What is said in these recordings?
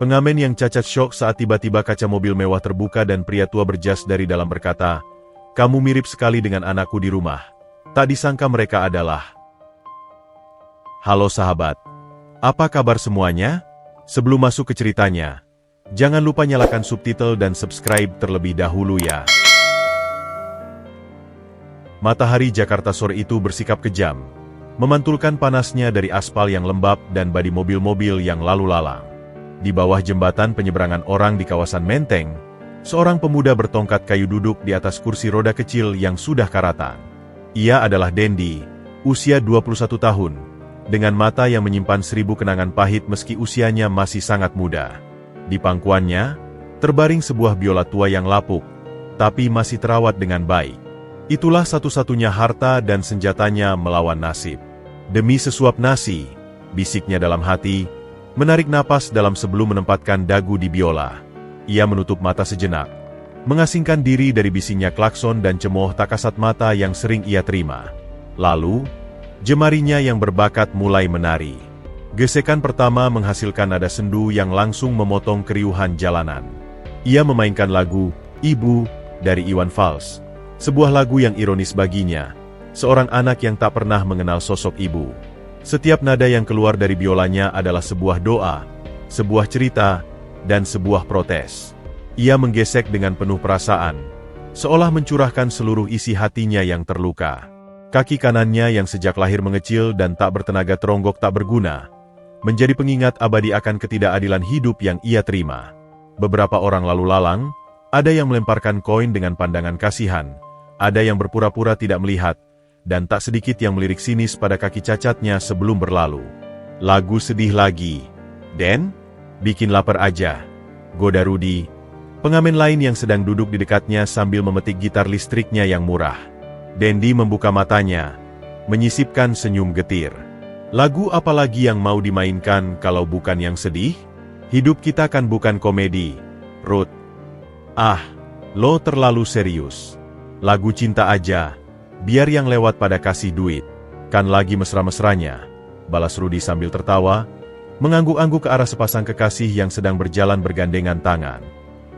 Pengamen yang cacat syok saat tiba-tiba kaca mobil mewah terbuka dan pria tua berjas dari dalam berkata, "Kamu mirip sekali dengan anakku di rumah." Tak disangka mereka adalah... Halo sahabat, apa kabar semuanya? Sebelum masuk ke ceritanya, jangan lupa nyalakan subtitle dan subscribe terlebih dahulu ya. Matahari Jakarta sore itu bersikap kejam, memantulkan panasnya dari aspal yang lembab dan bodi mobil-mobil yang lalu lalang. Di bawah jembatan penyeberangan orang di kawasan Menteng, seorang pemuda bertongkat kayu duduk di atas kursi roda kecil yang sudah karatan. Ia adalah Dendi, usia 21 tahun, dengan mata yang menyimpan 1000 kenangan pahit meski usianya masih sangat muda. Di pangkuannya, terbaring sebuah biola tua yang lapuk, tapi masih terawat dengan baik. Itulah satu-satunya harta dan senjatanya melawan nasib. Demi sesuap nasi, bisiknya dalam hati, menarik napas dalam sebelum menempatkan dagu di biola. Ia menutup mata sejenak, mengasingkan diri dari bisingnya klakson dan cemooh tak kasat mata yang sering ia terima. Lalu, jemarinya yang berbakat mulai menari. Gesekan pertama menghasilkan nada sendu yang langsung memotong keriuhan jalanan. Ia memainkan lagu "Ibu" dari Iwan Fals, sebuah lagu yang ironis baginya, seorang anak yang tak pernah mengenal sosok ibu. Setiap nada yang keluar dari biolanya adalah sebuah doa, sebuah cerita, dan sebuah protes. Ia menggesek dengan penuh perasaan, seolah mencurahkan seluruh isi hatinya yang terluka. Kaki kanannya yang sejak lahir mengecil dan tak bertenaga teronggok tak berguna, menjadi pengingat abadi akan ketidakadilan hidup yang ia terima. Beberapa orang lalu lalang, ada yang melemparkan koin dengan pandangan kasihan, ada yang berpura-pura tidak melihat, dan tak sedikit yang melirik sinis pada kaki cacatnya sebelum berlalu. Lagu sedih lagi. Den, bikin lapar aja, goda Rudi, pengamen lain yang sedang duduk di dekatnya sambil memetik gitar listriknya yang murah. Dendi membuka matanya, menyisipkan senyum getir. Lagu apa lagi yang mau dimainkan kalau bukan yang sedih? Hidup kita kan bukan komedi, Ruth. Ah, lo terlalu serius. Lagu cinta aja, biar yang lewat pada kasih duit. Kan lagi mesra-mesranya, balas Rudi sambil tertawa, mengangguk-angguk ke arah sepasang kekasih yang sedang berjalan bergandengan tangan.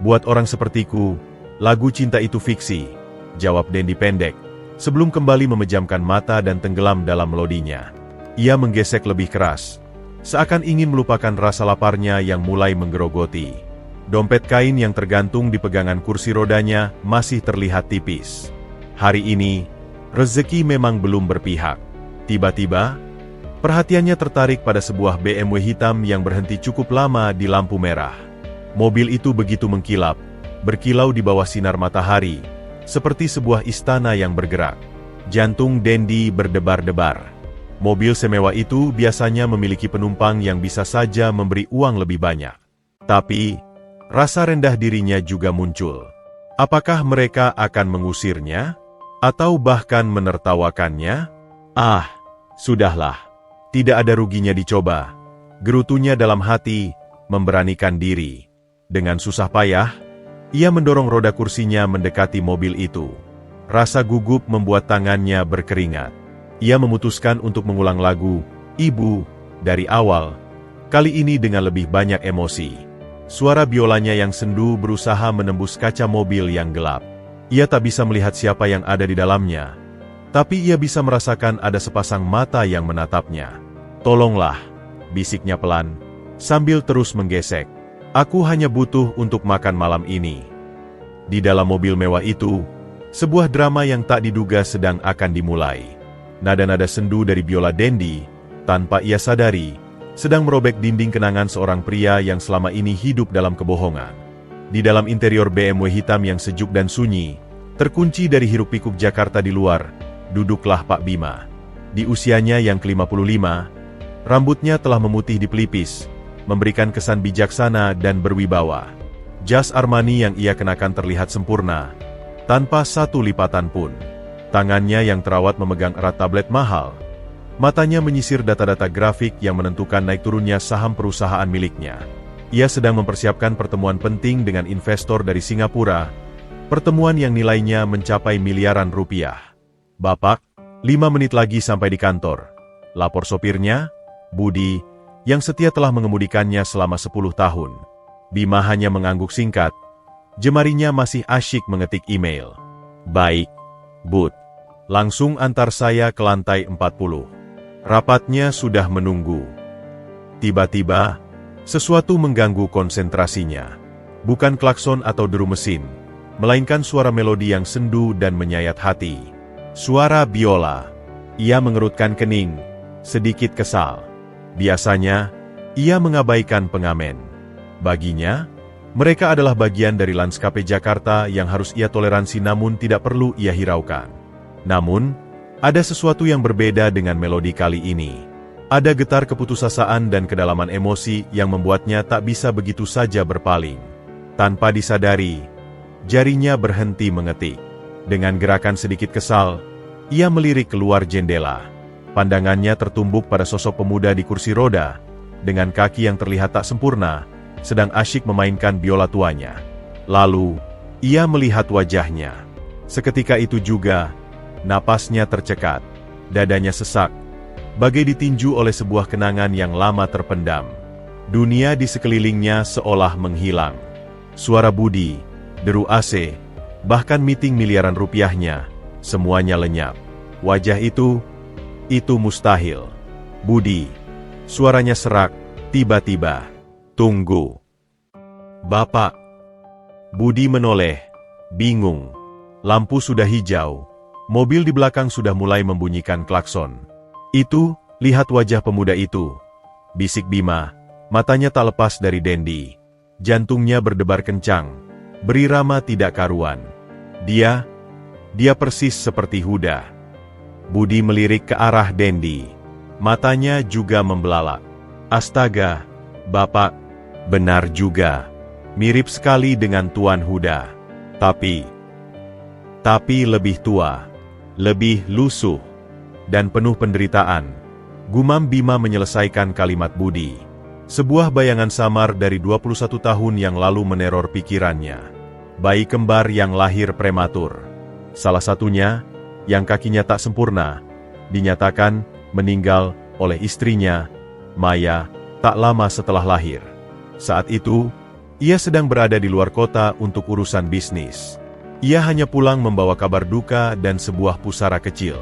Buat orang sepertiku, lagu cinta itu fiksi, jawab Dendi pendek, sebelum kembali memejamkan mata dan tenggelam dalam melodinya. Ia menggesek lebih keras, seakan ingin melupakan rasa laparnya yang mulai menggerogoti. Dompet kain yang tergantung di pegangan kursi rodanya masih terlihat tipis. Hari ini, rezeki memang belum berpihak. Tiba-tiba, perhatiannya tertarik pada sebuah BMW hitam yang berhenti cukup lama di lampu merah. Mobil itu begitu mengkilap, berkilau di bawah sinar matahari, seperti sebuah istana yang bergerak. Jantung Dendi berdebar-debar. Mobil semewah itu biasanya memiliki penumpang yang bisa saja memberi uang lebih banyak. Tapi, rasa rendah dirinya juga muncul. Apakah mereka akan mengusirnya? Atau bahkan menertawakannya? Ah, sudahlah. Tidak ada ruginya dicoba. Gerutunya dalam hati, memberanikan diri. Dengan susah payah, ia mendorong roda kursinya mendekati mobil itu. Rasa gugup membuat tangannya berkeringat. Ia memutuskan untuk mengulang lagu "Ibu" dari awal, kali ini dengan lebih banyak emosi. Suara biolanya yang sendu berusaha menembus kaca mobil yang gelap. Ia tak bisa melihat siapa yang ada di dalamnya, tapi ia bisa merasakan ada sepasang mata yang menatapnya. "Tolonglah," bisiknya pelan, sambil terus menggesek. "Aku hanya butuh untuk makan malam ini." Di dalam mobil mewah itu, sebuah drama yang tak diduga sedang akan dimulai. Nada-nada sendu dari biola Dendi, tanpa ia sadari, sedang merobek dinding kenangan seorang pria yang selama ini hidup dalam kebohongan. Di dalam interior BMW hitam yang sejuk dan sunyi, terkunci dari hiruk-pikuk Jakarta di luar, duduklah Pak Bima. Di usianya yang ke-55, rambutnya telah memutih di pelipis, memberikan kesan bijaksana dan berwibawa. Jas Armani yang ia kenakan terlihat sempurna, tanpa satu lipatan pun. Tangannya yang terawat memegang erat tablet mahal. Matanya menyisir data-data grafik yang menentukan naik turunnya saham perusahaan miliknya. Ia sedang mempersiapkan pertemuan penting dengan investor dari Singapura, pertemuan yang nilainya mencapai miliaran rupiah. "Bapak, 5 menit lagi sampai di kantor," lapor sopirnya, Budi, yang setia telah mengemudikannya selama 10 tahun. Bima hanya mengangguk singkat. Jemarinya masih asyik mengetik email. Baik, Bud. Langsung antar saya ke lantai 40. Rapatnya sudah menunggu. Tiba-tiba, sesuatu mengganggu konsentrasinya. Bukan klakson atau deru mesin, melainkan suara melodi yang sendu dan menyayat hati. Suara biola. Ia mengerutkan kening, sedikit kesal. Biasanya, ia mengabaikan pengamen. Baginya, mereka adalah bagian dari lanskap Jakarta yang harus ia toleransi namun tidak perlu ia hiraukan. Namun, ada sesuatu yang berbeda dengan melodi kali ini. Ada getar keputusasaan dan kedalaman emosi yang membuatnya tak bisa begitu saja berpaling. Tanpa disadari, jarinya berhenti mengetik. Dengan gerakan sedikit kesal, ia melirik keluar jendela. Pandangannya tertumbuk pada sosok pemuda di kursi roda, dengan kaki yang terlihat tak sempurna, sedang asyik memainkan biola tuanya. Lalu, ia melihat wajahnya. Seketika itu juga, napasnya tercekat, dadanya sesak, bagai ditinju oleh sebuah kenangan yang lama terpendam. Dunia di sekelilingnya seolah menghilang. Suara Budi, deru AC, bahkan meeting miliaran rupiahnya, semuanya lenyap. Wajah itu mustahil. Budi, suaranya serak, tiba-tiba. Tunggu. Bapak. Budi menoleh, bingung. Lampu sudah hijau. Mobil di belakang sudah mulai membunyikan klakson. Itu, lihat wajah pemuda itu. Bisik Bima, matanya tak lepas dari Dendi. Jantungnya berdebar kencang, berirama tidak karuan. Dia persis seperti Huda. Budi melirik ke arah Dendi. Matanya juga membelalak. Astaga, Bapak, benar juga. Mirip sekali dengan Tuan Huda. Tapi lebih tua, lebih lusuh, dan penuh penderitaan. Gumam Bima menyelesaikan kalimat Budi. Sebuah bayangan samar dari 21 tahun yang lalu meneror pikirannya. Bayi kembar yang lahir prematur. Salah satunya, yang kakinya tak sempurna, dinyatakan meninggal oleh istrinya, Maya, tak lama setelah lahir. Saat itu, ia sedang berada di luar kota untuk urusan bisnis. Ia hanya pulang membawa kabar duka dan sebuah pusara kecil.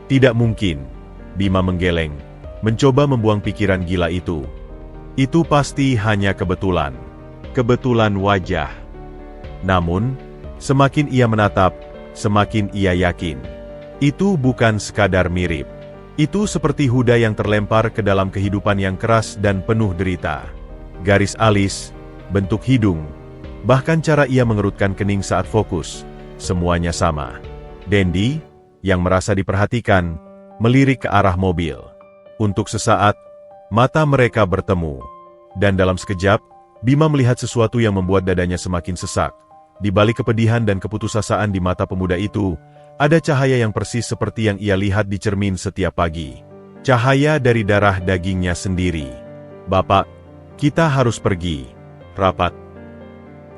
Tidak mungkin, Bima menggeleng, mencoba membuang pikiran gila itu. Itu pasti hanya kebetulan. Kebetulan wajah. Namun, semakin ia menatap, semakin ia yakin. Itu bukan sekadar mirip. Itu seperti Huda yang terlempar ke dalam kehidupan yang keras dan penuh derita. Garis alis, bentuk hidung, bahkan cara ia mengerutkan kening saat fokus, semuanya sama. Dendi, yang merasa diperhatikan, melirik ke arah mobil. Untuk sesaat, mata mereka bertemu. Dan dalam sekejap, Bima melihat sesuatu yang membuat dadanya semakin sesak. Di balik kepedihan dan keputusasaan di mata pemuda itu, ada cahaya yang persis seperti yang ia lihat di cermin setiap pagi. Cahaya dari darah dagingnya sendiri. Bapak, kita harus pergi. Rapat.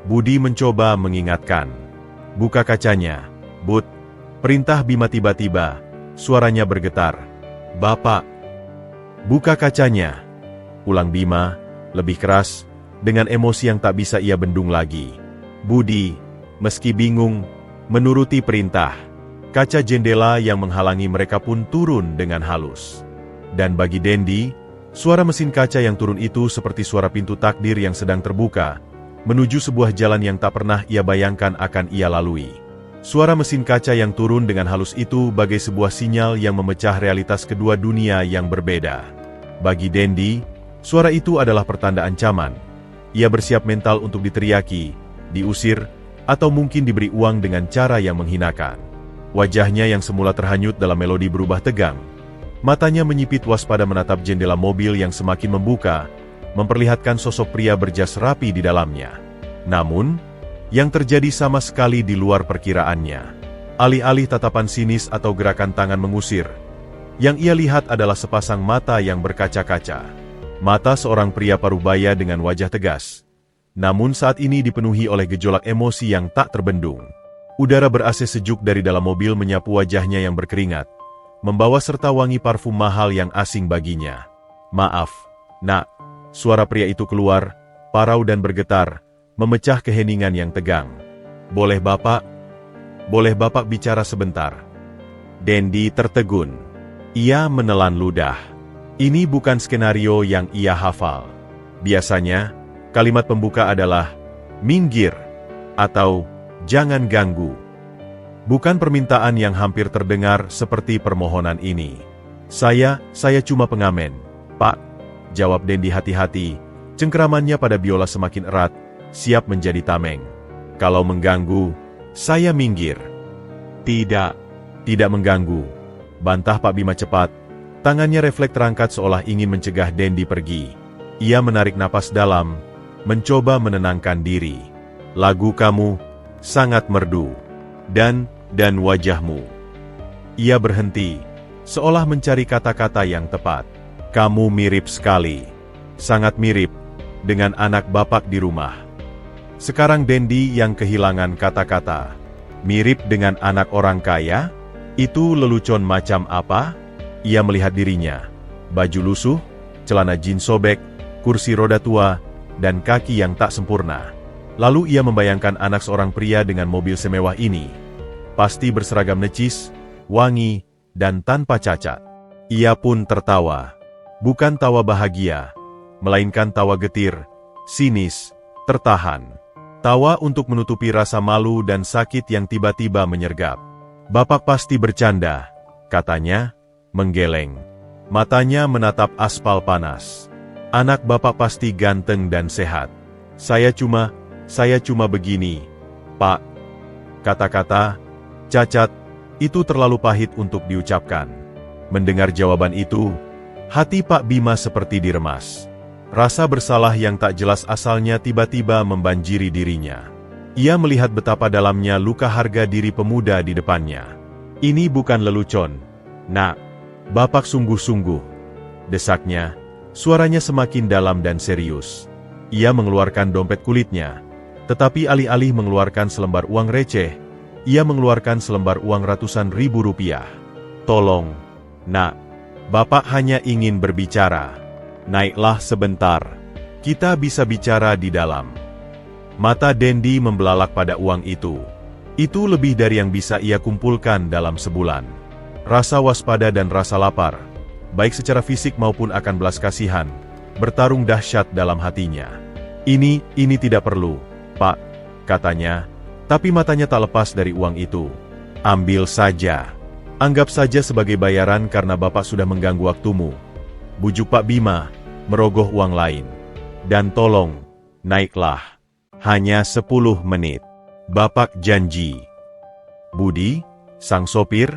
Budi mencoba mengingatkan. Buka kacanya, Bud. Perintah Bima tiba-tiba. Suaranya bergetar. Bapak. Buka kacanya. Ulang Bima, lebih keras, dengan emosi yang tak bisa ia bendung lagi. Budi, meski bingung, menuruti perintah. Kaca jendela yang menghalangi mereka pun turun dengan halus. Dan bagi Dendi, suara mesin kaca yang turun itu seperti suara pintu takdir yang sedang terbuka, menuju sebuah jalan yang tak pernah ia bayangkan akan ia lalui. Suara mesin kaca yang turun dengan halus itu bagai sebuah sinyal yang memecah realitas kedua dunia yang berbeda. Bagi Dendi, suara itu adalah pertanda ancaman. Ia bersiap mental untuk diteriaki, diusir, atau mungkin diberi uang dengan cara yang menghinakan. Wajahnya yang semula terhanyut dalam melodi berubah tegang. Matanya menyipit waspada menatap jendela mobil yang semakin membuka, memperlihatkan sosok pria berjas rapi di dalamnya. Namun, yang terjadi sama sekali di luar perkiraannya. Alih-alih tatapan sinis atau gerakan tangan mengusir, yang ia lihat adalah sepasang mata yang berkaca-kaca. Mata seorang pria parubaya dengan wajah tegas. Namun saat ini dipenuhi oleh gejolak emosi yang tak terbendung. Udara ber-AC sejuk dari dalam mobil menyapu wajahnya yang berkeringat, membawa serta wangi parfum mahal yang asing baginya. Maaf, nak, suara pria itu keluar, parau dan bergetar, memecah keheningan yang tegang. Boleh Bapak bicara sebentar? Dendi tertegun. Ia menelan ludah. Ini bukan skenario yang ia hafal. Biasanya, kalimat pembuka adalah, minggir, atau, jangan ganggu. Bukan permintaan yang hampir terdengar seperti permohonan ini. Saya cuma pengamen, Pak, jawab Dendi hati-hati, cengkeramannya pada biola semakin erat, siap menjadi tameng. Kalau mengganggu, saya minggir. Tidak mengganggu, bantah Pak Bima cepat. Tangannya refleks terangkat seolah ingin mencegah Dendi pergi. Ia menarik napas dalam, mencoba menenangkan diri. Lagu kamu sangat merdu. Dan wajahmu. Ia berhenti, seolah mencari kata-kata yang tepat. Kamu mirip sekali. Sangat mirip dengan anak Bapak di rumah. Sekarang Dendi yang kehilangan kata-kata. Mirip dengan anak orang kaya? Itu lelucon macam apa? Ia melihat dirinya. Baju lusuh, celana jeans sobek, kursi roda tua, dan kaki yang tak sempurna. Lalu ia membayangkan anak seorang pria dengan mobil semewah ini. Pasti berseragam necis, wangi, dan tanpa cacat. Ia pun tertawa. Bukan tawa bahagia, melainkan tawa getir, sinis, tertahan. Tawa untuk menutupi rasa malu dan sakit yang tiba-tiba menyergap. Bapak pasti bercanda, katanya, menggeleng. Matanya menatap aspal panas. Anak Bapak pasti ganteng dan sehat. Saya cuma begini, Pak. Kata-kata, cacat, itu terlalu pahit untuk diucapkan. Mendengar jawaban itu, hati Pak Bima seperti diremas. Rasa bersalah yang tak jelas asalnya tiba-tiba membanjiri dirinya. Ia melihat betapa dalamnya luka harga diri pemuda di depannya. Ini bukan lelucon, Nak. Bapak sungguh-sungguh. Desaknya, suaranya semakin dalam dan serius. Ia mengeluarkan dompet kulitnya. Tetapi alih-alih mengeluarkan selembar uang receh, ia mengeluarkan selembar uang ratusan ribu rupiah. Tolong, Nak. Bapak hanya ingin berbicara. Naiklah sebentar. Kita bisa bicara di dalam. Mata Dendi membelalak pada uang itu. Itu lebih dari yang bisa ia kumpulkan dalam sebulan. Rasa waspada dan rasa lapar, baik secara fisik maupun akan belas kasihan, bertarung dahsyat dalam hatinya. Ini tidak perlu, Pak, katanya, tapi matanya tak lepas dari uang itu. Ambil saja. Anggap saja sebagai bayaran karena Bapak sudah mengganggu waktumu. Bujuk Pak Bima, merogoh uang lain. Dan tolong, naiklah. Hanya 10 menit. Bapak janji. Budi, sang sopir,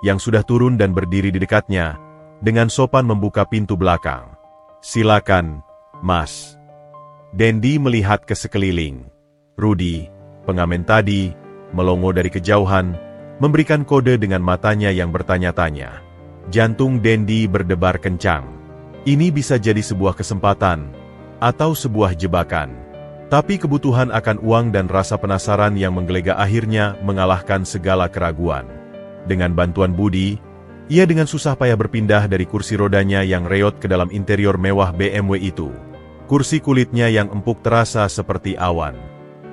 yang sudah turun dan berdiri di dekatnya, dengan sopan membuka pintu belakang. Silakan, Mas. Dendi melihat ke sekeliling. Rudi, pengamen tadi, melongo dari kejauhan, memberikan kode dengan matanya yang bertanya-tanya. Jantung Dendi berdebar kencang. Ini bisa jadi sebuah kesempatan, atau sebuah jebakan. Tapi kebutuhan akan uang dan rasa penasaran yang menggelegar akhirnya mengalahkan segala keraguan. Dengan bantuan Budi, ia dengan susah payah berpindah dari kursi rodanya yang reot ke dalam interior mewah BMW itu. Kursi kulitnya yang empuk terasa seperti awan.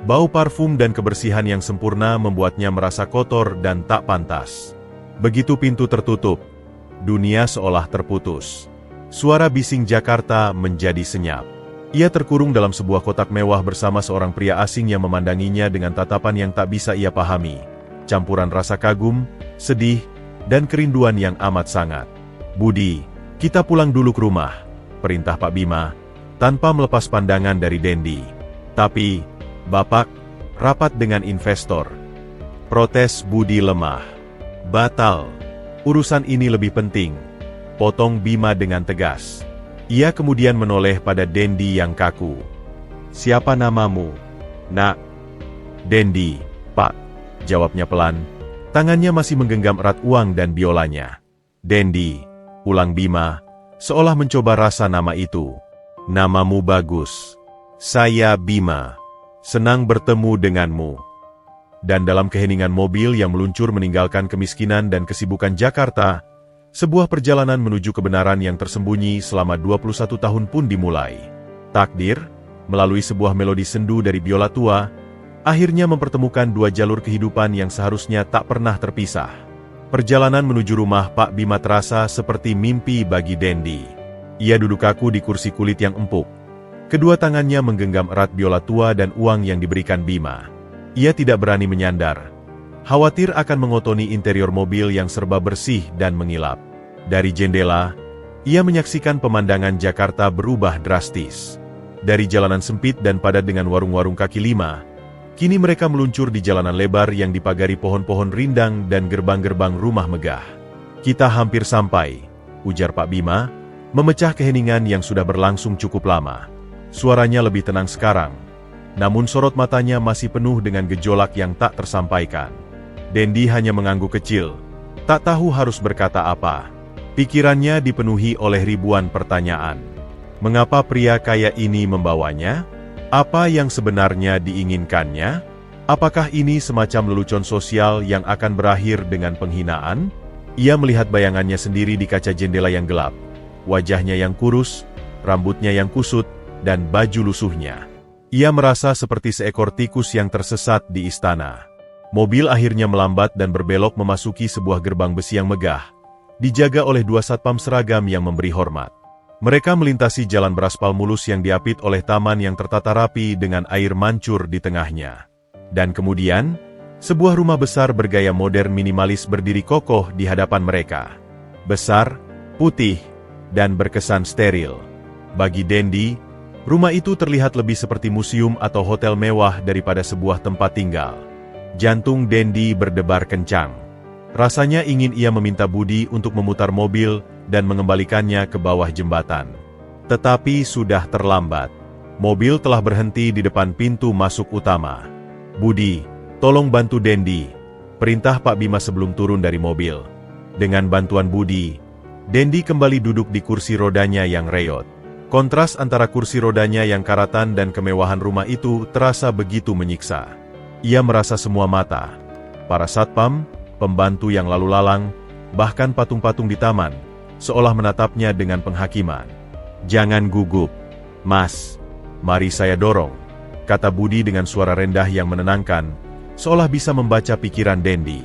Bau parfum dan kebersihan yang sempurna membuatnya merasa kotor dan tak pantas. Begitu pintu tertutup, dunia seolah terputus. Suara bising Jakarta menjadi senyap. Ia terkurung dalam sebuah kotak mewah bersama seorang pria asing yang memandanginya dengan tatapan yang tak bisa ia pahami. Campuran rasa kagum, sedih, dan kerinduan yang amat sangat. Budi, kita pulang dulu ke rumah, perintah Pak Bima, tanpa melepas pandangan dari Dendi. Tapi, Bapak, rapat dengan investor. Protes Budi lemah. Batal. Urusan ini lebih penting. Potong Bima dengan tegas. Ia kemudian menoleh pada Dendi yang kaku. Siapa namamu? Nak. Dendi, Pak, jawabnya pelan. Tangannya masih menggenggam erat uang dan biolanya. Dendi, ulang Bima, seolah mencoba rasa nama itu. Namamu bagus. Saya Bima. Senang bertemu denganmu. Dan dalam keheningan mobil yang meluncur meninggalkan kemiskinan dan kesibukan Jakarta, sebuah perjalanan menuju kebenaran yang tersembunyi selama 21 tahun pun dimulai. Takdir, melalui sebuah melodi sendu dari biola tua, akhirnya mempertemukan dua jalur kehidupan yang seharusnya tak pernah terpisah. Perjalanan menuju rumah Pak Bima terasa seperti mimpi bagi Dendi. Ia duduk kaku di kursi kulit yang empuk. Kedua tangannya menggenggam erat biola tua dan uang yang diberikan Bima. Ia tidak berani menyandar, khawatir akan mengotoni interior mobil yang serba bersih dan mengilap. Dari jendela, ia menyaksikan pemandangan Jakarta berubah drastis. Dari jalanan sempit dan padat dengan warung-warung kaki lima, kini mereka meluncur di jalanan lebar yang dipagari pohon-pohon rindang dan gerbang-gerbang rumah megah. "Kita hampir sampai," ujar Pak Bima, memecah keheningan yang sudah berlangsung cukup lama. Suaranya lebih tenang sekarang, namun sorot matanya masih penuh dengan gejolak yang tak tersampaikan. Dendi hanya mengangguk kecil, tak tahu harus berkata apa. Pikirannya dipenuhi oleh ribuan pertanyaan. Mengapa pria kaya ini membawanya? Apa yang sebenarnya diinginkannya? Apakah ini semacam lelucon sosial yang akan berakhir dengan penghinaan? Ia melihat bayangannya sendiri di kaca jendela yang gelap. Wajahnya yang kurus, rambutnya yang kusut, dan baju lusuhnya. Ia merasa seperti seekor tikus yang tersesat di istana. Mobil akhirnya melambat dan berbelok memasuki sebuah gerbang besi yang megah, dijaga oleh dua satpam seragam yang memberi hormat. Mereka melintasi jalan beraspal mulus yang diapit oleh taman yang tertata rapi dengan air mancur di tengahnya. Dan kemudian, sebuah rumah besar bergaya modern minimalis berdiri kokoh di hadapan mereka. Besar, putih, dan berkesan steril. Bagi Dendi, rumah itu terlihat lebih seperti museum atau hotel mewah daripada sebuah tempat tinggal. Jantung Dendi berdebar kencang. Rasanya ingin ia meminta Budi untuk memutar mobil dan mengembalikannya ke bawah jembatan. Tetapi sudah terlambat. Mobil telah berhenti di depan pintu masuk utama. "Budi, tolong bantu Dendi," perintah Pak Bima sebelum turun dari mobil. Dengan bantuan Budi, Dendi kembali duduk di kursi rodanya yang reyot. Kontras antara kursi rodanya yang karatan dan kemewahan rumah itu terasa begitu menyiksa. Ia merasa semua mata, para satpam, pembantu yang lalu lalang, bahkan patung-patung di taman, seolah menatapnya dengan penghakiman. "Jangan gugup, Mas. Mari saya dorong," kata Budi dengan suara rendah yang menenangkan, seolah bisa membaca pikiran Dendi.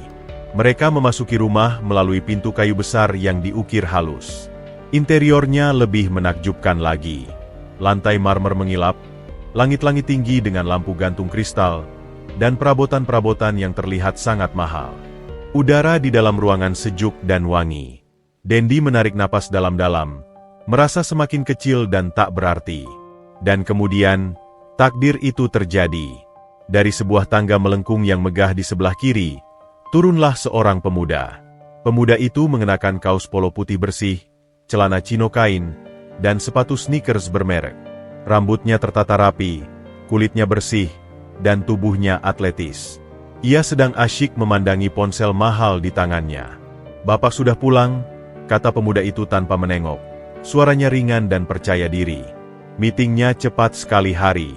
Mereka memasuki rumah melalui pintu kayu besar yang diukir halus. Interiornya lebih menakjubkan lagi. Lantai marmer mengilap, langit-langit tinggi dengan lampu gantung kristal, dan perabotan-perabotan yang terlihat sangat mahal. Udara di dalam ruangan sejuk dan wangi. Dendi menarik napas dalam-dalam, merasa semakin kecil dan tak berarti. Dan kemudian, takdir itu terjadi. Dari sebuah tangga melengkung yang megah di sebelah kiri, turunlah seorang pemuda. Pemuda itu mengenakan kaos polo putih bersih, celana chino kain, dan sepatu sneakers bermerek. Rambutnya tertata rapi, kulitnya bersih, dan tubuhnya atletis. Ia sedang asyik memandangi ponsel mahal di tangannya. "Bapak sudah pulang," kata pemuda itu tanpa menengok. Suaranya ringan dan percaya diri. "Meetingnya cepat sekali hari."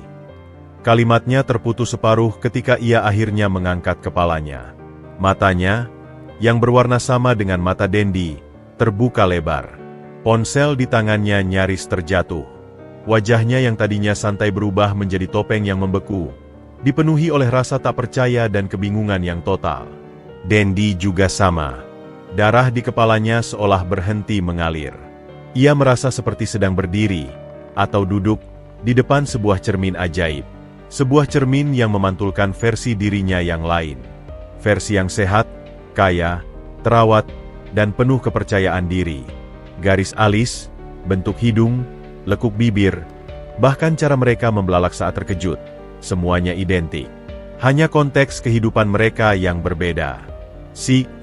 Kalimatnya terputus separuh ketika ia akhirnya mengangkat kepalanya. Matanya, yang berwarna sama dengan mata Dendi, terbuka lebar. Ponsel di tangannya nyaris terjatuh. Wajahnya yang tadinya santai berubah menjadi topeng yang membeku, dipenuhi oleh rasa tak percaya dan kebingungan yang total. Dendi juga sama. Darah di kepalanya seolah berhenti mengalir. Ia merasa seperti sedang berdiri, atau duduk, di depan sebuah cermin ajaib. Sebuah cermin yang memantulkan versi dirinya yang lain. Versi yang sehat, kaya, terawat, dan penuh kepercayaan diri. Garis alis, bentuk hidung, lekuk bibir, bahkan cara mereka membelalak saat terkejut. Semuanya identik. Hanya konteks kehidupan mereka yang berbeda.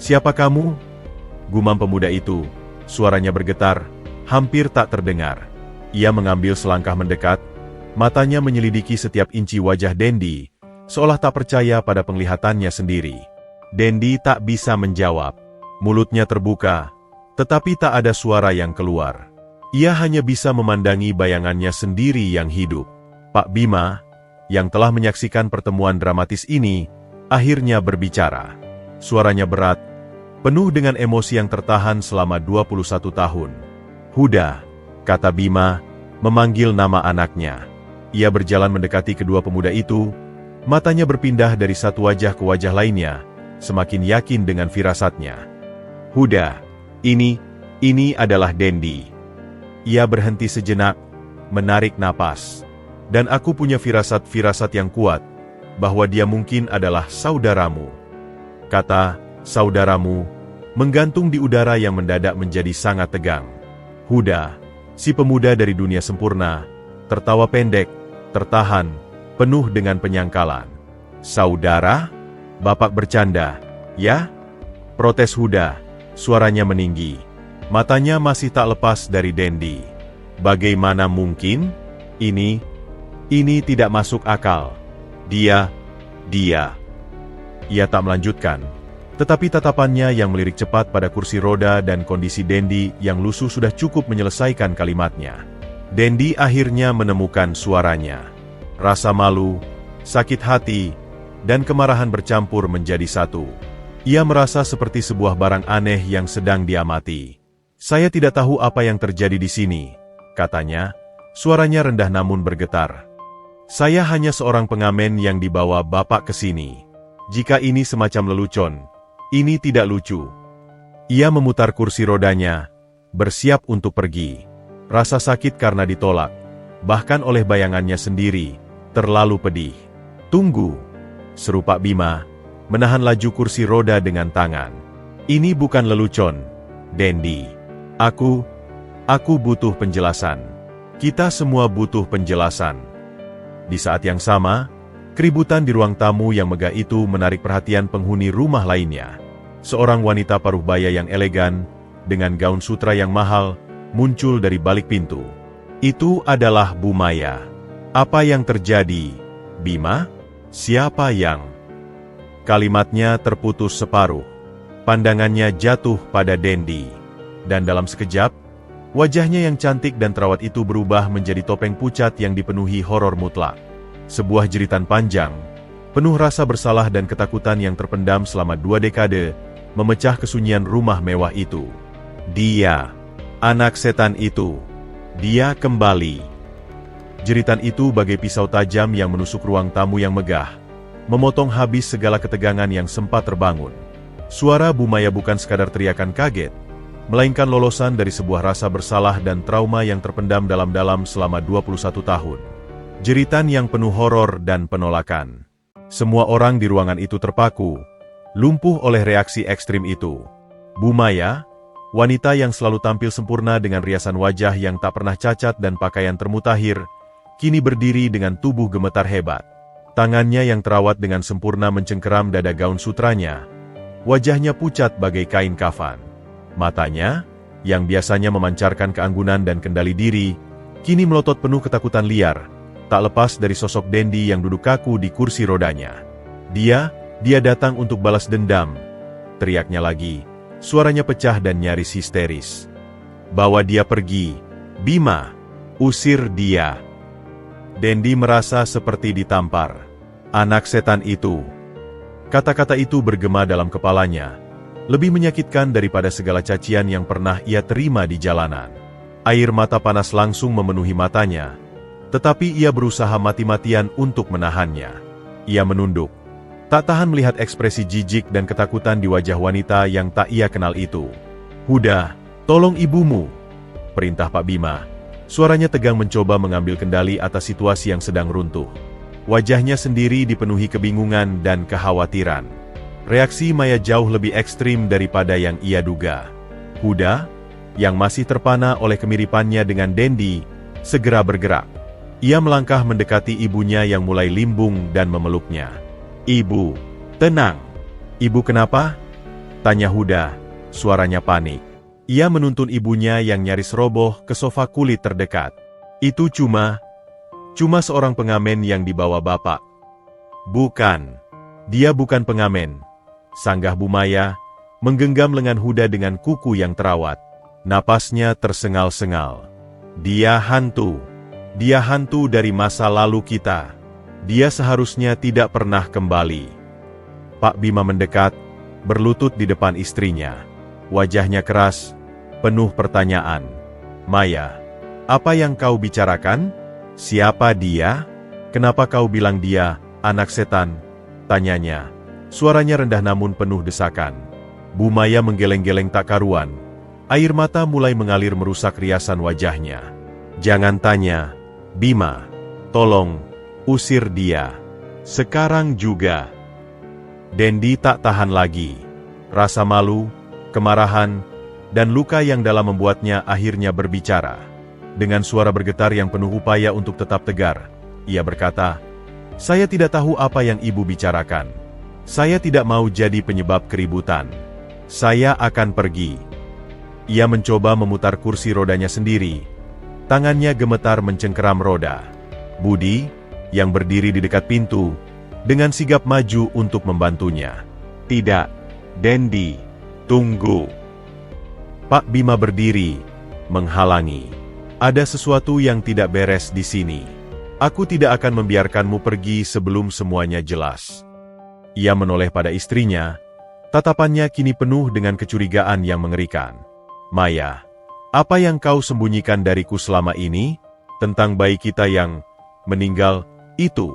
Siapa kamu?" gumam pemuda itu. Suaranya bergetar, hampir tak terdengar. Ia mengambil selangkah mendekat, matanya menyelidiki setiap inci wajah Dendi, seolah tak percaya pada penglihatannya sendiri. Dendi tak bisa menjawab. Mulutnya terbuka, tetapi tak ada suara yang keluar. Ia hanya bisa memandangi bayangannya sendiri yang hidup. Pak Bima, yang telah menyaksikan pertemuan dramatis ini, akhirnya berbicara. Suaranya berat, penuh dengan emosi yang tertahan selama 21 tahun. "Huda," kata Bima, memanggil nama anaknya. Ia berjalan mendekati kedua pemuda itu, matanya berpindah dari satu wajah ke wajah lainnya, semakin yakin dengan firasatnya. Huda, ini adalah Dendi. Ia berhenti sejenak, menarik napas. Dan aku punya firasat-firasat yang kuat, bahwa dia mungkin adalah saudaramu. Kata, saudaramu, menggantung di udara yang mendadak menjadi sangat tegang. Huda, si pemuda dari dunia sempurna, tertawa pendek, tertahan, penuh dengan penyangkalan. Saudara? Bapak bercanda, ya? Protes Huda, suaranya meninggi. Matanya masih tak lepas dari Dendi. Bagaimana mungkin? Ini tidak masuk akal. Dia. Ia tak melanjutkan. Tetapi tatapannya yang melirik cepat pada kursi roda dan kondisi Dendi yang lusuh sudah cukup menyelesaikan kalimatnya. Dendi akhirnya menemukan suaranya. Rasa malu, sakit hati, dan kemarahan bercampur menjadi satu. Ia merasa seperti sebuah barang aneh yang sedang diamati. Saya tidak tahu apa yang terjadi di sini, katanya. Suaranya rendah namun bergetar. Saya hanya seorang pengamen yang dibawa Bapak ke sini. Jika ini semacam lelucon, ini tidak lucu. Ia memutar kursi rodanya, bersiap untuk pergi. Rasa sakit karena ditolak, bahkan oleh bayangannya sendiri, terlalu pedih. Tunggu, seru Pak Bima, menahan laju kursi roda dengan tangan. Ini bukan lelucon, Dendi. Aku butuh penjelasan. Kita semua butuh penjelasan. Di saat yang sama, keributan di ruang tamu yang megah itu menarik perhatian penghuni rumah lainnya. Seorang wanita paruh baya yang elegan, dengan gaun sutra yang mahal, muncul dari balik pintu. Itu adalah Bu Maya. Apa yang terjadi, Bima? Siapa yang? Kalimatnya terputus separuh. Pandangannya jatuh pada Dendi. Dan dalam sekejap, wajahnya yang cantik dan terawat itu berubah menjadi topeng pucat yang dipenuhi horor mutlak. Sebuah jeritan panjang, penuh rasa bersalah dan ketakutan yang terpendam selama 2 dekade, memecah kesunyian rumah mewah itu. Dia, anak setan itu, dia kembali. Jeritan itu bagai pisau tajam yang menusuk ruang tamu yang megah, memotong habis segala ketegangan yang sempat terbangun. Suara Bu Maya bukan sekadar teriakan kaget, melainkan lolosan dari sebuah rasa bersalah dan trauma yang terpendam dalam-dalam selama 21 tahun. Jeritan yang penuh horor dan penolakan. Semua orang di ruangan itu terpaku, lumpuh oleh reaksi ekstrim itu. Bu Maya, wanita yang selalu tampil sempurna dengan riasan wajah yang tak pernah cacat dan pakaian termutakhir, kini berdiri dengan tubuh gemetar hebat. Tangannya yang terawat dengan sempurna mencengkeram dada gaun sutranya. Wajahnya pucat bagai kain kafan. Matanya, yang biasanya memancarkan keanggunan dan kendali diri, kini melotot penuh ketakutan liar, tak lepas dari sosok Dendi yang duduk kaku di kursi rodanya. Dia datang untuk balas dendam, teriaknya lagi, suaranya pecah dan nyaris histeris. Bawa dia pergi, Bima, usir dia. Dendi merasa seperti ditampar. Anak setan itu. Kata-kata itu bergema dalam kepalanya. Lebih menyakitkan daripada segala cacian yang pernah ia terima di jalanan. Air mata panas langsung memenuhi matanya, tetapi ia berusaha mati-matian untuk menahannya. Ia menunduk, tak tahan melihat ekspresi jijik dan ketakutan di wajah wanita yang tak ia kenal itu. Huda, tolong ibumu, perintah Pak Bima. Suaranya tegang mencoba mengambil kendali atas situasi yang sedang runtuh. Wajahnya sendiri dipenuhi kebingungan dan kekhawatiran. Reaksi Maya jauh lebih ekstrim daripada yang ia duga. Huda, yang masih terpana oleh kemiripannya dengan Dendi, segera bergerak. Ia melangkah mendekati ibunya yang mulai limbung dan memeluknya. Ibu, tenang. Ibu kenapa? Tanya Huda, suaranya panik. Ia menuntun ibunya yang nyaris roboh ke sofa kulit terdekat. Itu cuma seorang pengamen yang dibawa Bapak. Bukan. Dia bukan pengamen. Sanggah Bu Maya, menggenggam lengan Huda dengan kuku yang terawat. Napasnya tersengal-sengal. Dia hantu. Dia hantu dari masa lalu kita. Dia seharusnya tidak pernah kembali. Pak Bima mendekat, berlutut di depan istrinya. Wajahnya keras, penuh pertanyaan. Maya, apa yang kau bicarakan? Siapa dia? Kenapa kau bilang dia, anak setan? Tanyanya. Suaranya rendah namun penuh desakan. Bu Maya menggeleng-geleng tak karuan. Air mata mulai mengalir merusak riasan wajahnya. Jangan tanya, Bima. Tolong, usir dia. Sekarang juga. Dendi tak tahan lagi. Rasa malu, kemarahan, dan luka yang dalam membuatnya akhirnya berbicara. Dengan suara bergetar yang penuh upaya untuk tetap tegar, ia berkata, "Saya tidak tahu apa yang ibu bicarakan. Saya tidak mau jadi penyebab keributan. Saya akan pergi." Ia mencoba memutar kursi rodanya sendiri. Tangannya gemetar mencengkeram roda. Budi, yang berdiri di dekat pintu, dengan sigap maju untuk membantunya. "Tidak, Dendi, tunggu." Pak Bima berdiri, menghalangi. "Ada sesuatu yang tidak beres di sini. Aku tidak akan membiarkanmu pergi sebelum semuanya jelas." Ia menoleh pada istrinya, tatapannya kini penuh dengan kecurigaan yang mengerikan. "Maya, apa yang kau sembunyikan dariku selama ini, tentang bayi kita yang meninggal itu?"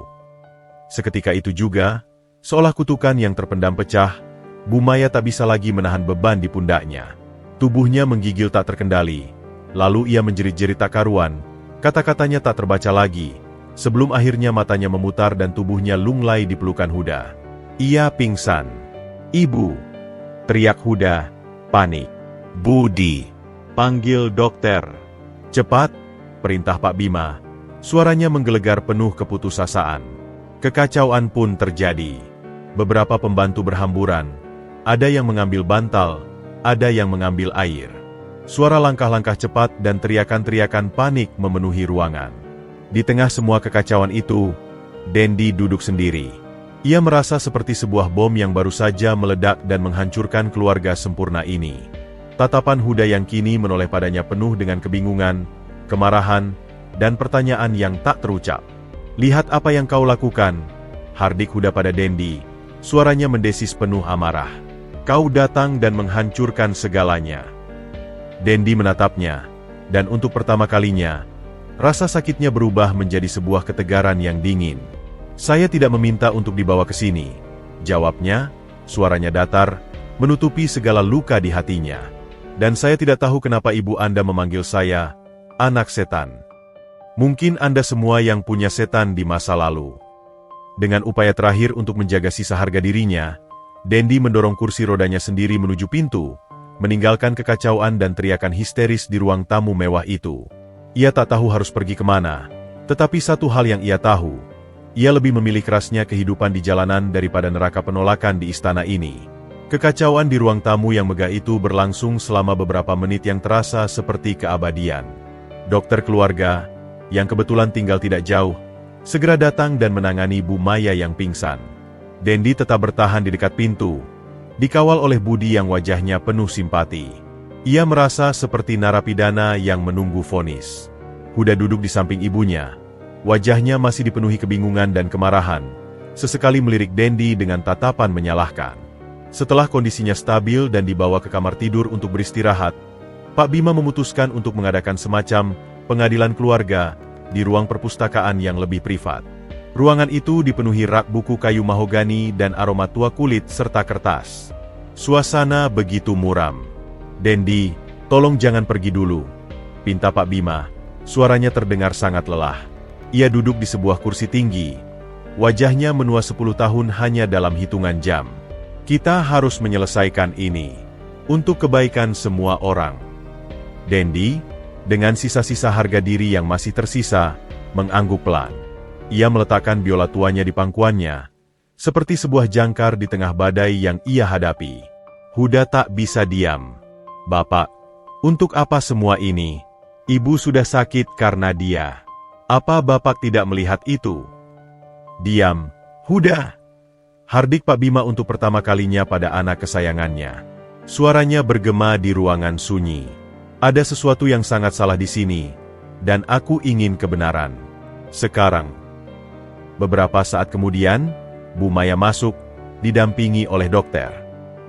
Seketika itu juga, seolah kutukan yang terpendam pecah, Bu Maya tak bisa lagi menahan beban di pundaknya. Tubuhnya menggigil tak terkendali. Lalu ia menjerit-jerit tak karuan, kata-katanya tak terbaca lagi, sebelum akhirnya matanya memutar dan tubuhnya lunglai di pelukan Huda. Ia pingsan. "Ibu!" teriak Huda, panik. "Budi, panggil dokter." "Cepat!" perintah Pak Bima. Suaranya menggelegar penuh keputusasaan. Kekacauan pun terjadi. Beberapa pembantu berhamburan. Ada yang mengambil bantal, ada yang mengambil air. Suara langkah-langkah cepat dan teriakan-teriakan panik memenuhi ruangan. Di tengah semua kekacauan itu, Dendi duduk sendiri. Ia merasa seperti sebuah bom yang baru saja meledak dan menghancurkan keluarga sempurna ini. Tatapan Huda yang kini menoleh padanya penuh dengan kebingungan, kemarahan, dan pertanyaan yang tak terucap. "Lihat apa yang kau lakukan," hardik Huda pada Dendi. Suaranya mendesis penuh amarah. "Kau datang dan menghancurkan segalanya." Dendi menatapnya, dan untuk pertama kalinya, rasa sakitnya berubah menjadi sebuah ketegaran yang dingin. "Saya tidak meminta untuk dibawa ke sini," jawabnya, suaranya datar, menutupi segala luka di hatinya. "Dan saya tidak tahu kenapa ibu Anda memanggil saya, anak setan. Mungkin Anda semua yang punya setan di masa lalu." Dengan upaya terakhir untuk menjaga sisa harga dirinya, Dendi mendorong kursi rodanya sendiri menuju pintu, meninggalkan kekacauan dan teriakan histeris di ruang tamu mewah itu. Ia tak tahu harus pergi kemana, tetapi satu hal yang ia tahu, ia lebih memilih kerasnya kehidupan di jalanan daripada neraka penolakan di istana ini. Kekacauan di ruang tamu yang megah itu berlangsung selama beberapa menit yang terasa seperti keabadian. Dokter keluarga, yang kebetulan tinggal tidak jauh, segera datang dan menangani Bu Maya yang pingsan. Dendi tetap bertahan di dekat pintu, dikawal oleh Budi yang wajahnya penuh simpati. Ia merasa seperti narapidana yang menunggu vonis. Huda duduk di samping ibunya. Wajahnya masih dipenuhi kebingungan dan kemarahan. Sesekali melirik Dendi dengan tatapan menyalahkan. Setelah kondisinya stabil dan dibawa ke kamar tidur untuk beristirahat, Pak Bima memutuskan untuk mengadakan semacam pengadilan keluarga di ruang perpustakaan yang lebih privat. Ruangan itu dipenuhi rak buku kayu mahogani dan aroma tua kulit serta kertas. Suasana begitu muram. "Dendi, tolong jangan pergi dulu," pinta Pak Bima. Suaranya terdengar sangat lelah. Ia duduk di sebuah kursi tinggi. Wajahnya menua 10 tahun hanya dalam hitungan jam. "Kita harus menyelesaikan ini. Untuk kebaikan semua orang." Dendi, dengan sisa-sisa harga diri yang masih tersisa, mengangguk pelan. Ia meletakkan biola tuanya di pangkuannya, seperti sebuah jangkar di tengah badai yang ia hadapi. Huda tak bisa diam. "Bapak, untuk apa semua ini? Ibu sudah sakit karena dia. Apa Bapak tidak melihat itu?" "Diam, Huda!" hardik Pak Bima untuk pertama kalinya pada anak kesayangannya. Suaranya bergema di ruangan sunyi. "Ada sesuatu yang sangat salah di sini, dan aku ingin kebenaran. Sekarang." Beberapa saat kemudian, Bu Maya masuk, didampingi oleh dokter.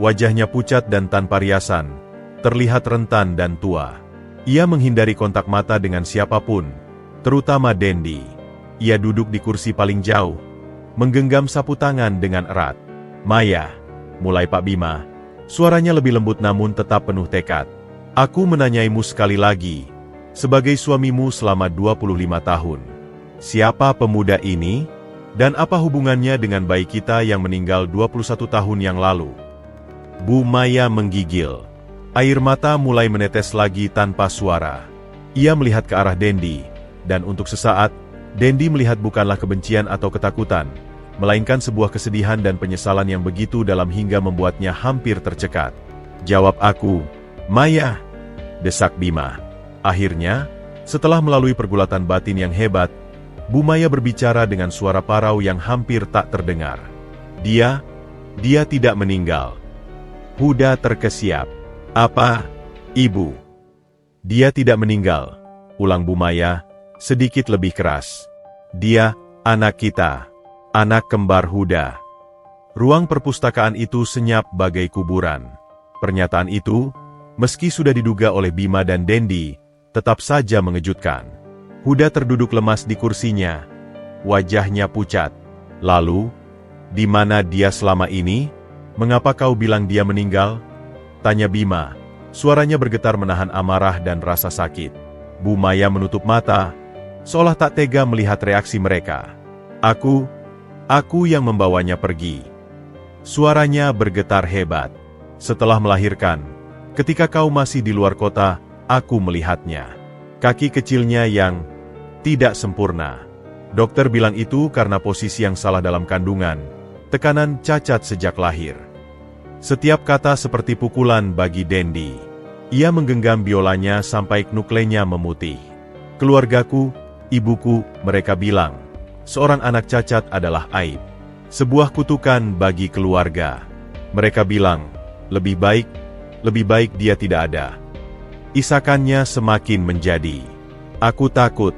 Wajahnya pucat dan tanpa riasan, terlihat rentan dan tua. Ia menghindari kontak mata dengan siapapun, terutama Dendi. Ia duduk di kursi paling jauh, menggenggam sapu tangan dengan erat. "Maya," mulai Pak Bima. Suaranya lebih lembut namun tetap penuh tekad. "Aku menanyaimu sekali lagi, sebagai suamimu selama 25 tahun. Siapa pemuda ini? Dan apa hubungannya dengan bayi kita yang meninggal 21 tahun yang lalu?" Bu Maya menggigil. Air mata mulai menetes lagi tanpa suara. Ia melihat ke arah Dendi, dan untuk sesaat, Dendi melihat bukanlah kebencian atau ketakutan, melainkan sebuah kesedihan dan penyesalan yang begitu dalam hingga membuatnya hampir tercekat. "Jawab aku, Maya," desak Bima. Akhirnya, setelah melalui pergulatan batin yang hebat, Bu Maya berbicara dengan suara parau yang hampir tak terdengar. Dia tidak meninggal." Huda terkesiap. "Apa, Ibu?" "Dia tidak meninggal," ulang Bu Maya, sedikit lebih keras. "Dia, anak kita. Anak kembar Huda." Ruang perpustakaan itu senyap bagai kuburan. Pernyataan itu, meski sudah diduga oleh Bima dan Dendi, tetap saja mengejutkan. Huda terduduk lemas di kursinya. Wajahnya pucat. "Lalu, di mana dia selama ini? Mengapa kau bilang dia meninggal?" tanya Bima. Suaranya bergetar menahan amarah dan rasa sakit. Bu Maya menutup mata, seolah tak tega melihat reaksi mereka. Aku yang membawanya pergi." Suaranya bergetar hebat. "Setelah melahirkan, ketika kau masih di luar kota, aku melihatnya. Kaki kecilnya yang tidak sempurna. Dokter bilang itu karena posisi yang salah dalam kandungan, tekanan cacat sejak lahir." Setiap kata seperti pukulan bagi Dendi. Ia menggenggam biolanya sampai knuklenya memutih. "Keluargaku, ibuku," mereka bilang. "Seorang anak cacat adalah aib. Sebuah kutukan bagi keluarga." Mereka bilang, lebih baik dia tidak ada." Isakannya semakin menjadi. "Aku takut,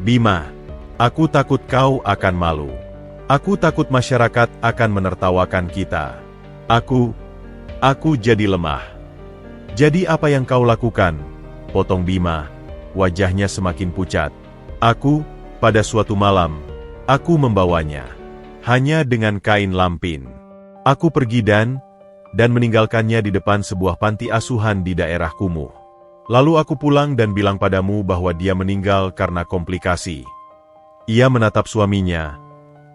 Bima. Aku takut kau akan malu. Aku takut masyarakat akan menertawakan kita. Aku jadi lemah." "Jadi apa yang kau lakukan?" potong Bima. Wajahnya semakin pucat. Pada suatu malam, aku membawanya. Hanya dengan kain lampin. Aku pergi dan meninggalkannya di depan sebuah panti asuhan di daerah kumuh. Lalu aku pulang dan bilang padamu bahwa dia meninggal karena komplikasi." Ia menatap suaminya.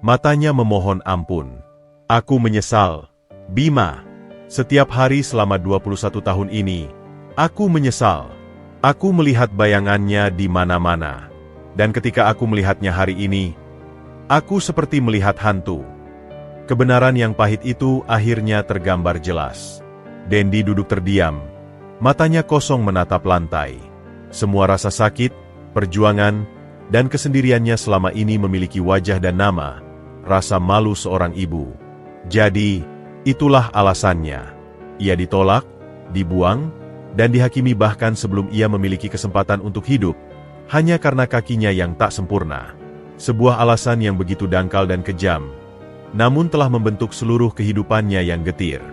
Matanya memohon ampun. "Aku menyesal, Bima. Setiap hari selama 21 tahun ini, aku menyesal. Aku melihat bayangannya di mana-mana. Dan ketika aku melihatnya hari ini, aku seperti melihat hantu." Kebenaran yang pahit itu akhirnya tergambar jelas. Dendi duduk terdiam. Matanya kosong menatap lantai. Semua rasa sakit, perjuangan, dan kesendiriannya selama ini memiliki wajah dan nama, rasa malu seorang ibu. Jadi, itulah alasannya. Ia ditolak, dibuang, dan dihakimi bahkan sebelum ia memiliki kesempatan untuk hidup, hanya karena kakinya yang tak sempurna. Sebuah alasan yang begitu dangkal dan kejam, namun telah membentuk seluruh kehidupannya yang getir.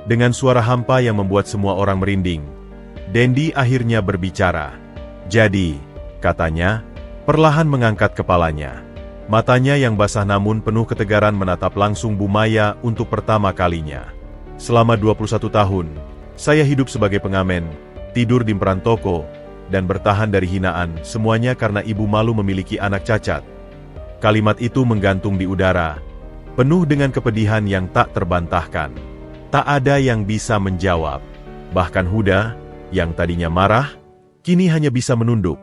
Dengan suara hampa yang membuat semua orang merinding, Dendi akhirnya berbicara. "Jadi," katanya, perlahan mengangkat kepalanya. Matanya yang basah namun penuh ketegaran menatap langsung Bu Maya untuk pertama kalinya. "Selama 21 tahun, saya hidup sebagai pengamen, tidur di emperan toko, dan bertahan dari hinaan, semuanya karena ibu malu memiliki anak cacat." Kalimat itu menggantung di udara, penuh dengan kepedihan yang tak terbantahkan. Tak ada yang bisa menjawab. Bahkan Huda, yang tadinya marah, kini hanya bisa menunduk,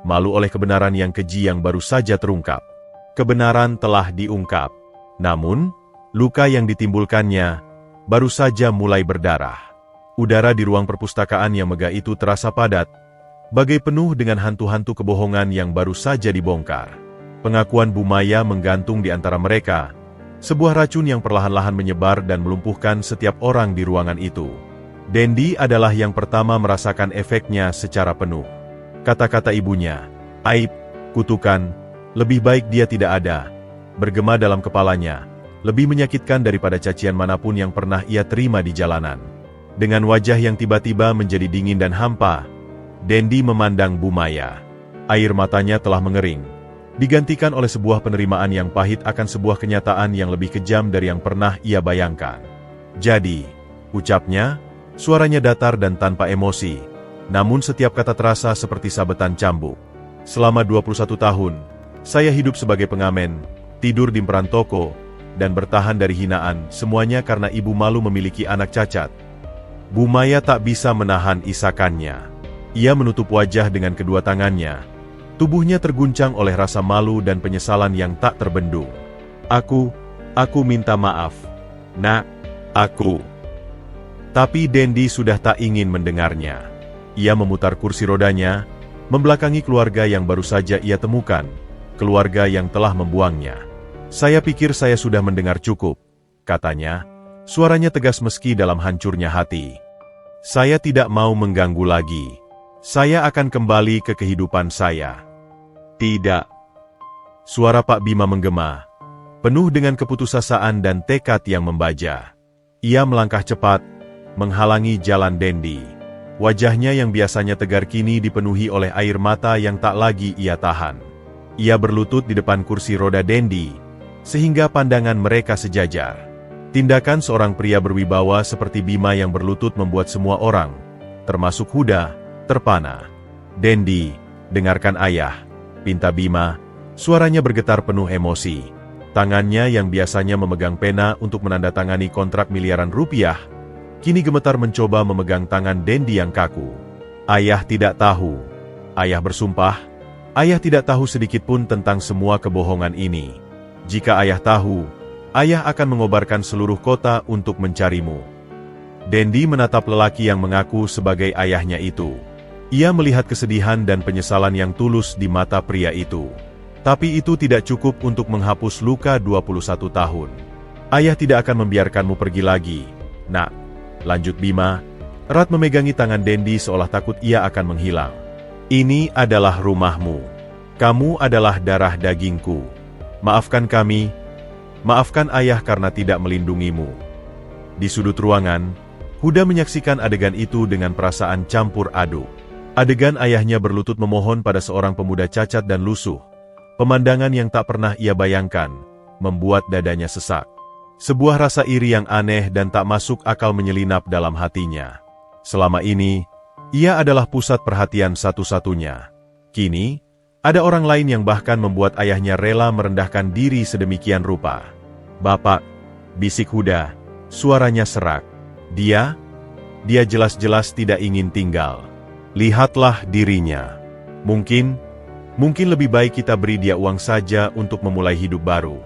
malu oleh kebenaran yang keji yang baru saja terungkap. Kebenaran telah diungkap, namun, luka yang ditimbulkannya, baru saja mulai berdarah. Udara di ruang perpustakaan yang megah itu terasa padat, bagai penuh dengan hantu-hantu kebohongan yang baru saja dibongkar. Pengakuan Bu Maya menggantung di antara mereka, sebuah racun yang perlahan-lahan menyebar dan melumpuhkan setiap orang di ruangan itu. Dendi adalah yang pertama merasakan efeknya secara penuh. Kata-kata ibunya, aib, kutukan, lebih baik dia tidak ada, bergema dalam kepalanya, lebih menyakitkan daripada cacian manapun yang pernah ia terima di jalanan. Dengan wajah yang tiba-tiba menjadi dingin dan hampa, Dendi memandang Bu Maya. Air matanya telah mengering, digantikan oleh sebuah penerimaan yang pahit akan sebuah kenyataan yang lebih kejam dari yang pernah ia bayangkan. Jadi, ucapnya, suaranya datar dan tanpa emosi, namun setiap kata terasa seperti sabetan cambuk. Selama 21 tahun, saya hidup sebagai pengamen, tidur di perantoko, dan bertahan dari hinaan, semuanya karena ibu malu memiliki anak cacat. Bu Maya tak bisa menahan isakannya. Ia menutup wajah dengan kedua tangannya. Tubuhnya terguncang oleh rasa malu dan penyesalan yang tak terbendung. Aku minta maaf. Nak, aku. Tapi Dendi sudah tak ingin mendengarnya. Ia memutar kursi rodanya, membelakangi keluarga yang baru saja ia temukan, keluarga yang telah membuangnya. Saya pikir saya sudah mendengar cukup, katanya, suaranya tegas meski dalam hancurnya hati. Saya tidak mau mengganggu lagi. Saya akan kembali ke kehidupan saya. Tidak. Suara Pak Bima menggema, penuh dengan keputusasaan dan tekad yang membaja. Ia melangkah cepat, menghalangi jalan Dendi. Wajahnya yang biasanya tegar kini dipenuhi oleh air mata yang tak lagi ia tahan. Ia berlutut di depan kursi roda Dendi, sehingga pandangan mereka sejajar. Tindakan seorang pria berwibawa seperti Bima yang berlutut membuat semua orang, termasuk Huda, terpana. Dendi, dengarkan ayah, pinta Bima, suaranya bergetar penuh emosi. Tangannya yang biasanya memegang pena untuk menandatangani kontrak miliaran rupiah, kini gemetar mencoba memegang tangan Dendi yang kaku. Ayah tidak tahu. Ayah bersumpah, ayah tidak tahu sedikitpun tentang semua kebohongan ini. Jika ayah tahu, ayah akan mengobarkan seluruh kota untuk mencarimu. Dendi menatap lelaki yang mengaku sebagai ayahnya itu. Ia melihat kesedihan dan penyesalan yang tulus di mata pria itu. Tapi itu tidak cukup untuk menghapus luka 21 tahun. Ayah tidak akan membiarkanmu pergi lagi, nak, lanjut Bima, erat memegangi tangan Dendi seolah takut ia akan menghilang. Ini adalah rumahmu. Kamu adalah darah dagingku. Maafkan kami, maafkan ayah karena tidak melindungimu. Di sudut ruangan, Huda menyaksikan adegan itu dengan perasaan campur aduk. Adegan ayahnya berlutut memohon pada seorang pemuda cacat dan lusuh. Pemandangan yang tak pernah ia bayangkan, membuat dadanya sesak. Sebuah rasa iri yang aneh dan tak masuk akal menyelinap dalam hatinya. Selama ini, ia adalah pusat perhatian satu-satunya. Kini, ada orang lain yang bahkan membuat ayahnya rela merendahkan diri sedemikian rupa. Bapak, bisik Huda, suaranya serak. Dia jelas-jelas tidak ingin tinggal. Lihatlah dirinya. Mungkin lebih baik kita beri dia uang saja untuk memulai hidup baru.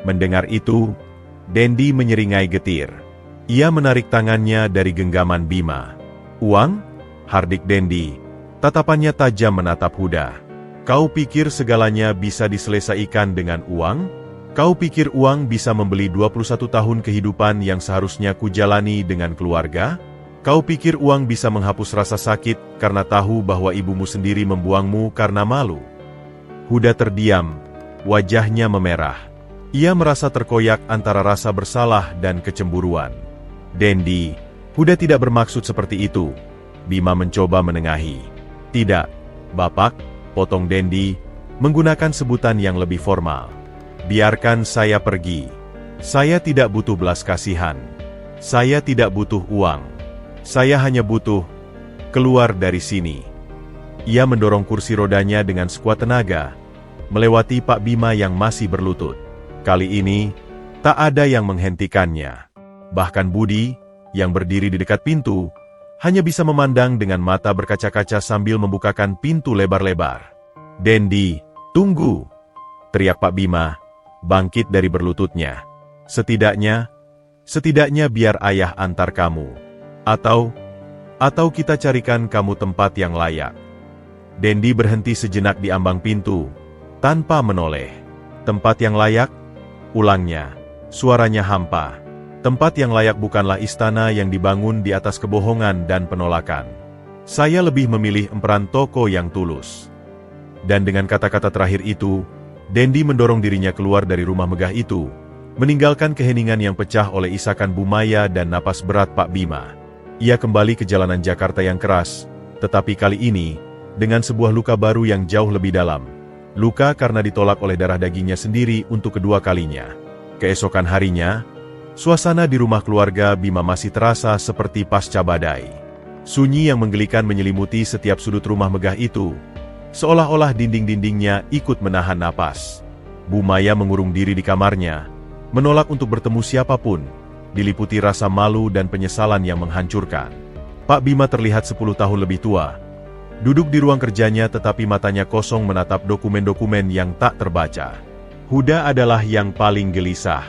Mendengar itu, Dendi menyeringai getir. Ia menarik tangannya dari genggaman Bima. Uang? Hardik Dendi. Tatapannya tajam menatap Huda. Kau pikir segalanya bisa diselesaikan dengan uang? Kau pikir uang bisa membeli 21 tahun kehidupan yang seharusnya kujalani dengan keluarga? Kau pikir uang bisa menghapus rasa sakit karena tahu bahwa ibumu sendiri membuangmu karena malu? Huda terdiam, wajahnya memerah. Ia merasa terkoyak antara rasa bersalah dan kecemburuan. Dendi, Huda tidak bermaksud seperti itu. Bima mencoba menengahi. Tidak, Bapak, potong Dendi, menggunakan sebutan yang lebih formal. Biarkan saya pergi. Saya tidak butuh belas kasihan. Saya tidak butuh uang. Saya hanya butuh keluar dari sini. Ia mendorong kursi rodanya dengan sekuat tenaga, melewati Pak Bima yang masih berlutut. Kali ini, tak ada yang menghentikannya. Bahkan Budi, yang berdiri di dekat pintu, hanya bisa memandang dengan mata berkaca-kaca sambil membukakan pintu lebar-lebar. Dendi, tunggu! Teriak Pak Bima, bangkit dari berlututnya. Setidaknya biar ayah antar kamu. Atau kita carikan kamu tempat yang layak. Dendi berhenti sejenak di ambang pintu, tanpa menoleh. Tempat yang layak? Ulangnya, suaranya hampa. Tempat yang layak bukanlah istana yang dibangun di atas kebohongan dan penolakan. Saya lebih memilih emperan toko yang tulus. Dan dengan kata-kata terakhir itu, Dendi mendorong dirinya keluar dari rumah megah itu, meninggalkan keheningan yang pecah oleh isakan Bu Maya dan napas berat Pak Bima. Ia kembali ke jalanan Jakarta yang keras, tetapi kali ini, dengan sebuah luka baru yang jauh lebih dalam. Luka karena ditolak oleh darah dagingnya sendiri untuk kedua kalinya. Keesokan harinya, suasana di rumah keluarga Bima masih terasa seperti pasca badai. Sunyi yang menggelikan menyelimuti setiap sudut rumah megah itu, seolah-olah dinding-dindingnya ikut menahan napas. Bu Maya mengurung diri di kamarnya, menolak untuk bertemu siapapun, diliputi rasa malu dan penyesalan yang menghancurkan. Pak Bima terlihat 10 tahun lebih tua. Duduk di ruang kerjanya tetapi matanya kosong menatap dokumen-dokumen yang tak terbaca. Huda adalah yang paling gelisah.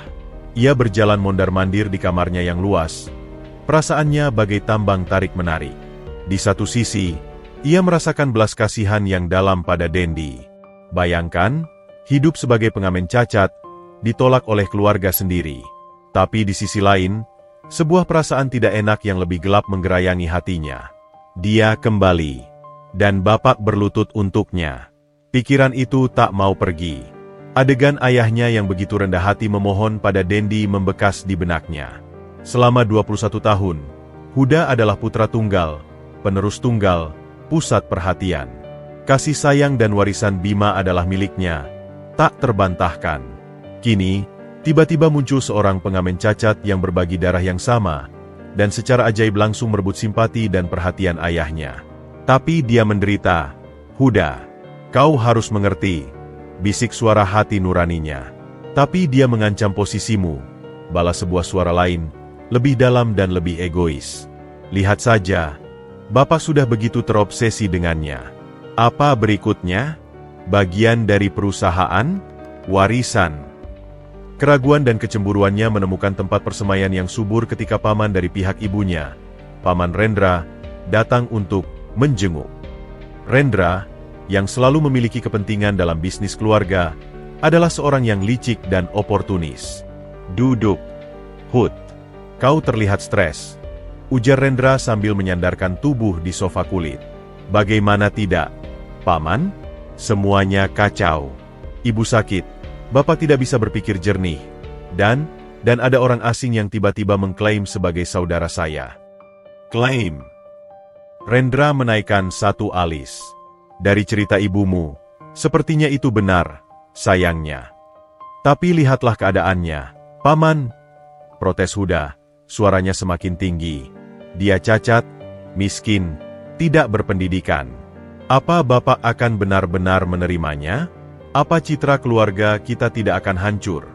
Ia berjalan mondar-mandir di kamarnya yang luas. Perasaannya bagai tambang tarik-menarik. Di satu sisi, ia merasakan belas kasihan yang dalam pada Dendi. Bayangkan, hidup sebagai pengamen cacat, ditolak oleh keluarga sendiri. Tapi di sisi lain, sebuah perasaan tidak enak yang lebih gelap menggerayangi hatinya. Dia kembali, dan bapak berlutut untuknya. Pikiran itu tak mau pergi. Adegan ayahnya yang begitu rendah hati memohon pada Dendi membekas di benaknya. Selama 21 tahun, Huda adalah putra tunggal, penerus tunggal, pusat perhatian. Kasih sayang dan warisan Bima adalah miliknya, tak terbantahkan. Kini, tiba-tiba muncul seorang pengamen cacat yang berbagi darah yang sama, dan secara ajaib langsung merebut simpati dan perhatian ayahnya. Tapi dia menderita. Huda, kau harus mengerti, bisik suara hati nuraninya. Tapi dia mengancam posisimu, balas sebuah suara lain, lebih dalam dan lebih egois. Lihat saja, bapak sudah begitu terobsesi dengannya. Apa berikutnya? Bagian dari perusahaan? Warisan? Keraguan dan kecemburuannya menemukan tempat persemaian yang subur ketika paman dari pihak ibunya, Paman Rendra, datang untuk menjenguk. Rendra, yang selalu memiliki kepentingan dalam bisnis keluarga, adalah seorang yang licik dan oportunis. Duduk. Hud, kau terlihat stres, ujar Rendra sambil menyandarkan tubuh di sofa kulit. Bagaimana tidak, Paman? Semuanya kacau. Ibu sakit, bapak tidak bisa berpikir jernih, dan ada orang asing yang tiba-tiba mengklaim sebagai saudara saya. Klaim? Rendra menaikkan satu alis. Dari cerita ibumu, sepertinya itu benar, sayangnya. Tapi lihatlah keadaannya, Paman. Protes Huda, suaranya semakin tinggi. Dia cacat, miskin, tidak berpendidikan. Apa bapak akan benar-benar menerimanya? Apa citra keluarga kita tidak akan hancur?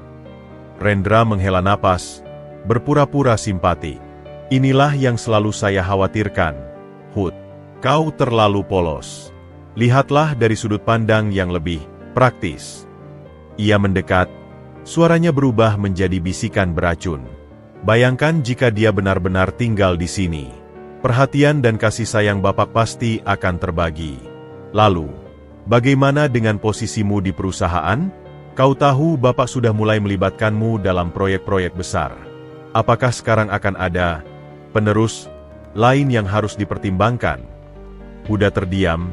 Rendra menghela napas, berpura-pura simpati. Inilah yang selalu saya khawatirkan. Hud, kau terlalu polos. Lihatlah dari sudut pandang yang lebih praktis. Ia mendekat, suaranya berubah menjadi bisikan beracun. Bayangkan jika dia benar-benar tinggal di sini. Perhatian dan kasih sayang bapak pasti akan terbagi. Lalu, bagaimana dengan posisimu di perusahaan? Kau tahu bapak sudah mulai melibatkanmu dalam proyek-proyek besar. Apakah sekarang akan ada penerus lain yang harus dipertimbangkan? Huda terdiam,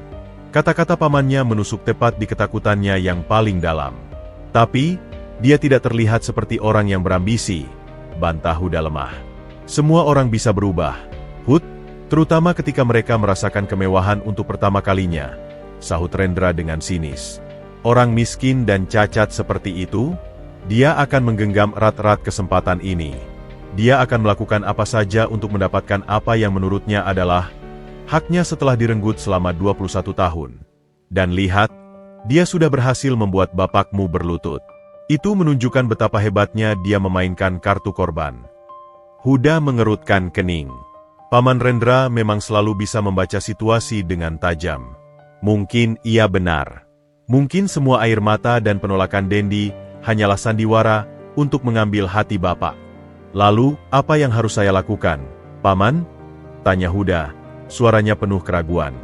kata-kata pamannya menusuk tepat di ketakutannya yang paling dalam. Tapi, dia tidak terlihat seperti orang yang berambisi, bantah Huda lemah. Semua orang bisa berubah, Hud, terutama ketika mereka merasakan kemewahan untuk pertama kalinya, sahut Rendra dengan sinis. Orang miskin dan cacat seperti itu, dia akan menggenggam erat-erat kesempatan ini. Dia akan melakukan apa saja untuk mendapatkan apa yang menurutnya adalah haknya setelah direnggut selama 21 tahun. Dan lihat, dia sudah berhasil membuat bapakmu berlutut. Itu menunjukkan betapa hebatnya dia memainkan kartu korban. Huda mengerutkan kening. Paman Rendra memang selalu bisa membaca situasi dengan tajam. Mungkin ia benar. Mungkin semua air mata dan penolakan Dendi hanyalah sandiwara untuk mengambil hati bapak. Lalu, apa yang harus saya lakukan, Paman? Tanya Huda, suaranya penuh keraguan.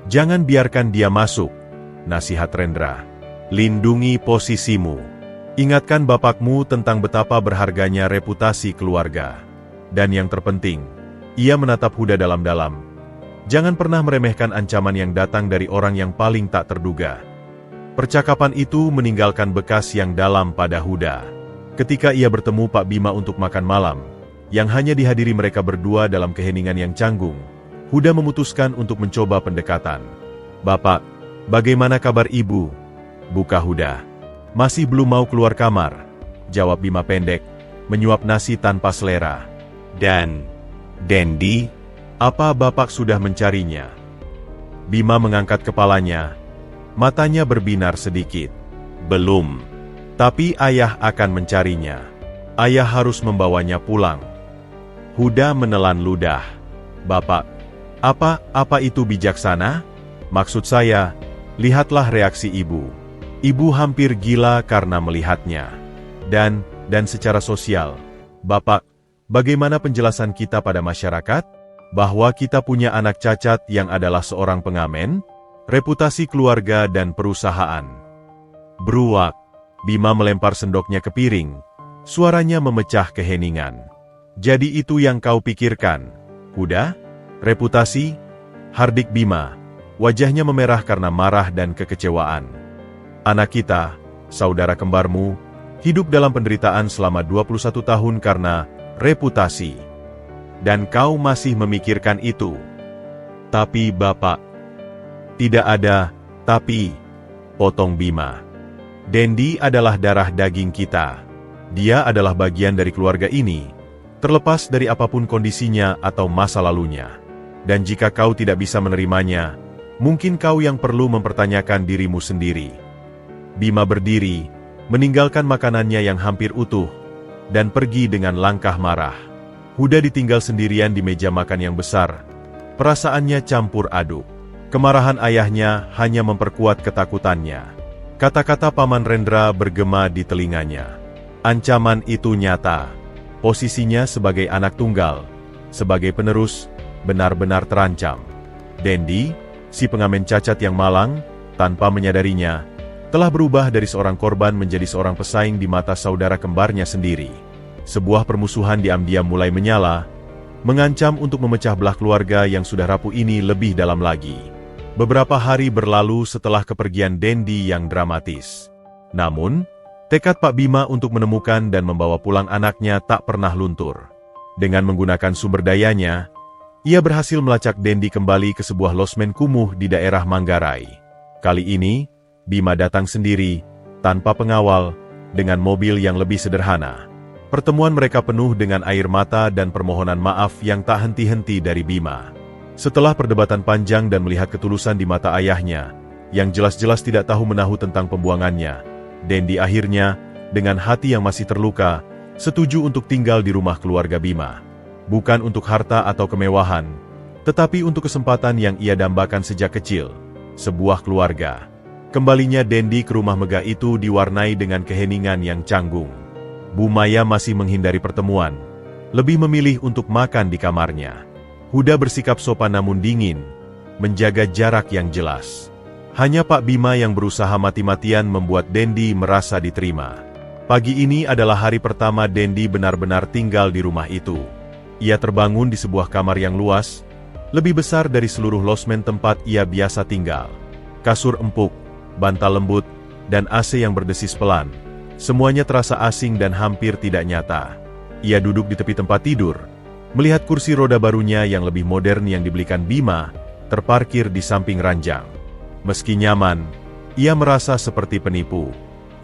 Jangan biarkan dia masuk, nasihat Rendra. Lindungi posisimu. Ingatkan bapakmu tentang betapa berharganya reputasi keluarga. Dan yang terpenting, ia menatap Huda dalam-dalam. Jangan pernah meremehkan ancaman yang datang dari orang yang paling tak terduga. Percakapan itu meninggalkan bekas yang dalam pada Huda. Ketika ia bertemu Pak Bima untuk makan malam, yang hanya dihadiri mereka berdua dalam keheningan yang canggung, Huda memutuskan untuk mencoba pendekatan. "Bapak, bagaimana kabar ibu?" buka Huda. "Masih belum mau keluar kamar," jawab Bima pendek, menyuap nasi tanpa selera. "Dan Dendi, apa bapak sudah mencarinya?" Bima mengangkat kepalanya, matanya berbinar sedikit. "Belum. Tapi ayah akan mencarinya. Ayah harus membawanya pulang." Huda menelan ludah. "Bapak, apa itu bijaksana? Maksud saya, lihatlah reaksi ibu. Ibu hampir gila karena melihatnya. Dan secara sosial, Bapak, bagaimana penjelasan kita pada masyarakat? Bahwa kita punya anak cacat yang adalah seorang pengamen, reputasi keluarga dan perusahaan." Beruak, Bima melempar sendoknya ke piring. Suaranya memecah keheningan. "Jadi itu yang kau pikirkan, Huda? Reputasi?" Hardik Bima. Wajahnya memerah karena marah dan kekecewaan. "Anak kita, saudara kembarmu, hidup dalam penderitaan selama 21 tahun karena reputasi. Dan kau masih memikirkan itu. Tapi Bapak..." "Tidak ada tapi," potong Bima. "Dendi adalah darah daging kita. Dia adalah bagian dari keluarga ini, terlepas dari apapun kondisinya atau masa lalunya. Dan jika kau tidak bisa menerimanya, mungkin kau yang perlu mempertanyakan dirimu sendiri." Bima berdiri, meninggalkan makanannya yang hampir utuh, dan pergi dengan langkah marah. Huda ditinggal sendirian di meja makan yang besar. Perasaannya campur aduk. Kemarahan ayahnya hanya memperkuat ketakutannya. Kata-kata Paman Rendra bergema di telinganya. Ancaman itu nyata. Posisinya sebagai anak tunggal, sebagai penerus, benar-benar terancam. Dendi, si pengamen cacat yang malang, tanpa menyadarinya, telah berubah dari seorang korban menjadi seorang pesaing di mata saudara kembarnya sendiri. Sebuah permusuhan diam-diam mulai menyala, mengancam untuk memecah belah keluarga yang sudah rapuh ini lebih dalam lagi. Beberapa hari berlalu setelah kepergian Dendi yang dramatis. Namun, tekad Pak Bima untuk menemukan dan membawa pulang anaknya tak pernah luntur. Dengan menggunakan sumber dayanya, ia berhasil melacak Dendi kembali ke sebuah losmen kumuh di daerah Manggarai. Kali ini, Bima datang sendiri, tanpa pengawal, dengan mobil yang lebih sederhana. Pertemuan mereka penuh dengan air mata dan permohonan maaf yang tak henti-henti dari Bima. Setelah perdebatan panjang dan melihat ketulusan di mata ayahnya, yang jelas-jelas tidak tahu menahu tentang pembuangannya, Dendi akhirnya, dengan hati yang masih terluka, setuju untuk tinggal di rumah keluarga Bima. Bukan untuk harta atau kemewahan, tetapi untuk kesempatan yang ia dambakan sejak kecil, sebuah keluarga. Kembalinya Dendi ke rumah megah itu diwarnai dengan keheningan yang canggung. Bu Maya masih menghindari pertemuan, lebih memilih untuk makan di kamarnya. Huda bersikap sopan namun dingin, menjaga jarak yang jelas. Hanya Pak Bima yang berusaha mati-matian membuat Dendi merasa diterima. Pagi ini adalah hari pertama Dendi benar-benar tinggal di rumah itu. Ia terbangun di sebuah kamar yang luas, lebih besar dari seluruh losmen tempat ia biasa tinggal. Kasur empuk, bantal lembut, dan AC yang berdesis pelan. Semuanya terasa asing dan hampir tidak nyata. Ia duduk di tepi tempat tidur, melihat kursi roda barunya yang lebih modern yang dibelikan Bima, terparkir di samping ranjang. Meski nyaman, ia merasa seperti penipu.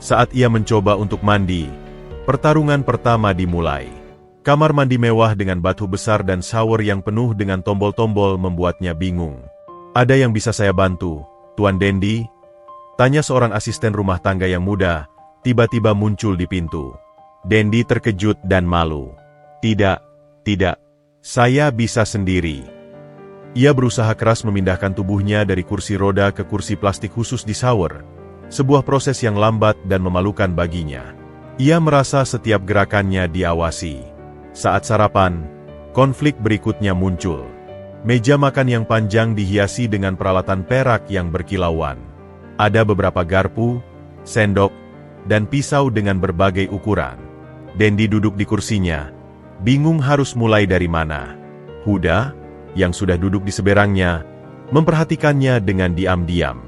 Saat ia mencoba untuk mandi, pertarungan pertama dimulai. Kamar mandi mewah dengan batu besar dan shower yang penuh dengan tombol-tombol membuatnya bingung. "Ada yang bisa saya bantu, Tuan Dendi?" tanya seorang asisten rumah tangga yang muda, tiba-tiba muncul di pintu. Dendi terkejut dan malu. Tidak, saya bisa sendiri." Ia berusaha keras memindahkan tubuhnya dari kursi roda ke kursi plastik khusus di shower, sebuah proses yang lambat dan memalukan baginya. Ia merasa setiap gerakannya diawasi. Saat sarapan, konflik berikutnya muncul. Meja makan yang panjang dihiasi dengan peralatan perak yang berkilauan. Ada beberapa garpu, sendok, dan pisau dengan berbagai ukuran. Dendi duduk di kursinya, bingung harus mulai dari mana. Huda, yang sudah duduk di seberangnya, memperhatikannya dengan diam-diam.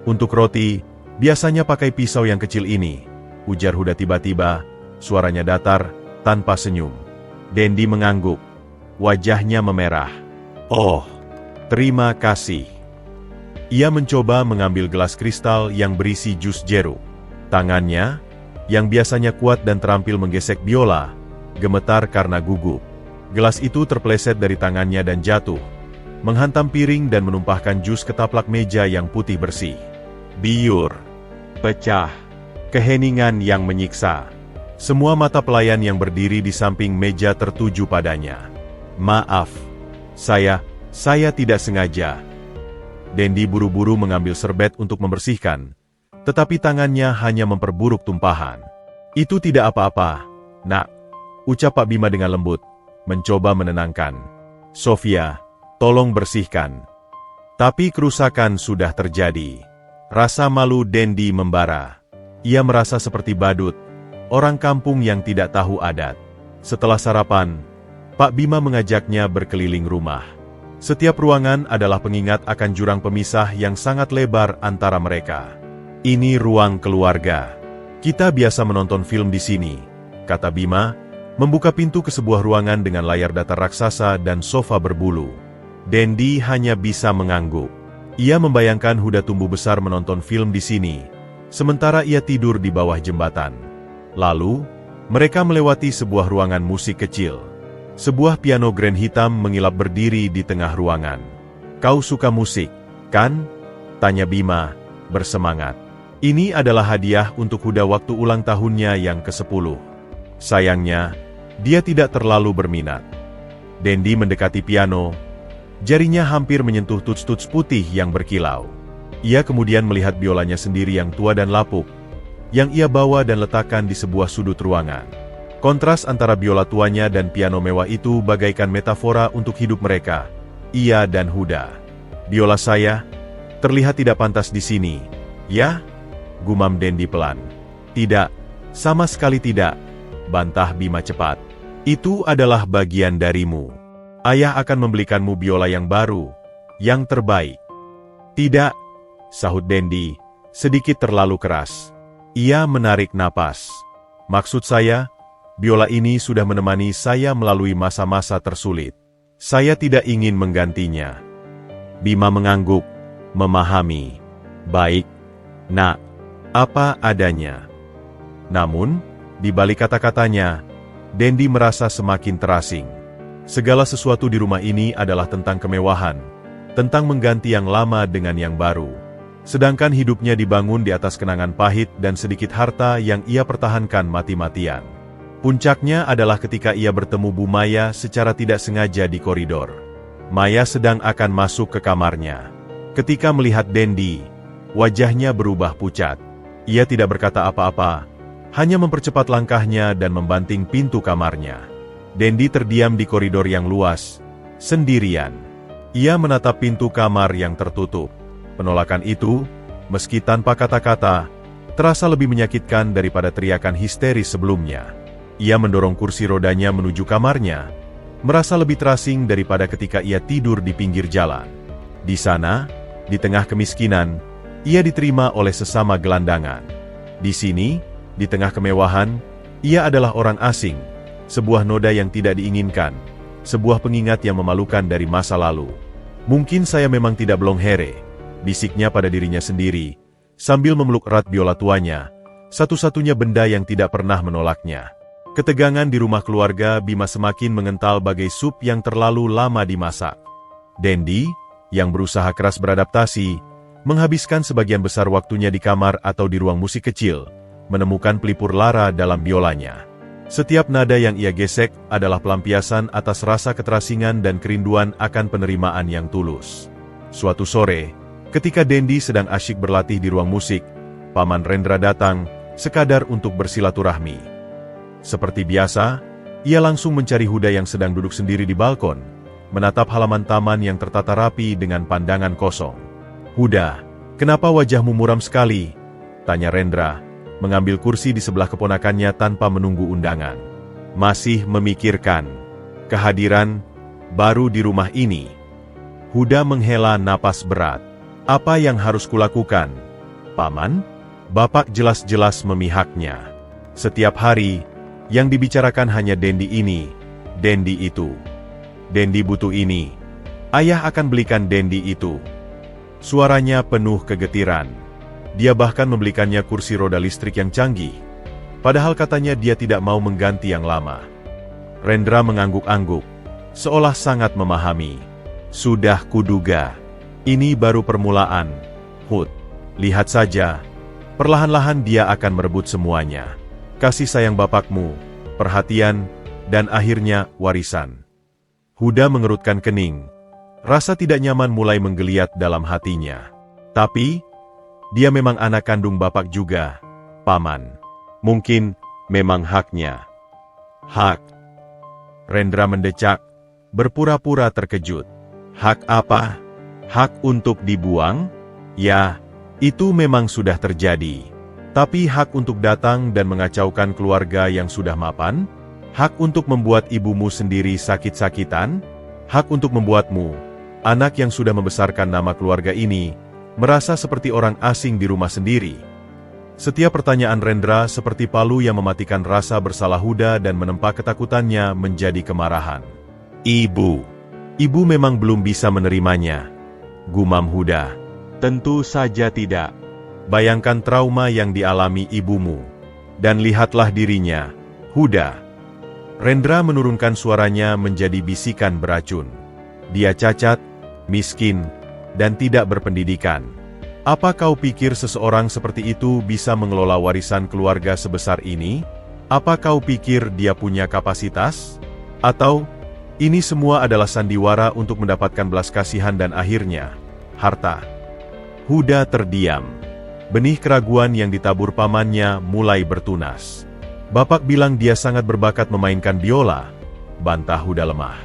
"Untuk roti, biasanya pakai pisau yang kecil ini," ujar Huda tiba-tiba, suaranya datar, tanpa senyum. Dendi mengangguk, wajahnya memerah. "Oh, terima kasih." Ia mencoba mengambil gelas kristal yang berisi jus jeruk. Tangannya, yang biasanya kuat dan terampil menggesek biola, gemetar karena gugup. Gelas itu terpeleset dari tangannya dan jatuh, menghantam piring dan menumpahkan jus ke taplak meja yang putih bersih. Biur. Pecah. Keheningan yang menyiksa. Semua mata pelayan yang berdiri di samping meja tertuju padanya. Maaf. Saya tidak sengaja. Dendi buru-buru mengambil serbet untuk membersihkan, tetapi tangannya hanya memperburuk tumpahan. Itu tidak apa-apa, nak, ucap Pak Bima dengan lembut, mencoba menenangkan. Sofia, tolong bersihkan. Tapi kerusakan sudah terjadi. Rasa malu Dendi membara. Ia merasa seperti badut, orang kampung yang tidak tahu adat. Setelah sarapan, Pak Bima mengajaknya berkeliling rumah. Setiap ruangan adalah pengingat akan jurang pemisah yang sangat lebar antara mereka. Ini ruang keluarga. Kita biasa menonton film di sini, kata Bima, membuka pintu ke sebuah ruangan dengan layar datar raksasa dan sofa berbulu. Dendi hanya bisa mengangguk. Ia membayangkan Huda tumbuh besar menonton film di sini, sementara ia tidur di bawah jembatan. Lalu, mereka melewati sebuah ruangan musik kecil. Sebuah piano grand hitam mengilap berdiri di tengah ruangan. Kau suka musik, kan? Tanya Bima, bersemangat. Ini adalah hadiah untuk Huda waktu ulang tahunnya yang ke-10. Sayangnya, dia tidak terlalu berminat. Dendi mendekati piano. Jarinya hampir menyentuh tuts-tuts putih yang berkilau. Ia kemudian melihat biolanya sendiri yang tua dan lapuk, yang ia bawa dan letakkan di sebuah sudut ruangan. Kontras antara biola tuanya dan piano mewah itu bagaikan metafora untuk hidup mereka, ia dan Huda. Biola saya terlihat tidak pantas di sini, ya? Gumam Dendi pelan. Tidak, sama sekali tidak, bantah Bima cepat. Itu adalah bagian darimu. Ayah akan membelikanmu biola yang baru, yang terbaik. Tidak, sahut Dendi, sedikit terlalu keras. Ia menarik napas. Maksud saya, biola ini sudah menemani saya melalui masa-masa tersulit. Saya tidak ingin menggantinya. Bima mengangguk, memahami. Baik, nak, apa adanya. Namun, di balik kata-katanya, Dendi merasa semakin terasing. Segala sesuatu di rumah ini adalah tentang kemewahan, tentang mengganti yang lama dengan yang baru. Sedangkan hidupnya dibangun di atas kenangan pahit dan sedikit harta yang ia pertahankan mati-matian. Puncaknya adalah ketika ia bertemu Bu Maya secara tidak sengaja di koridor. Maya sedang akan masuk ke kamarnya. Ketika melihat Dendi, wajahnya berubah pucat. Ia tidak berkata apa-apa, hanya mempercepat langkahnya dan membanting pintu kamarnya. Dendi terdiam di koridor yang luas, sendirian. Ia menatap pintu kamar yang tertutup. Penolakan itu, meski tanpa kata-kata, terasa lebih menyakitkan daripada teriakan histeris sebelumnya. Ia mendorong kursi rodanya menuju kamarnya, merasa lebih terasing daripada ketika ia tidur di pinggir jalan. Di sana, di tengah kemiskinan, ia diterima oleh sesama gelandangan. Di sini, di tengah kemewahan, ia adalah orang asing, sebuah noda yang tidak diinginkan, sebuah pengingat yang memalukan dari masa lalu. Mungkin saya memang tidak blonghere, bisiknya pada dirinya sendiri, sambil memeluk erat biola tuanya, satu-satunya benda yang tidak pernah menolaknya. Ketegangan di rumah keluarga Bima semakin mengental bagai sup yang terlalu lama dimasak. Dendi, yang berusaha keras beradaptasi, menghabiskan sebagian besar waktunya di kamar atau di ruang musik kecil, menemukan pelipur lara dalam biolanya. Setiap nada yang ia gesek adalah pelampiasan atas rasa keterasingan dan kerinduan akan penerimaan yang tulus. Suatu sore, ketika Dendi sedang asyik berlatih di ruang musik, Paman Rendra datang, sekadar untuk bersilaturahmi. Seperti biasa, ia langsung mencari Huda yang sedang duduk sendiri di balkon, menatap halaman taman yang tertata rapi dengan pandangan kosong. Huda, kenapa wajahmu muram sekali? Tanya Rendra, mengambil kursi di sebelah keponakannya tanpa menunggu undangan. Masih memikirkan kehadiran baru di rumah ini. Huda menghela napas berat. Apa yang harus kulakukan? Paman, Bapak jelas-jelas memihaknya. Setiap hari, yang dibicarakan hanya Dendi ini, Dendi itu. Dendi butuh ini. Ayah akan belikan Dendi itu. Suaranya penuh kegetiran. Dia bahkan membelikannya kursi roda listrik yang canggih. Padahal katanya dia tidak mau mengganti yang lama. Rendra mengangguk-angguk, seolah sangat memahami. Sudah kuduga. Ini baru permulaan, Hud. Lihat saja. Perlahan-lahan dia akan merebut semuanya. Kasih sayang bapakmu, perhatian, dan akhirnya warisan. Huda mengerutkan kening. Rasa tidak nyaman mulai menggeliat dalam hatinya. Tapi, dia memang anak kandung bapak juga, Paman. Mungkin memang haknya. Hak. Rendra mendecak, berpura-pura terkejut. Hak apa? Hak untuk dibuang? Ya, itu memang sudah terjadi. Tapi hak untuk datang dan mengacaukan keluarga yang sudah mapan? Hak untuk membuat ibumu sendiri sakit-sakitan? Hak untuk membuatmu, anak yang sudah membesarkan nama keluarga ini, merasa seperti orang asing di rumah sendiri. Setiap pertanyaan Rendra seperti palu yang mematikan rasa bersalah Huda dan menempa ketakutannya menjadi kemarahan. Ibu memang belum bisa menerimanya, gumam Huda. Tentu saja tidak. Bayangkan trauma yang dialami ibumu. Dan lihatlah dirinya, Huda. Rendra menurunkan suaranya menjadi bisikan beracun. Dia cacat, miskin, dan tidak berpendidikan. Apa kau pikir seseorang seperti itu bisa mengelola warisan keluarga sebesar ini? Apa kau pikir dia punya kapasitas? Atau, ini semua adalah sandiwara untuk mendapatkan belas kasihan dan akhirnya, harta? Huda terdiam. Benih keraguan yang ditabur pamannya mulai bertunas. Bapak bilang dia sangat berbakat memainkan biola, bantah Huda lemah.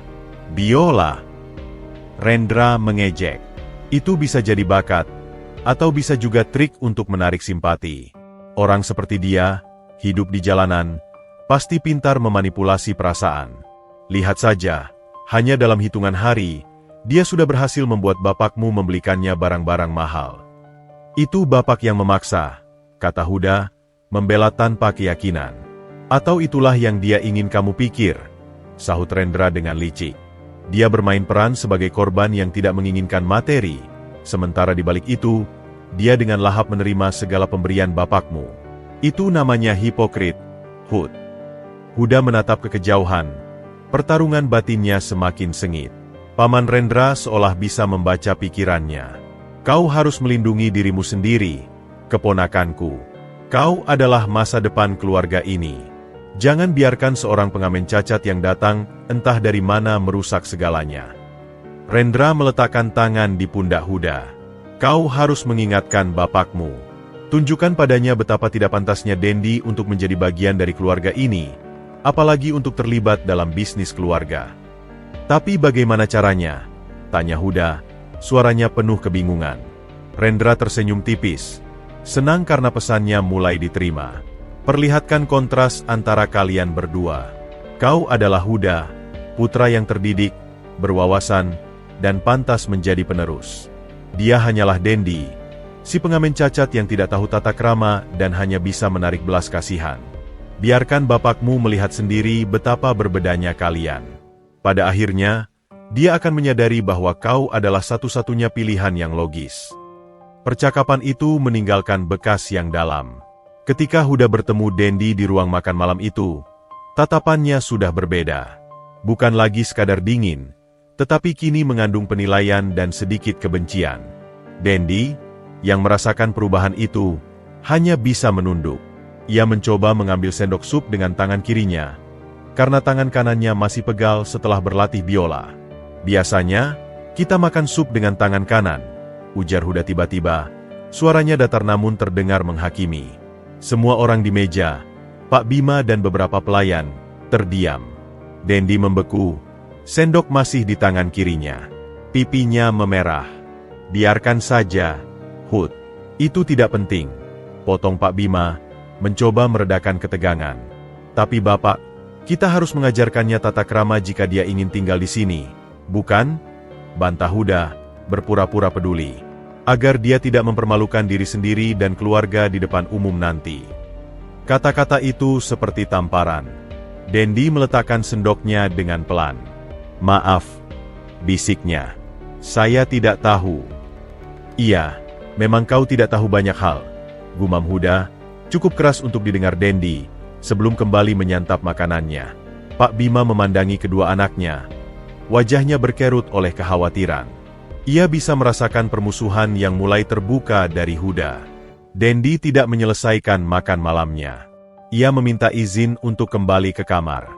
Biola? Rendra mengejek. Itu bisa jadi bakat, atau bisa juga trik untuk menarik simpati. Orang seperti dia, hidup di jalanan, pasti pintar memanipulasi perasaan. Lihat saja, hanya dalam hitungan hari, dia sudah berhasil membuat bapakmu membelikannya barang-barang mahal. Itu bapak yang memaksa, kata Huda, membela tanpa keyakinan. Atau itulah yang dia ingin kamu pikir, sahut Rendra dengan licik. Dia bermain peran sebagai korban yang tidak menginginkan materi, sementara di balik itu, dia dengan lahap menerima segala pemberian bapakmu. Itu namanya hipokrit, Hud. Huda menatap ke kejauhan. Pertarungan batinnya semakin sengit. Paman Rendra seolah bisa membaca pikirannya. Kau harus melindungi dirimu sendiri, keponakanku. Kau adalah masa depan keluarga ini. Jangan biarkan seorang pengamen cacat yang datang, entah dari mana merusak segalanya. Rendra meletakkan tangan di pundak Huda. Kau harus mengingatkan bapakmu. Tunjukkan padanya betapa tidak pantasnya Dendi untuk menjadi bagian dari keluarga ini, apalagi untuk terlibat dalam bisnis keluarga. Tapi bagaimana caranya? Tanya Huda, suaranya penuh kebingungan. Rendra tersenyum tipis. Senang karena pesannya mulai diterima. Perlihatkan kontras antara kalian berdua. Kau adalah Huda, putra yang terdidik, berwawasan, dan pantas menjadi penerus. Dia hanyalah Dendi, si pengamen cacat yang tidak tahu tata krama dan hanya bisa menarik belas kasihan. Biarkan bapakmu melihat sendiri betapa berbedanya kalian. Pada akhirnya, dia akan menyadari bahwa kau adalah satu-satunya pilihan yang logis. Percakapan itu meninggalkan bekas yang dalam. Ketika Huda bertemu Dendi di ruang makan malam itu, tatapannya sudah berbeda. Bukan lagi sekadar dingin, tetapi kini mengandung penilaian dan sedikit kebencian. Dendi, yang merasakan perubahan itu, hanya bisa menunduk. Ia mencoba mengambil sendok sup dengan tangan kirinya, karena tangan kanannya masih pegal setelah berlatih biola. Biasanya, kita makan sup dengan tangan kanan, ujar Huda tiba-tiba. Suaranya datar namun terdengar menghakimi. Semua orang di meja, Pak Bima dan beberapa pelayan, terdiam. Dendi membeku. Sendok masih di tangan kirinya. Pipinya memerah. Biarkan saja, Hud. Itu tidak penting. Potong Pak Bima, mencoba meredakan ketegangan. Tapi Bapak, kita harus mengajarkannya tata krama jika dia ingin tinggal di sini. Bukan? Bantah Huda, berpura-pura peduli. Agar dia tidak mempermalukan diri sendiri dan keluarga di depan umum nanti. Kata-kata itu seperti tamparan. Dendi meletakkan sendoknya dengan pelan. Maaf, bisiknya. Saya tidak tahu. Iya, memang kau tidak tahu banyak hal, gumam Huda, cukup keras untuk didengar Dendi, sebelum kembali menyantap makanannya. Pak Bima memandangi kedua anaknya. Wajahnya berkerut oleh kekhawatiran. Ia bisa merasakan permusuhan yang mulai terbuka dari Huda. Dendi tidak menyelesaikan makan malamnya. Ia meminta izin untuk kembali ke kamar.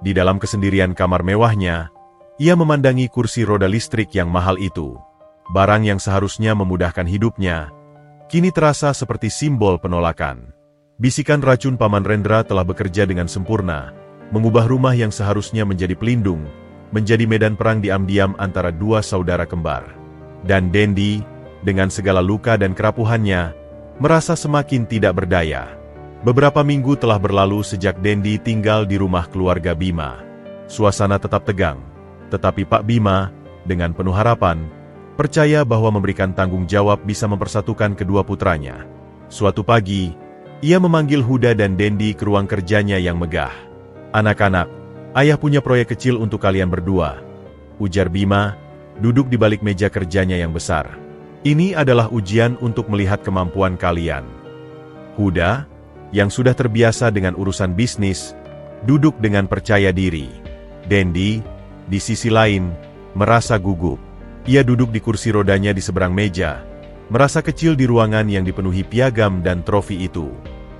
Di dalam kesendirian kamar mewahnya, ia memandangi kursi roda listrik yang mahal itu. Barang yang seharusnya memudahkan hidupnya, kini terasa seperti simbol penolakan. Bisikan racun Paman Rendra telah bekerja dengan sempurna, mengubah rumah yang seharusnya menjadi pelindung, menjadi medan perang diam-diam antara dua saudara kembar. Dan Dendi, dengan segala luka dan kerapuhannya, merasa semakin tidak berdaya. Beberapa minggu telah berlalu sejak Dendi tinggal di rumah keluarga Bima. Suasana tetap tegang, tetapi Pak Bima, dengan penuh harapan, percaya bahwa memberikan tanggung jawab bisa mempersatukan kedua putranya. Suatu pagi, ia memanggil Huda dan Dendi ke ruang kerjanya yang megah. "Anak-anak, ayah punya proyek kecil untuk kalian berdua," ujar Bima, duduk di balik meja kerjanya yang besar. "Ini adalah ujian untuk melihat kemampuan kalian." Huda, yang sudah terbiasa dengan urusan bisnis, duduk dengan percaya diri. Dendi, di sisi lain, merasa gugup. Ia duduk di kursi rodanya di seberang meja, merasa kecil di ruangan yang dipenuhi piagam dan trofi itu.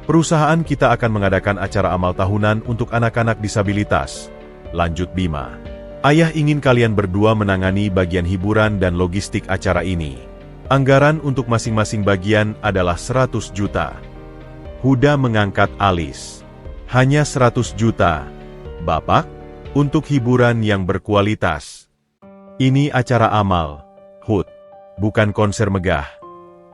"Perusahaan kita akan mengadakan acara amal tahunan untuk anak-anak disabilitas," lanjut Bima. "Ayah ingin kalian berdua menangani bagian hiburan dan logistik acara ini. Anggaran untuk masing-masing bagian adalah 100 juta. Huda mengangkat alis. "Hanya 100 juta, Bapak? Untuk hiburan yang berkualitas? Ini acara amal, Hud, bukan konser megah,"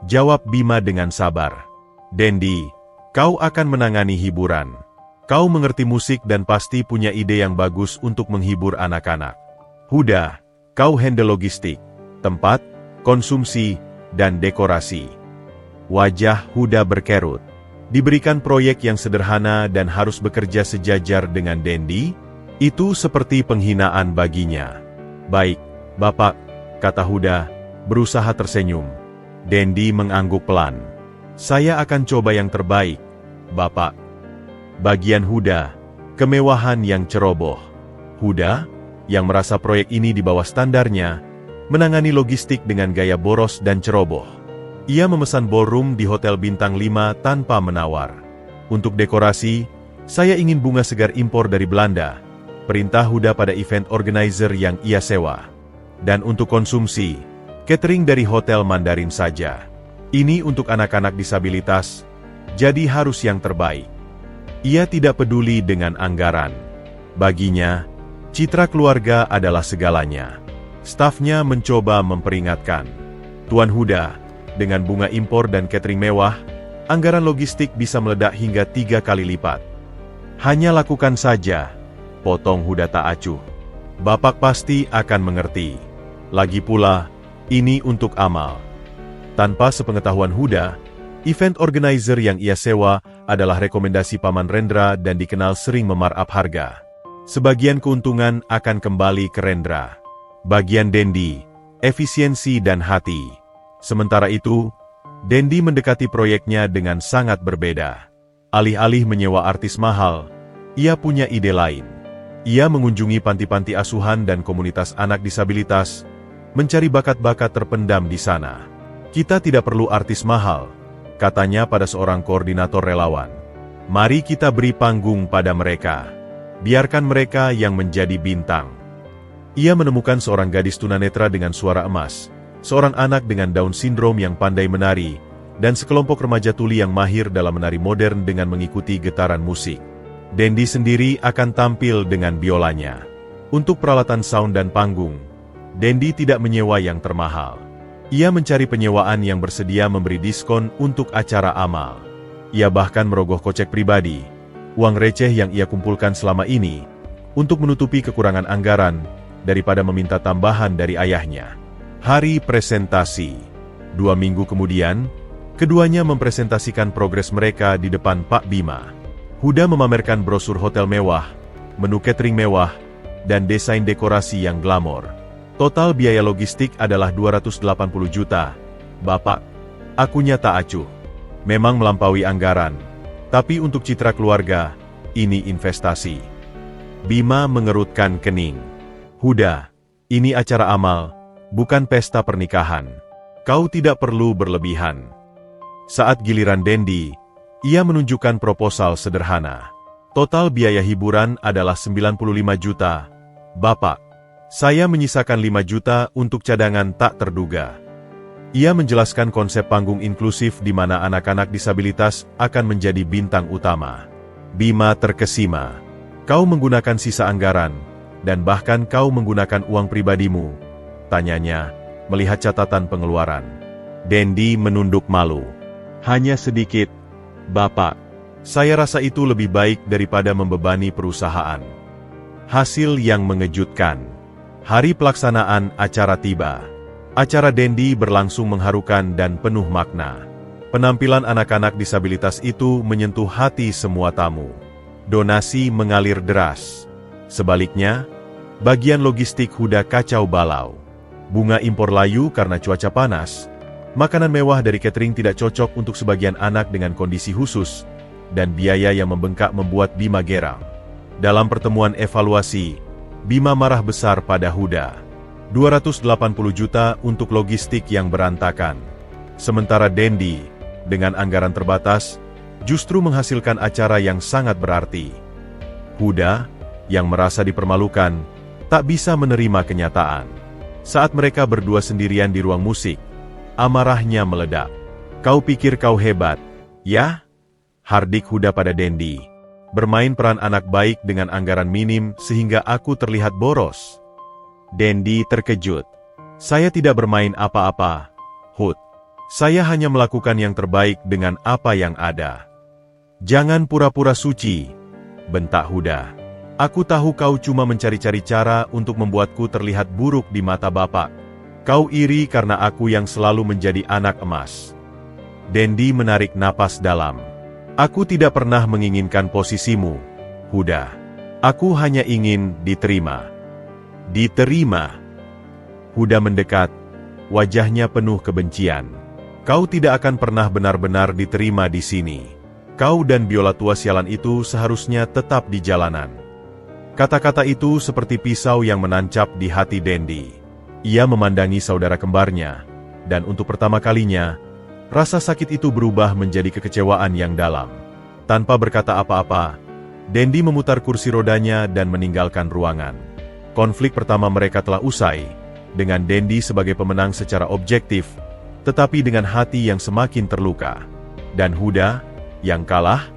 jawab Bima dengan sabar. "Dendi, kau akan menangani hiburan. Kau mengerti musik dan pasti punya ide yang bagus untuk menghibur anak-anak. Huda, kau handle logistik, tempat, konsumsi, dan dekorasi." Wajah Huda berkerut. Diberikan proyek yang sederhana dan harus bekerja sejajar dengan Dendi, itu seperti penghinaan baginya. "Baik, Bapak," kata Huda, berusaha tersenyum. Dendi mengangguk pelan. "Saya akan coba yang terbaik, Bapak." Bagian Huda, kemewahan yang ceroboh. Huda, yang merasa proyek ini di bawah standarnya, menangani logistik dengan gaya boros dan ceroboh. Ia memesan ballroom di Hotel Bintang 5 tanpa menawar. "Untuk dekorasi, saya ingin bunga segar impor dari Belanda," perintah Huda pada event organizer yang ia sewa. "Dan untuk konsumsi, catering dari Hotel Mandarin saja. Ini untuk anak-anak disabilitas, jadi harus yang terbaik." Ia tidak peduli dengan anggaran. Baginya, citra keluarga adalah segalanya. Stafnya mencoba memperingatkan, "Tuan Huda, dengan bunga impor dan catering mewah, anggaran logistik bisa meledak hingga 3 kali lipat." "Hanya lakukan saja," potong Huda tak acuh. "Bapak pasti akan mengerti. Lagi pula, ini untuk amal." Tanpa sepengetahuan Huda, event organizer yang ia sewa adalah rekomendasi Paman Rendra dan dikenal sering memarkup harga. Sebagian keuntungan akan kembali ke Rendra. Bagian Dendi, efisiensi dan hati. Sementara itu, Dendi mendekati proyeknya dengan sangat berbeda. Alih-alih menyewa artis mahal, ia punya ide lain. Ia mengunjungi panti-panti asuhan dan komunitas anak disabilitas, mencari bakat-bakat terpendam di sana. "Kita tidak perlu artis mahal," katanya pada seorang koordinator relawan. "Mari kita beri panggung pada mereka. Biarkan mereka yang menjadi bintang." Ia menemukan seorang gadis tunanetra dengan suara emas, seorang anak dengan Down syndrome yang pandai menari, dan sekelompok remaja tuli yang mahir dalam menari modern dengan mengikuti getaran musik. Dendi sendiri akan tampil dengan biolanya. Untuk peralatan sound dan panggung, Dendi tidak menyewa yang termahal. Ia mencari penyewaan yang bersedia memberi diskon untuk acara amal. Ia bahkan merogoh kocek pribadi, uang receh yang ia kumpulkan selama ini, untuk menutupi kekurangan anggaran, daripada meminta tambahan dari ayahnya. Hari presentasi. 2 minggu kemudian, keduanya mempresentasikan progres mereka di depan Pak Bima. Huda memamerkan brosur hotel mewah, menu catering mewah, dan desain dekorasi yang glamor. Total biaya logistik adalah 280 juta, Bapak, akunya tak acuh. Memang melampaui anggaran. Tapi untuk citra keluarga, ini investasi. Bima mengerutkan kening. Huda, ini acara amal, bukan pesta pernikahan. Kau tidak perlu berlebihan. Saat giliran Dendi, ia menunjukkan proposal sederhana. Total biaya hiburan adalah 95 juta. Bapak, saya menyisakan 5 juta untuk cadangan tak terduga. Ia menjelaskan konsep panggung inklusif di mana anak-anak disabilitas akan menjadi bintang utama. Bima terkesima. Kau menggunakan sisa anggaran, dan bahkan kau menggunakan uang pribadimu, tanyanya, melihat catatan pengeluaran. Dendi menunduk malu. Hanya sedikit, Bapak. Saya rasa itu lebih baik daripada membebani perusahaan. Hasil yang mengejutkan. Hari pelaksanaan acara tiba. Acara Dendi berlangsung mengharukan dan penuh makna. Penampilan anak-anak disabilitas itu menyentuh hati semua tamu. Donasi mengalir deras. Sebaliknya, bagian logistik Huda kacau balau. Bunga impor layu karena cuaca panas. Makanan mewah dari catering tidak cocok untuk sebagian anak dengan kondisi khusus, dan biaya yang membengkak membuat Bima geram. Dalam pertemuan evaluasi, Bima marah besar pada Huda. 280 juta untuk logistik yang berantakan. Sementara Dendi, dengan anggaran terbatas, justru menghasilkan acara yang sangat berarti. Huda, yang merasa dipermalukan, tak bisa menerima kenyataan. Saat mereka berdua sendirian di ruang musik, amarahnya meledak. Kau pikir kau hebat, ya? Hardik Huda pada Dendi. Bermain peran anak baik dengan anggaran minim sehingga aku terlihat boros. Dendi terkejut. Saya tidak bermain apa-apa, Hud. Saya hanya melakukan yang terbaik dengan apa yang ada. Jangan pura-pura suci, bentak Huda. Aku tahu kau cuma mencari-cari cara untuk membuatku terlihat buruk di mata Bapak. Kau iri karena aku yang selalu menjadi anak emas. Dendi menarik napas dalam. Aku tidak pernah menginginkan posisimu, Huda. Aku hanya ingin diterima. Diterima. Huda mendekat, wajahnya penuh kebencian. Kau tidak akan pernah benar-benar diterima di sini. Kau dan biola tua sialan itu seharusnya tetap di jalanan. Kata-kata itu seperti pisau yang menancap di hati Dendi. Ia memandangi saudara kembarnya, dan untuk pertama kalinya, rasa sakit itu berubah menjadi kekecewaan yang dalam. Tanpa berkata apa-apa, Dendi memutar kursi rodanya dan meninggalkan ruangan. Konflik pertama mereka telah usai, dengan Dendi sebagai pemenang secara objektif, tetapi dengan hati yang semakin terluka. Dan Huda, yang kalah,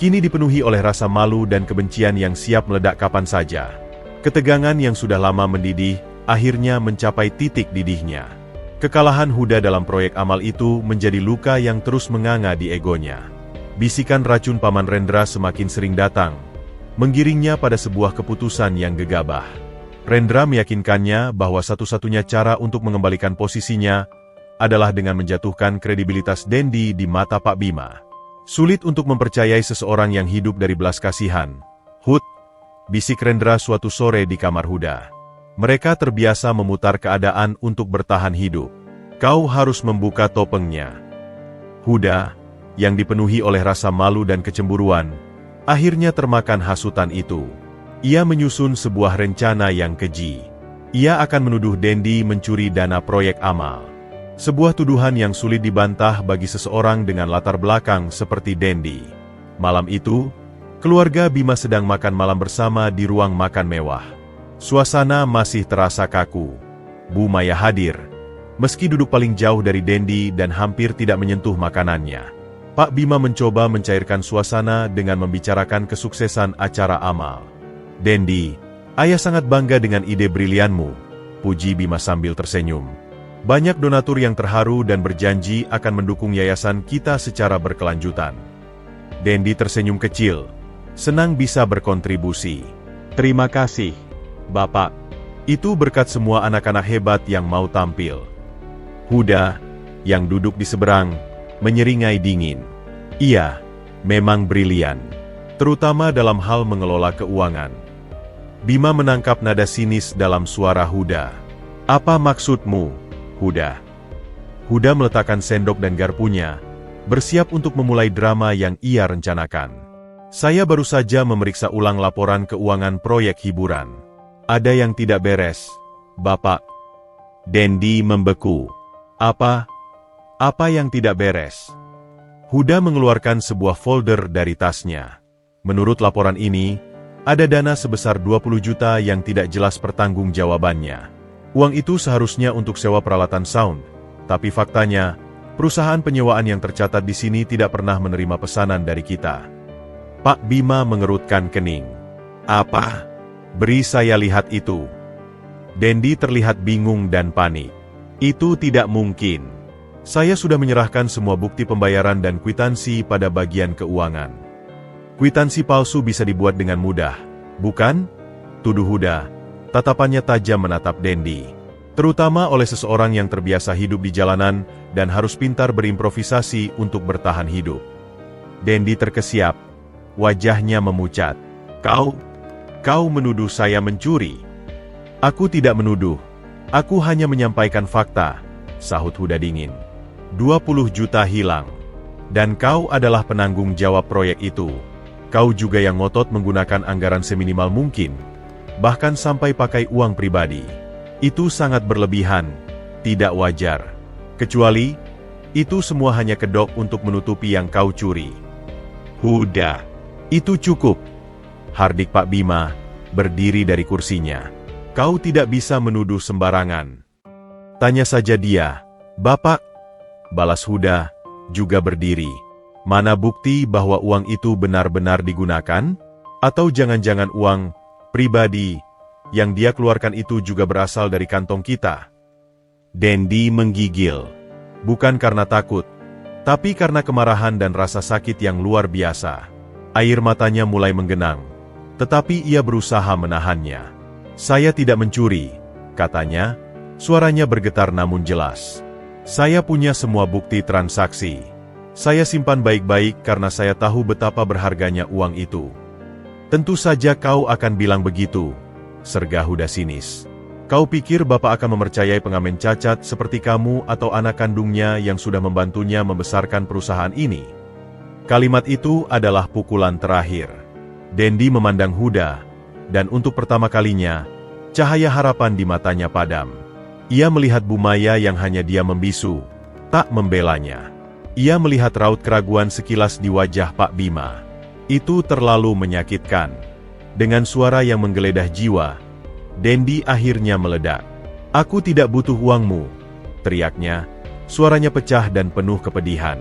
kini dipenuhi oleh rasa malu dan kebencian yang siap meledak kapan saja. Ketegangan yang sudah lama mendidih, akhirnya mencapai titik didihnya. Kekalahan Huda dalam proyek amal itu menjadi luka yang terus menganga di egonya. Bisikan racun Paman Rendra semakin sering datang, menggiringnya pada sebuah keputusan yang gegabah. Rendra meyakinkannya bahwa satu-satunya cara untuk mengembalikan posisinya adalah dengan menjatuhkan kredibilitas Dendi di mata Pak Bima. Sulit untuk mempercayai seseorang yang hidup dari belas kasihan. Hud, bisik Rendra suatu sore di kamar Huda. Mereka terbiasa memutar keadaan untuk bertahan hidup. Kau harus membuka topengnya. Huda, yang dipenuhi oleh rasa malu dan kecemburuan, akhirnya termakan hasutan itu. Ia menyusun sebuah rencana yang keji. Ia akan menuduh Dendi mencuri dana proyek amal. Sebuah tuduhan yang sulit dibantah bagi seseorang dengan latar belakang seperti Dendi. Malam itu, keluarga Bima sedang makan malam bersama di ruang makan mewah. Suasana masih terasa kaku. Bu Maya hadir, meski duduk paling jauh dari Dendi dan hampir tidak menyentuh makanannya. Pak Bima mencoba mencairkan suasana dengan membicarakan kesuksesan acara amal. Dendi, ayah sangat bangga dengan ide brilianmu, puji Bima sambil tersenyum. Banyak donatur yang terharu dan berjanji akan mendukung yayasan kita secara berkelanjutan. Dendi tersenyum kecil, senang bisa berkontribusi. Terima kasih, Bapak. Itu berkat semua anak-anak hebat yang mau tampil. Huda, yang duduk di seberang, menyeringai dingin. Iya, memang brilian, terutama dalam hal mengelola keuangan. Bima menangkap nada sinis dalam suara Huda. Apa maksudmu, Huda? Huda meletakkan sendok dan garpunya, bersiap untuk memulai drama yang ia rencanakan. Saya baru saja memeriksa ulang laporan keuangan proyek hiburan. Ada yang tidak beres, Bapak. Dendi membeku. Apa? Apa yang tidak beres? Huda mengeluarkan sebuah folder dari tasnya. Menurut laporan ini, ada dana sebesar 20 juta yang tidak jelas pertanggungjawabannya. Uang itu seharusnya untuk sewa peralatan sound, tapi faktanya, perusahaan penyewaan yang tercatat di sini tidak pernah menerima pesanan dari kita. Pak Bima mengerutkan kening. Apa? Beri saya lihat itu. Dendi terlihat bingung dan panik. Itu tidak mungkin. Saya sudah menyerahkan semua bukti pembayaran dan kwitansi pada bagian keuangan. Kwitansi palsu bisa dibuat dengan mudah, bukan? Tuduh Huda. Tatapannya tajam menatap Dendi. Terutama oleh seseorang yang terbiasa hidup di jalanan dan harus pintar berimprovisasi untuk bertahan hidup. Dendi terkesiap. Wajahnya memucat. Kau menuduh saya mencuri? Aku tidak menuduh. Aku hanya menyampaikan fakta, sahut Huda dingin. 20 juta hilang. Dan kau adalah penanggung jawab proyek itu. Kau juga yang ngotot menggunakan anggaran seminimal mungkin, bahkan sampai pakai uang pribadi. Itu sangat berlebihan, tidak wajar. Kecuali, itu semua hanya kedok untuk menutupi yang kau curi. Huda, itu cukup. Hardik Pak Bima, berdiri dari kursinya. Kau tidak bisa menuduh sembarangan. Tanya saja dia, Bapak. Balas Huda, juga berdiri. Mana bukti bahwa uang itu benar-benar digunakan? Atau jangan-jangan uang pribadi yang dia keluarkan itu juga berasal dari kantong kita? Dendi menggigil. Bukan karena takut, tapi karena kemarahan dan rasa sakit yang luar biasa. Air matanya mulai menggenang, tetapi ia berusaha menahannya. Saya tidak mencuri, katanya. Suaranya bergetar namun jelas. Saya punya semua bukti transaksi. Saya simpan baik-baik karena saya tahu betapa berharganya uang itu. Tentu saja kau akan bilang begitu, sergah Huda sinis. Kau pikir Bapak akan mempercayai pengamen cacat seperti kamu atau anak kandungnya yang sudah membantunya membesarkan perusahaan ini? Kalimat itu adalah pukulan terakhir. Dendi memandang Huda, dan untuk pertama kalinya, cahaya harapan di matanya padam. Ia melihat Bu Maya yang hanya dia membisu, tak membelanya. Ia melihat raut keraguan sekilas di wajah Pak Bima. Itu terlalu menyakitkan. Dengan suara yang menggeledah jiwa, Dendi akhirnya meledak. Aku tidak butuh uangmu, teriaknya. Suaranya pecah dan penuh kepedihan.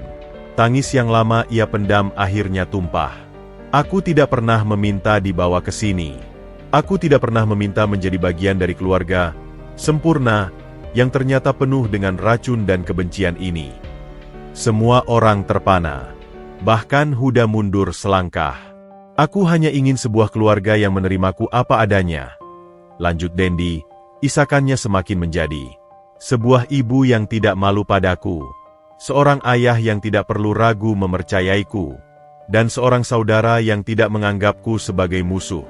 Tangis yang lama ia pendam akhirnya tumpah. Aku tidak pernah meminta dibawa ke sini. Aku tidak pernah meminta menjadi bagian dari keluarga sempurna yang ternyata penuh dengan racun dan kebencian ini. Semua orang terpana. Bahkan Huda mundur selangkah. Aku hanya ingin sebuah keluarga yang menerimaku apa adanya. Lanjut Dendi, isakannya semakin menjadi. Sebuah ibu yang tidak malu padaku. Seorang ayah yang tidak perlu ragu mempercayaiku. Dan seorang saudara yang tidak menganggapku sebagai musuh.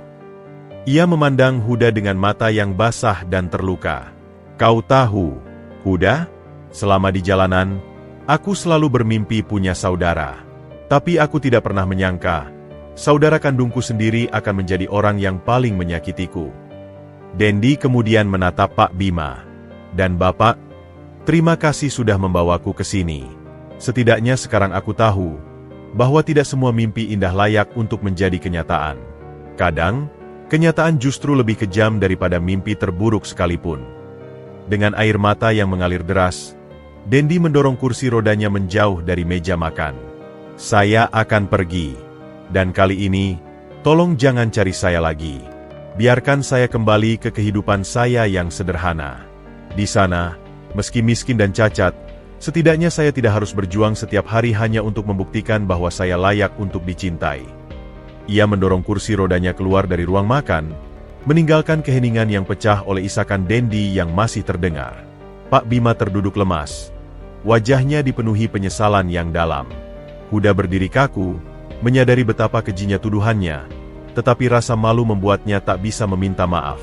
Ia memandang Huda dengan mata yang basah dan terluka. Kau tahu, Huda, selama di jalanan, aku selalu bermimpi punya saudara. Tapi aku tidak pernah menyangka, saudara kandungku sendiri akan menjadi orang yang paling menyakitiku. Dendi kemudian menatap Pak Bima. Dan Bapak, terima kasih sudah membawaku ke sini. Setidaknya sekarang aku tahu, bahwa tidak semua mimpi indah layak untuk menjadi kenyataan. Kadang, kenyataan justru lebih kejam daripada mimpi terburuk sekalipun. Dengan air mata yang mengalir deras, Dendi mendorong kursi rodanya menjauh dari meja makan. Saya akan pergi. Dan kali ini, tolong jangan cari saya lagi. Biarkan saya kembali ke kehidupan saya yang sederhana. Di sana, meski miskin dan cacat, setidaknya saya tidak harus berjuang setiap hari hanya untuk membuktikan bahwa saya layak untuk dicintai. Ia mendorong kursi rodanya keluar dari ruang makan, meninggalkan keheningan yang pecah oleh isakan Dendi yang masih terdengar. Pak Bima terduduk lemas. Wajahnya dipenuhi penyesalan yang dalam. Huda berdiri kaku, menyadari betapa kejinya tuduhannya, tetapi rasa malu membuatnya tak bisa meminta maaf.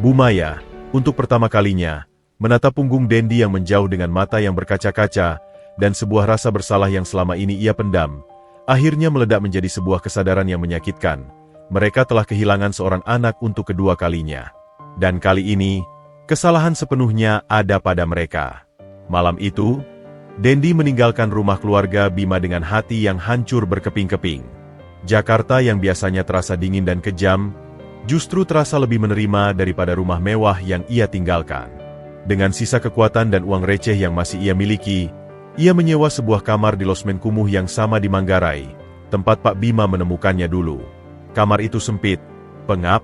Bu Maya, untuk pertama kalinya, Menatap punggung Dendi yang menjauh dengan mata yang berkaca-kaca, dan sebuah rasa bersalah yang selama ini ia pendam, akhirnya meledak menjadi sebuah kesadaran yang menyakitkan. Mereka telah kehilangan seorang anak untuk kedua kalinya. Dan kali ini, kesalahan sepenuhnya ada pada mereka. Malam itu, Dendi meninggalkan rumah keluarga Bima dengan hati yang hancur berkeping-keping. Jakarta yang biasanya terasa dingin dan kejam, justru terasa lebih menerima daripada rumah mewah yang ia tinggalkan. Dengan sisa kekuatan dan uang receh yang masih ia miliki, ia menyewa sebuah kamar di losmen kumuh yang sama di Manggarai, tempat Pak Bima menemukannya dulu. Kamar itu sempit, pengap,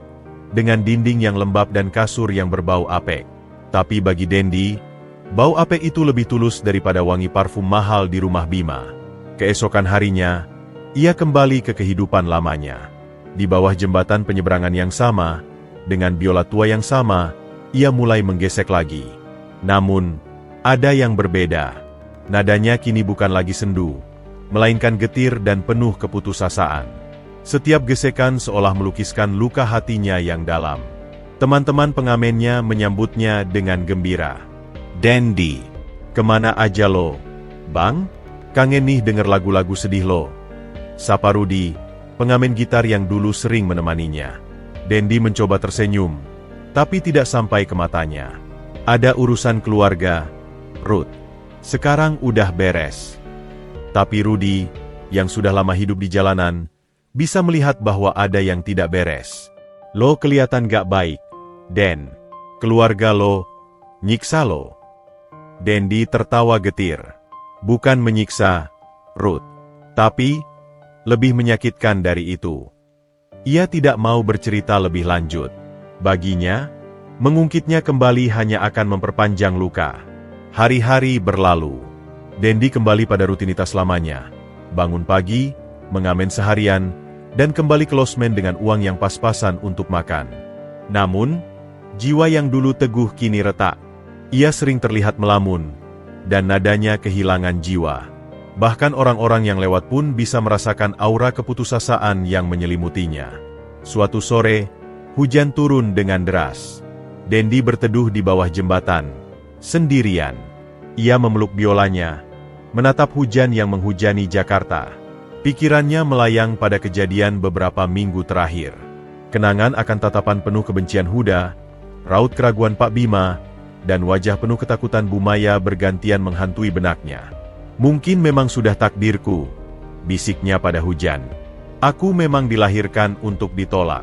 dengan dinding yang lembab dan kasur yang berbau apek. Tapi bagi Dendi, bau apek itu lebih tulus daripada wangi parfum mahal di rumah Bima. Keesokan harinya, ia kembali ke kehidupan lamanya. Di bawah jembatan penyeberangan yang sama, dengan biola tua yang sama, ia mulai menggesek lagi. Namun, ada yang berbeda. Nadanya kini bukan lagi sendu, melainkan getir dan penuh keputusasaan. Setiap gesekan seolah melukiskan luka hatinya yang dalam. Teman-teman pengamennya menyambutnya dengan gembira. "Dendi, kemana aja lo? Bang, kangen nih denger lagu-lagu sedih lo," sapa Rudi, pengamen gitar yang dulu sering menemaninya. Dendi mencoba tersenyum, tapi tidak sampai ke matanya. "Ada urusan keluarga, Ruth. Sekarang udah beres." Tapi Rudi, yang sudah lama hidup di jalanan, bisa melihat bahwa ada yang tidak beres. "Lo kelihatan gak baik, Den. Keluarga lo nyiksa lo." Dendi tertawa getir. "Bukan menyiksa, Ruth. Tapi, lebih menyakitkan dari itu." Ia tidak mau bercerita lebih lanjut. Baginya, mengungkitnya kembali hanya akan memperpanjang luka. Hari-hari berlalu. Dendi kembali pada rutinitas lamanya. Bangun pagi, mengamen seharian, dan kembali ke losmen dengan uang yang pas-pasan untuk makan. Namun, jiwa yang dulu teguh kini retak. Ia sering terlihat melamun, dan nadanya kehilangan jiwa. Bahkan orang-orang yang lewat pun bisa merasakan aura keputusasaan yang menyelimutinya. Suatu sore, hujan turun dengan deras. Dendi berteduh di bawah jembatan, sendirian. Ia memeluk biolanya, menatap hujan yang menghujani Jakarta. Pikirannya melayang pada kejadian beberapa minggu terakhir. Kenangan akan tatapan penuh kebencian Huda, raut keraguan Pak Bima, dan wajah penuh ketakutan Bu Maya bergantian menghantui benaknya. "Mungkin memang sudah takdirku," bisiknya pada hujan. "Aku memang dilahirkan untuk ditolak."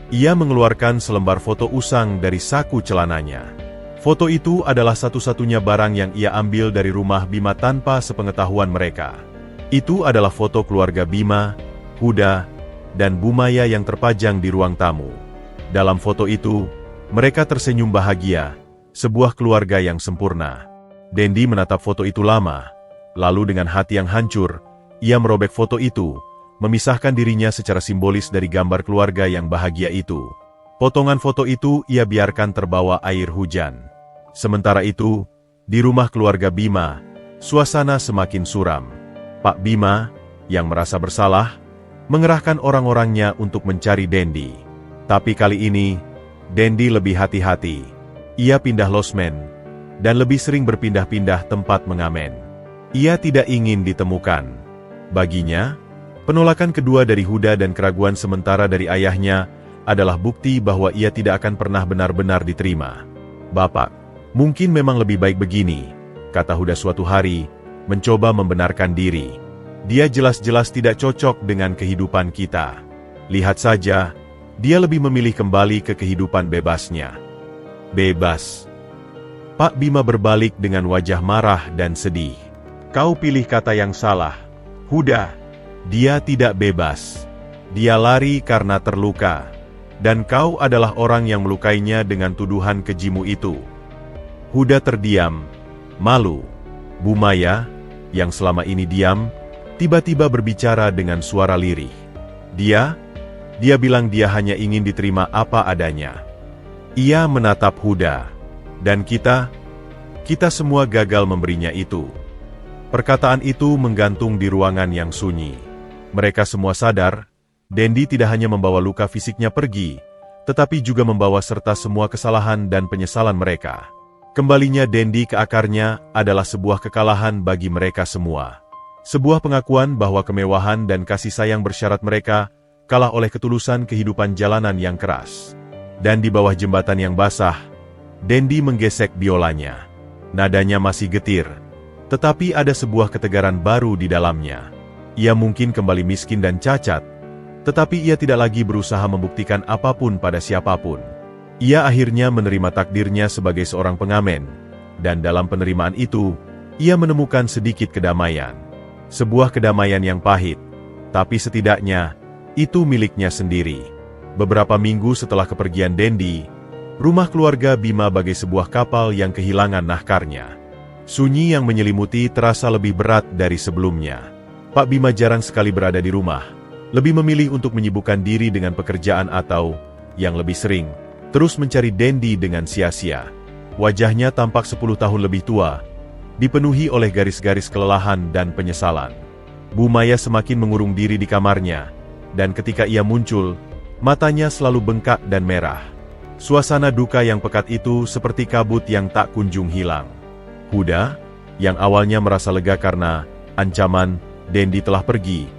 Ia mengeluarkan selembar foto usang dari saku celananya. Foto itu adalah satu-satunya barang yang ia ambil dari rumah Bima tanpa sepengetahuan mereka. Itu adalah foto keluarga Bima, Huda, dan Bu Maya yang terpajang di ruang tamu. Dalam foto itu, mereka tersenyum bahagia, sebuah keluarga yang sempurna. Dendi menatap foto itu lama, lalu dengan hati yang hancur, ia merobek foto itu, memisahkan dirinya secara simbolis dari gambar keluarga yang bahagia itu. Potongan foto itu ia biarkan terbawa air hujan. Sementara itu, di rumah keluarga Bima, suasana semakin suram. Pak Bima, yang merasa bersalah, mengerahkan orang-orangnya untuk mencari Dendi. Tapi kali ini, Dendi lebih hati-hati. Ia pindah losmen, dan lebih sering berpindah-pindah tempat mengamen. Ia tidak ingin ditemukan. Baginya, penolakan kedua dari Huda dan keraguan sementara dari ayahnya adalah bukti bahwa ia tidak akan pernah benar-benar diterima. "Bapak, mungkin memang lebih baik begini," kata Huda suatu hari, mencoba membenarkan diri. "Dia jelas-jelas tidak cocok dengan kehidupan kita. Lihat saja, dia lebih memilih kembali ke kehidupan bebasnya." "Bebas?" Pak Bima berbalik dengan wajah marah dan sedih. "Kau pilih kata yang salah, Huda. Dia tidak bebas. Dia lari karena terluka. Dan kau adalah orang yang melukainya dengan tuduhan kejimu itu." Huda terdiam, malu. Bu Maya, yang selama ini diam, tiba-tiba berbicara dengan suara lirih. Dia bilang dia hanya ingin diterima apa adanya." Ia menatap Huda. "Dan kita semua gagal memberinya itu." Perkataan itu menggantung di ruangan yang sunyi. Mereka semua sadar, Dendi tidak hanya membawa luka fisiknya pergi, tetapi juga membawa serta semua kesalahan dan penyesalan mereka. Kembalinya Dendi ke akarnya adalah sebuah kekalahan bagi mereka semua. Sebuah pengakuan bahwa kemewahan dan kasih sayang bersyarat mereka kalah oleh ketulusan kehidupan jalanan yang keras. Dan di bawah jembatan yang basah, Dendi menggesek biolanya. Nadanya masih getir, tetapi ada sebuah ketegaran baru di dalamnya. Ia mungkin kembali miskin dan cacat, tetapi ia tidak lagi berusaha membuktikan apapun pada siapapun. Ia akhirnya menerima takdirnya sebagai seorang pengamen, dan dalam penerimaan itu, ia menemukan sedikit kedamaian. Sebuah kedamaian yang pahit, tapi setidaknya, itu miliknya sendiri. Beberapa minggu setelah kepergian Dendi, rumah keluarga Bima bagai sebuah kapal yang kehilangan nahkarnya. Sunyi yang menyelimuti terasa lebih berat dari sebelumnya. Pak Bima jarang sekali berada di rumah, lebih memilih untuk menyibukkan diri dengan pekerjaan atau, yang lebih sering, terus mencari Dendi dengan sia-sia. Wajahnya tampak 10 tahun lebih tua, dipenuhi oleh garis-garis kelelahan dan penyesalan. Bu Maya semakin mengurung diri di kamarnya, dan ketika ia muncul, matanya selalu bengkak dan merah. Suasana duka yang pekat itu seperti kabut yang tak kunjung hilang. Huda, yang awalnya merasa lega karena ancaman Dendi telah pergi,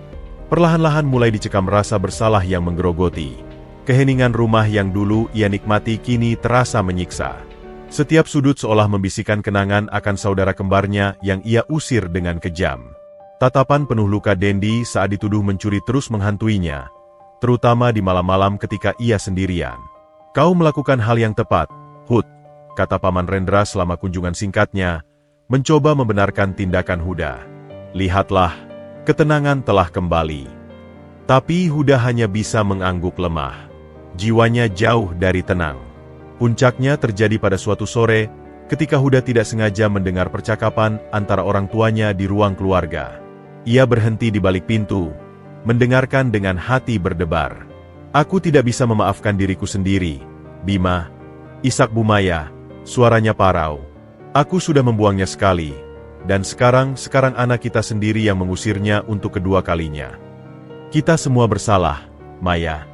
perlahan-lahan mulai dicekam rasa bersalah yang menggerogoti. Keheningan rumah yang dulu ia nikmati kini terasa menyiksa. Setiap sudut seolah membisikkan kenangan akan saudara kembarnya yang ia usir dengan kejam. Tatapan penuh luka Dendi saat dituduh mencuri terus menghantuinya, terutama di malam-malam ketika ia sendirian. "Kau melakukan hal yang tepat, Hud," kata Paman Rendra selama kunjungan singkatnya, mencoba membenarkan tindakan Huda. "Lihatlah, ketenangan telah kembali." Tapi Huda hanya bisa mengangguk lemah. Jiwanya jauh dari tenang. Puncaknya terjadi pada suatu sore, ketika Huda tidak sengaja mendengar percakapan antara orang tuanya di ruang keluarga. Ia berhenti di balik pintu, mendengarkan dengan hati berdebar. "Aku tidak bisa memaafkan diriku sendiri, Bima." Isak Bu Maya, suaranya parau. "Aku sudah membuangnya sekali, dan sekarang anak kita sendiri yang mengusirnya untuk kedua kalinya." "Kita semua bersalah, Maya,"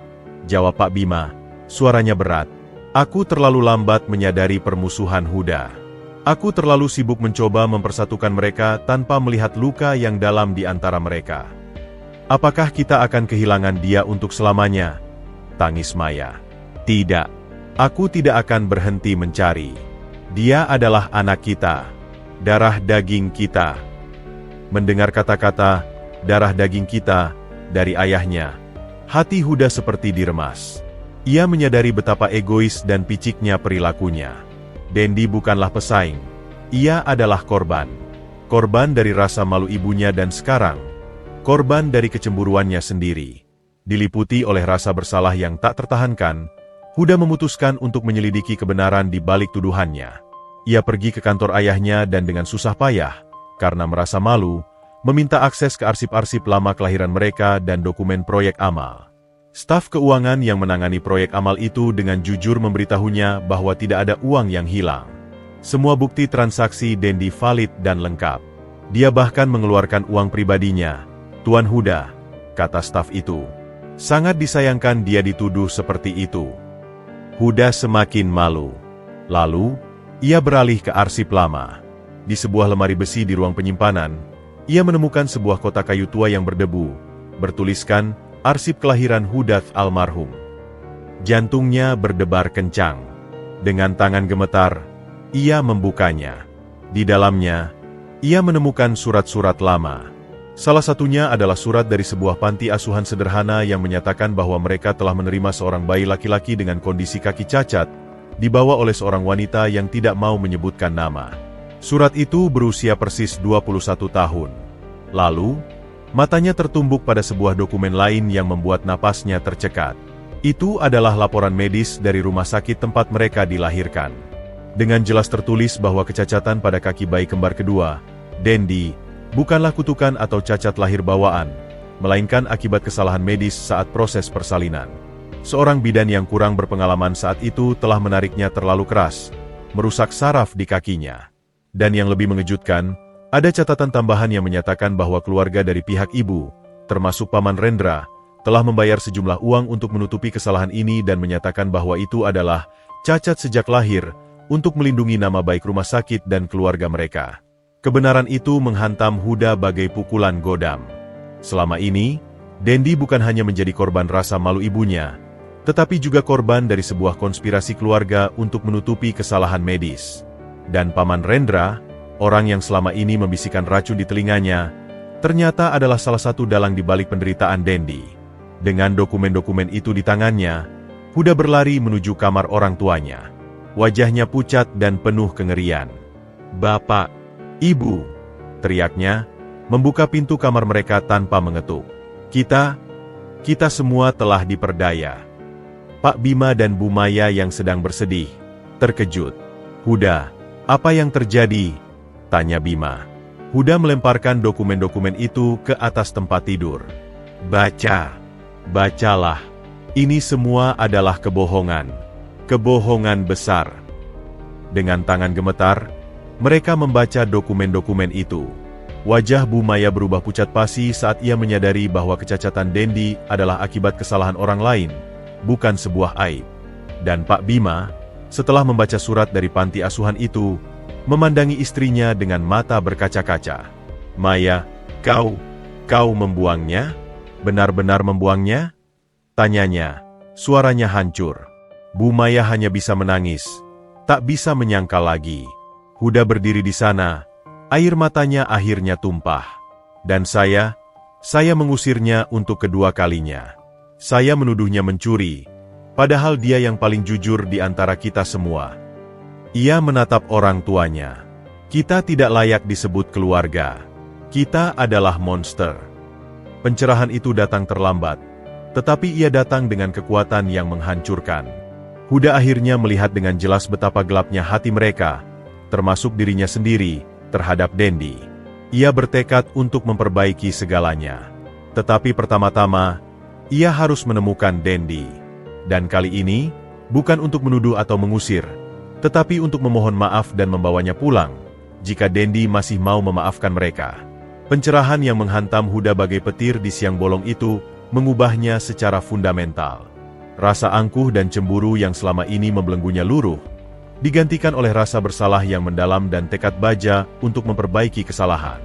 jawab Pak Bima, suaranya berat. "Aku terlalu lambat menyadari permusuhan Huda. Aku terlalu sibuk mencoba mempersatukan mereka tanpa melihat luka yang dalam di antara mereka." "Apakah kita akan kehilangan dia untuk selamanya?" tangis Maya. "Tidak. Aku tidak akan berhenti mencari. Dia adalah anak kita, darah daging kita." Mendengar kata-kata, darah daging kita, dari ayahnya, hati Huda seperti diremas. Ia menyadari betapa egois dan piciknya perilakunya. Dendi bukanlah pesaing. Ia adalah korban. Korban dari rasa malu ibunya dan sekarang, korban dari kecemburuannya sendiri. Diliputi oleh rasa bersalah yang tak tertahankan, Huda memutuskan untuk menyelidiki kebenaran di balik tuduhannya. Ia pergi ke kantor ayahnya dan dengan susah payah, karena merasa malu, meminta akses ke arsip-arsip lama kelahiran mereka dan dokumen proyek amal. Staf keuangan yang menangani proyek amal itu dengan jujur memberitahunya bahwa tidak ada uang yang hilang. Semua bukti transaksi Dendi valid dan lengkap. Dia bahkan mengeluarkan uang pribadinya. "Tuan Huda," kata staf itu. Sangat disayangkan dia dituduh seperti itu. Huda semakin malu. Lalu, ia beralih ke arsip lama. Di sebuah lemari besi di ruang penyimpanan, ia menemukan sebuah kotak kayu tua yang berdebu, bertuliskan arsip kelahiran Hudath almarhum. Jantungnya berdebar kencang. Dengan tangan gemetar, ia membukanya. Di dalamnya, ia menemukan surat-surat lama. Salah satunya adalah surat dari sebuah panti asuhan sederhana yang menyatakan bahwa mereka telah menerima seorang bayi laki-laki dengan kondisi kaki cacat, dibawa oleh seorang wanita yang tidak mau menyebutkan nama. Surat itu berusia persis 21 tahun. Lalu, matanya tertumbuk pada sebuah dokumen lain yang membuat napasnya tercekat. Itu adalah laporan medis dari rumah sakit tempat mereka dilahirkan. Dengan jelas tertulis bahwa kecacatan pada kaki bayi kembar kedua, Dendi, bukanlah kutukan atau cacat lahir bawaan, melainkan akibat kesalahan medis saat proses persalinan. Seorang bidan yang kurang berpengalaman saat itu telah menariknya terlalu keras, merusak saraf di kakinya. Dan yang lebih mengejutkan, ada catatan tambahan yang menyatakan bahwa keluarga dari pihak ibu, termasuk Paman Rendra, telah membayar sejumlah uang untuk menutupi kesalahan ini dan menyatakan bahwa itu adalah cacat sejak lahir, untuk melindungi nama baik rumah sakit dan keluarga mereka. Kebenaran itu menghantam Huda bagai pukulan godam. Selama ini, Dendi bukan hanya menjadi korban rasa malu ibunya, tetapi juga korban dari sebuah konspirasi keluarga untuk menutupi kesalahan medis. Dan Paman Rendra, orang yang selama ini membisikkan racun di telinganya, ternyata adalah salah satu dalang di balik penderitaan Dendi. Dengan dokumen-dokumen itu di tangannya, Huda berlari menuju kamar orang tuanya. Wajahnya pucat dan penuh kengerian. "Bapak, Ibu!" teriaknya, membuka pintu kamar mereka tanpa mengetuk. Kita semua telah diperdaya." Pak Bima dan Bu Maya yang sedang bersedih, terkejut. "Huda, apa yang terjadi?" tanya Bima. Huda melemparkan dokumen-dokumen itu ke atas tempat tidur. Bacalah. Ini semua adalah kebohongan. Kebohongan besar." Dengan tangan gemetar, mereka membaca dokumen-dokumen itu. Wajah Bu Maya berubah pucat pasi saat ia menyadari bahwa kecacatan Dendi adalah akibat kesalahan orang lain, bukan sebuah aib. Dan Pak Bima, setelah membaca surat dari panti asuhan itu, memandangi istrinya dengan mata berkaca-kaca. "Maya, kau membuangnya? Benar-benar membuangnya?" tanyanya. Suaranya hancur. Bu Maya hanya bisa menangis, tak bisa menyangkal lagi. Huda berdiri di sana, air matanya akhirnya tumpah. "Dan saya mengusirnya untuk kedua kalinya. Saya menuduhnya mencuri, padahal dia yang paling jujur di antara kita semua." Ia menatap orang tuanya. "Kita tidak layak disebut keluarga. Kita adalah monster." Pencerahan itu datang terlambat, tetapi ia datang dengan kekuatan yang menghancurkan. Huda akhirnya melihat dengan jelas betapa gelapnya hati mereka, termasuk dirinya sendiri, terhadap Dendi. Ia bertekad untuk memperbaiki segalanya. Tetapi pertama-tama, ia harus menemukan Dendi. Dan kali ini, bukan untuk menuduh atau mengusir, tetapi untuk memohon maaf dan membawanya pulang, jika Dendi masih mau memaafkan mereka. Pencerahan yang menghantam Huda bagai petir di siang bolong itu, mengubahnya secara fundamental. Rasa angkuh dan cemburu yang selama ini membelenggunya luruh, digantikan oleh rasa bersalah yang mendalam dan tekad baja untuk memperbaiki kesalahan.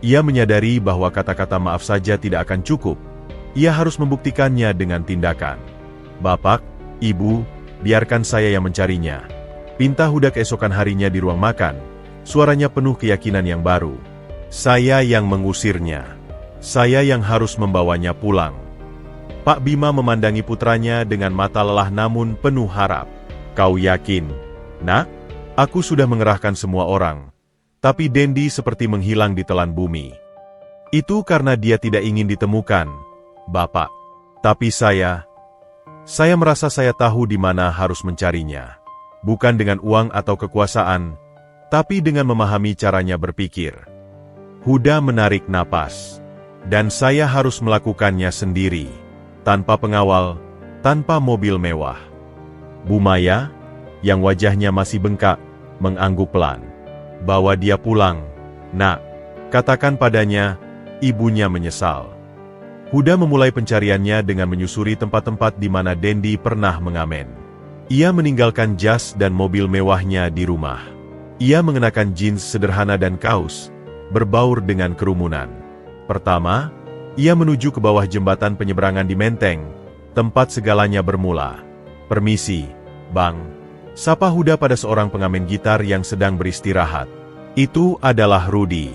Ia menyadari bahwa kata-kata maaf saja tidak akan cukup. Ia harus membuktikannya dengan tindakan. "Bapak, Ibu, biarkan saya yang mencarinya," pinta Huda keesokan harinya di ruang makan. Suaranya penuh keyakinan yang baru. "Saya yang mengusirnya. Saya yang harus membawanya pulang." Pak Bima memandangi putranya dengan mata lelah namun penuh harap. "Kau yakin, Nak? Aku sudah mengerahkan semua orang. Tapi Dendi seperti menghilang di telan bumi." "Itu karena dia tidak ingin ditemukan, Bapak. Tapi saya merasa saya tahu di mana harus mencarinya. Bukan dengan uang atau kekuasaan, tapi dengan memahami caranya berpikir." Huda menarik napas. "Dan saya harus melakukannya sendiri. Tanpa pengawal, tanpa mobil mewah." Bu Maya, yang wajahnya masih bengkak, mengangguk pelan. "Bawa dia pulang, Nak. Katakan padanya, ibunya menyesal." Huda memulai pencariannya dengan menyusuri tempat-tempat di mana Dendi pernah mengamen. Ia meninggalkan jas dan mobil mewahnya di rumah. Ia mengenakan jeans sederhana dan kaos, berbaur dengan kerumunan. Pertama, ia menuju ke bawah jembatan penyeberangan di Menteng, tempat segalanya bermula. "Permisi, Bang," sapa Huda pada seorang pengamen gitar yang sedang beristirahat. "Itu adalah Rudy.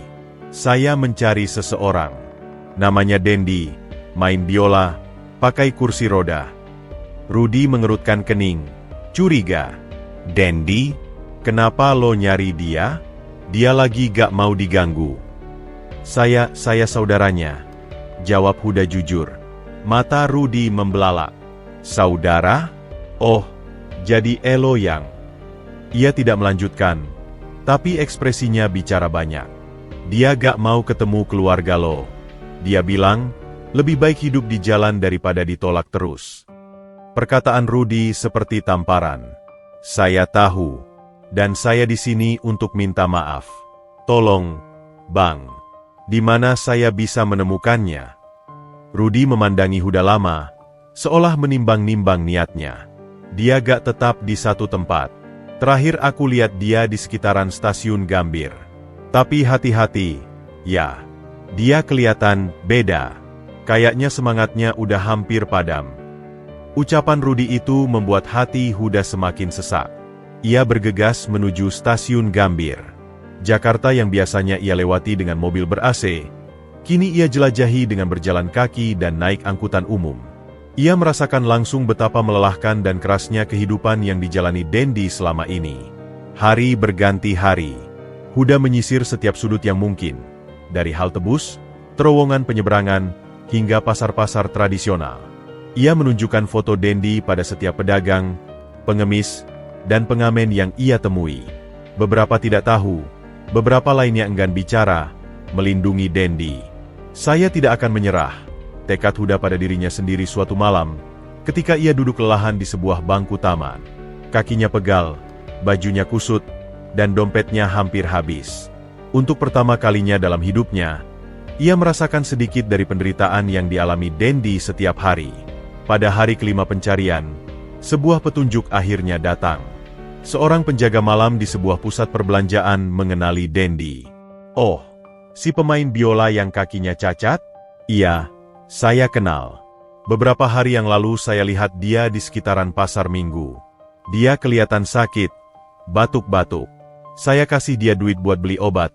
Saya mencari seseorang. Namanya Dendi, main biola, pakai kursi roda." Rudy mengerutkan kening, curiga. "Dendi? Kenapa lo nyari dia? Dia lagi gak mau diganggu." Saya saudaranya," jawab Huda jujur. Mata Rudy membelalak. "Saudara? Oh, jadi elo yang..." Ia tidak melanjutkan, tapi ekspresinya bicara banyak. "Dia gak mau ketemu keluarga lo. Dia bilang, lebih baik hidup di jalan daripada ditolak terus." Perkataan Rudy seperti tamparan. "Saya tahu, dan saya di sini untuk minta maaf. Tolong, Bang, di mana saya bisa menemukannya?" Rudy memandangi Huda lama, seolah menimbang-nimbang niatnya. Dia gak tetap di satu tempat. Terakhir aku lihat dia di sekitaran stasiun Gambir. Tapi hati-hati, ya. Dia kelihatan beda. Kayaknya semangatnya udah hampir padam. Ucapan Rudi itu membuat hati Huda semakin sesak. Ia bergegas menuju stasiun Gambir. Jakarta yang biasanya ia lewati dengan mobil ber-AC, kini ia jelajahi dengan berjalan kaki dan naik angkutan umum. Ia merasakan langsung betapa melelahkan dan kerasnya kehidupan yang dijalani Dendi selama ini. Hari berganti hari. Huda menyisir setiap sudut yang mungkin, dari halte bus, terowongan penyeberangan, hingga pasar-pasar tradisional. Ia menunjukkan foto Dendi pada setiap pedagang, pengemis, dan pengamen yang ia temui. Beberapa tidak tahu, beberapa lainnya enggan bicara, melindungi Dendi. Saya tidak akan menyerah, tekad Huda pada dirinya sendiri suatu malam, ketika ia duduk lelahan di sebuah bangku taman. Kakinya pegal, bajunya kusut, dan dompetnya hampir habis. Untuk pertama kalinya dalam hidupnya, ia merasakan sedikit dari penderitaan yang dialami Dendi setiap hari. Pada hari kelima pencarian, sebuah petunjuk akhirnya datang. Seorang penjaga malam di sebuah pusat perbelanjaan mengenali Dendi. "Oh, si pemain biola yang kakinya cacat? Iya, saya kenal. Beberapa hari yang lalu saya lihat dia di sekitaran pasar Minggu. Dia kelihatan sakit, batuk-batuk. Saya kasih dia duit buat beli obat,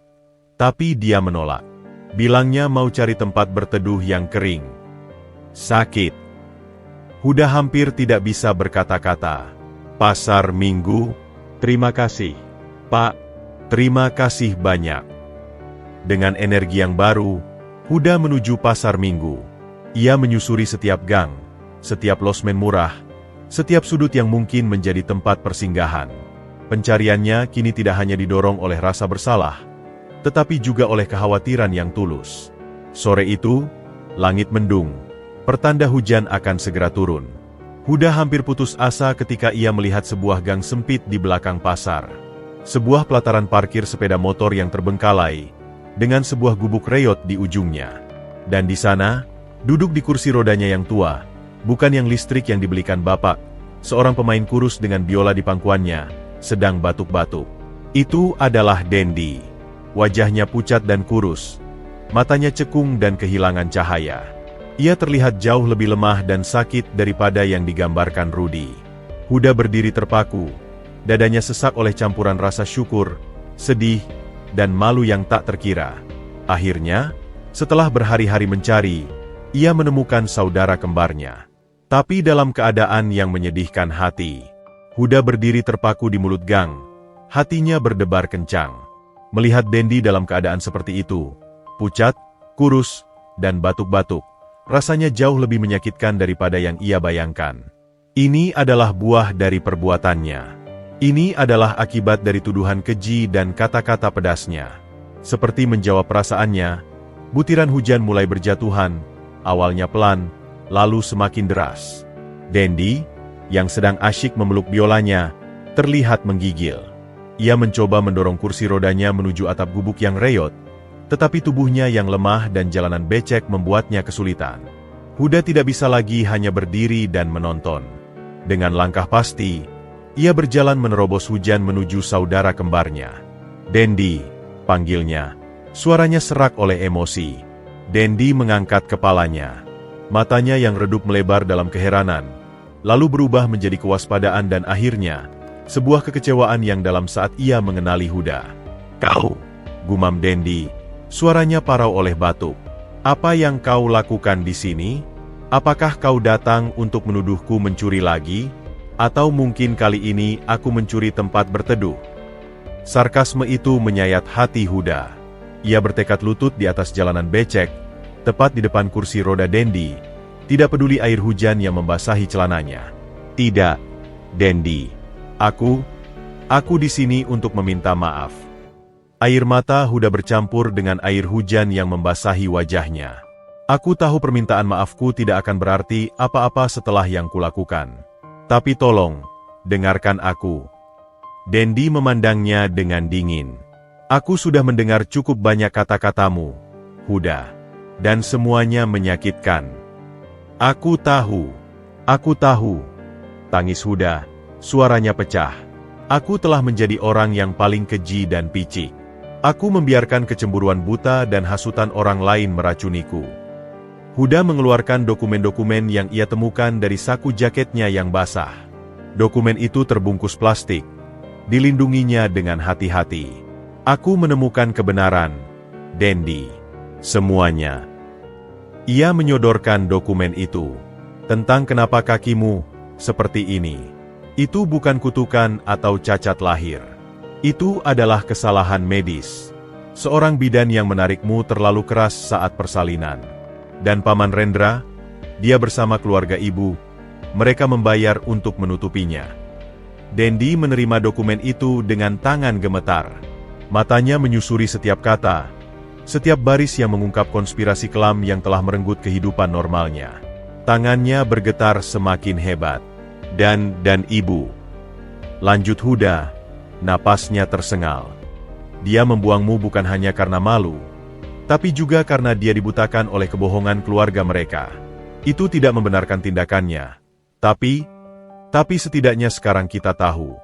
tapi dia menolak. Bilangnya mau cari tempat berteduh yang kering. Sakit." Huda hampir tidak bisa berkata-kata. Pasar Minggu? Terima kasih, Pak. Terima kasih banyak. Dengan energi yang baru, Huda menuju pasar Minggu. Ia menyusuri setiap gang, setiap losmen murah, setiap sudut yang mungkin menjadi tempat persinggahan. Pencariannya kini tidak hanya didorong oleh rasa bersalah, tetapi juga oleh kekhawatiran yang tulus. Sore itu, langit mendung, pertanda hujan akan segera turun. Huda hampir putus asa ketika ia melihat sebuah gang sempit di belakang pasar. Sebuah pelataran parkir sepeda motor yang terbengkalai, dengan sebuah gubuk reyot di ujungnya. Dan di sana, duduk di kursi rodanya yang tua, bukan yang listrik yang dibelikan bapak, seorang pemain kurus dengan biola di pangkuannya, sedang batuk-batuk. Itu adalah Dendi. Wajahnya pucat dan kurus, matanya cekung dan kehilangan cahaya. Ia terlihat jauh lebih lemah dan sakit daripada yang digambarkan Rudi. Huda berdiri terpaku, dadanya sesak oleh campuran rasa syukur, sedih, dan malu yang tak terkira. Akhirnya, setelah berhari-hari mencari, ia menemukan saudara kembarnya. Tapi dalam keadaan yang menyedihkan hati. Huda berdiri terpaku di mulut gang, hatinya berdebar kencang. Melihat Dendi dalam keadaan seperti itu, pucat, kurus, dan batuk-batuk, rasanya jauh lebih menyakitkan daripada yang ia bayangkan. Ini adalah buah dari perbuatannya. Ini adalah akibat dari tuduhan keji dan kata-kata pedasnya. Seperti menjawab perasaannya, butiran hujan mulai berjatuhan, awalnya pelan, lalu semakin deras. Dendi, yang sedang asyik memeluk biolanya, terlihat menggigil. Ia mencoba mendorong kursi rodanya menuju atap gubuk yang reyot, tetapi tubuhnya yang lemah dan jalanan becek membuatnya kesulitan. Huda tidak bisa lagi hanya berdiri dan menonton. Dengan langkah pasti, ia berjalan menerobos hujan menuju saudara kembarnya. "Dendi," panggilnya. Suaranya serak oleh emosi. Dendi mengangkat kepalanya. Matanya yang redup melebar dalam keheranan, lalu berubah menjadi kewaspadaan dan akhirnya, sebuah kekecewaan yang dalam saat ia mengenali Huda. "Kau," gumam Dendi, suaranya parau oleh batuk. "Apa yang kau lakukan di sini? Apakah kau datang untuk menuduhku mencuri lagi? Atau mungkin kali ini aku mencuri tempat berteduh?" Sarkasme itu menyayat hati Huda. Ia bertekad lutut di atas jalanan becek, tepat di depan kursi roda Dendi, tidak peduli air hujan yang membasahi celananya. "Tidak, Dendi. Aku di sini untuk meminta maaf." Air mata Huda bercampur dengan air hujan yang membasahi wajahnya. "Aku tahu permintaan maafku tidak akan berarti apa-apa setelah yang kulakukan. Tapi tolong, dengarkan aku." Dendi memandangnya dengan dingin. "Aku sudah mendengar cukup banyak kata-katamu, Huda. Dan semuanya menyakitkan. Aku tahu. Tangis Huda, suaranya pecah. Aku telah menjadi orang yang paling keji dan picik. Aku membiarkan kecemburuan buta dan hasutan orang lain meracuniku. Huda mengeluarkan dokumen-dokumen yang ia temukan dari saku jaketnya yang basah. Dokumen itu terbungkus plastik. Dilindunginya dengan hati-hati. Aku menemukan kebenaran, Dendi. Semuanya. Ia menyodorkan dokumen itu. Tentang kenapa kakimu seperti ini. Itu bukan kutukan atau cacat lahir. Itu adalah kesalahan medis. Seorang bidan yang menarikmu terlalu keras saat persalinan. Dan Paman Rendra, dia bersama keluarga ibu, mereka membayar untuk menutupinya. Dendi menerima dokumen itu dengan tangan gemetar. Matanya menyusuri setiap kata, setiap baris yang mengungkap konspirasi kelam yang telah merenggut kehidupan normalnya. Tangannya bergetar semakin hebat. Dan ibu. Lanjut Huda, napasnya tersengal. Dia membuangmu bukan hanya karena malu, tapi juga karena dia dibutakan oleh kebohongan keluarga mereka. Itu tidak membenarkan tindakannya. Tapi setidaknya sekarang kita tahu.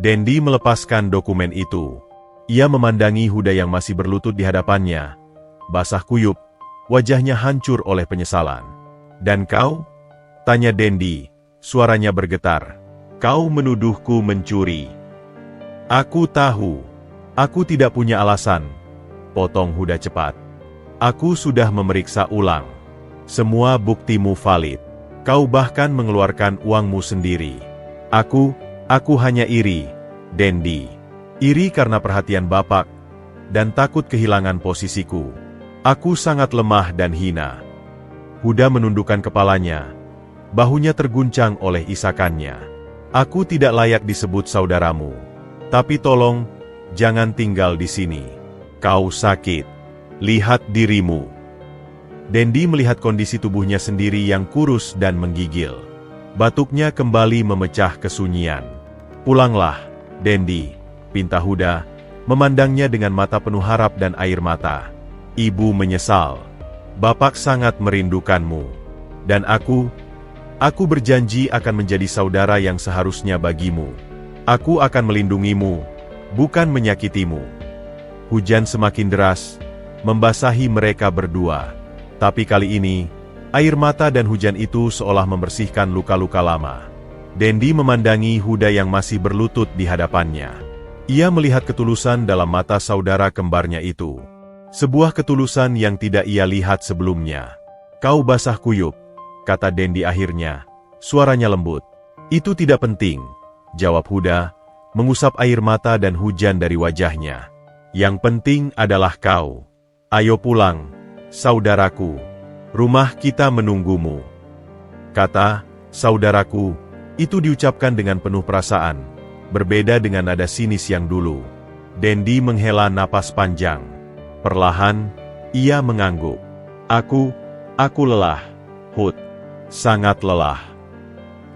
Dendi melepaskan dokumen itu. Ia memandangi Huda yang masih berlutut di hadapannya. Basah kuyup, wajahnya hancur oleh penyesalan. Dan kau? Tanya Dendi, suaranya bergetar. Kau menuduhku mencuri. Aku tahu. Aku tidak punya alasan. Potong Huda cepat. Aku sudah memeriksa ulang. Semua buktimu valid. Kau bahkan mengeluarkan uangmu sendiri. Aku hanya iri, Dendi. Iri karena perhatian Bapak, dan takut kehilangan posisiku. Aku sangat lemah dan hina. Huda menundukkan kepalanya. Bahunya terguncang oleh isakannya. Aku tidak layak disebut saudaramu. Tapi tolong, jangan tinggal di sini. Kau sakit. Lihat dirimu. Dendi melihat kondisi tubuhnya sendiri yang kurus dan menggigil. Batuknya kembali memecah kesunyian. Pulanglah, Dendi, pinta Huda, memandangnya dengan mata penuh harap dan air mata. Ibu menyesal. Bapak sangat merindukanmu. Dan aku berjanji akan menjadi saudara yang seharusnya bagimu. Aku akan melindungimu, bukan menyakitimu. Hujan semakin deras, membasahi mereka berdua. Tapi kali ini, air mata dan hujan itu seolah membersihkan luka-luka lama. Dendi memandangi Huda yang masih berlutut di hadapannya. Ia melihat ketulusan dalam mata saudara kembarnya itu. Sebuah ketulusan yang tidak ia lihat sebelumnya. Kau basah kuyup, kata Dendi akhirnya. Suaranya lembut. Itu tidak penting, jawab Huda, mengusap air mata dan hujan dari wajahnya. Yang penting adalah kau. Ayo pulang, saudaraku. Rumah kita menunggumu. Kata, saudaraku, itu diucapkan dengan penuh perasaan, berbeda dengan nada sinis yang dulu. Dendi menghela napas panjang. Perlahan, ia mengangguk. Aku lelah, Hud. Sangat lelah.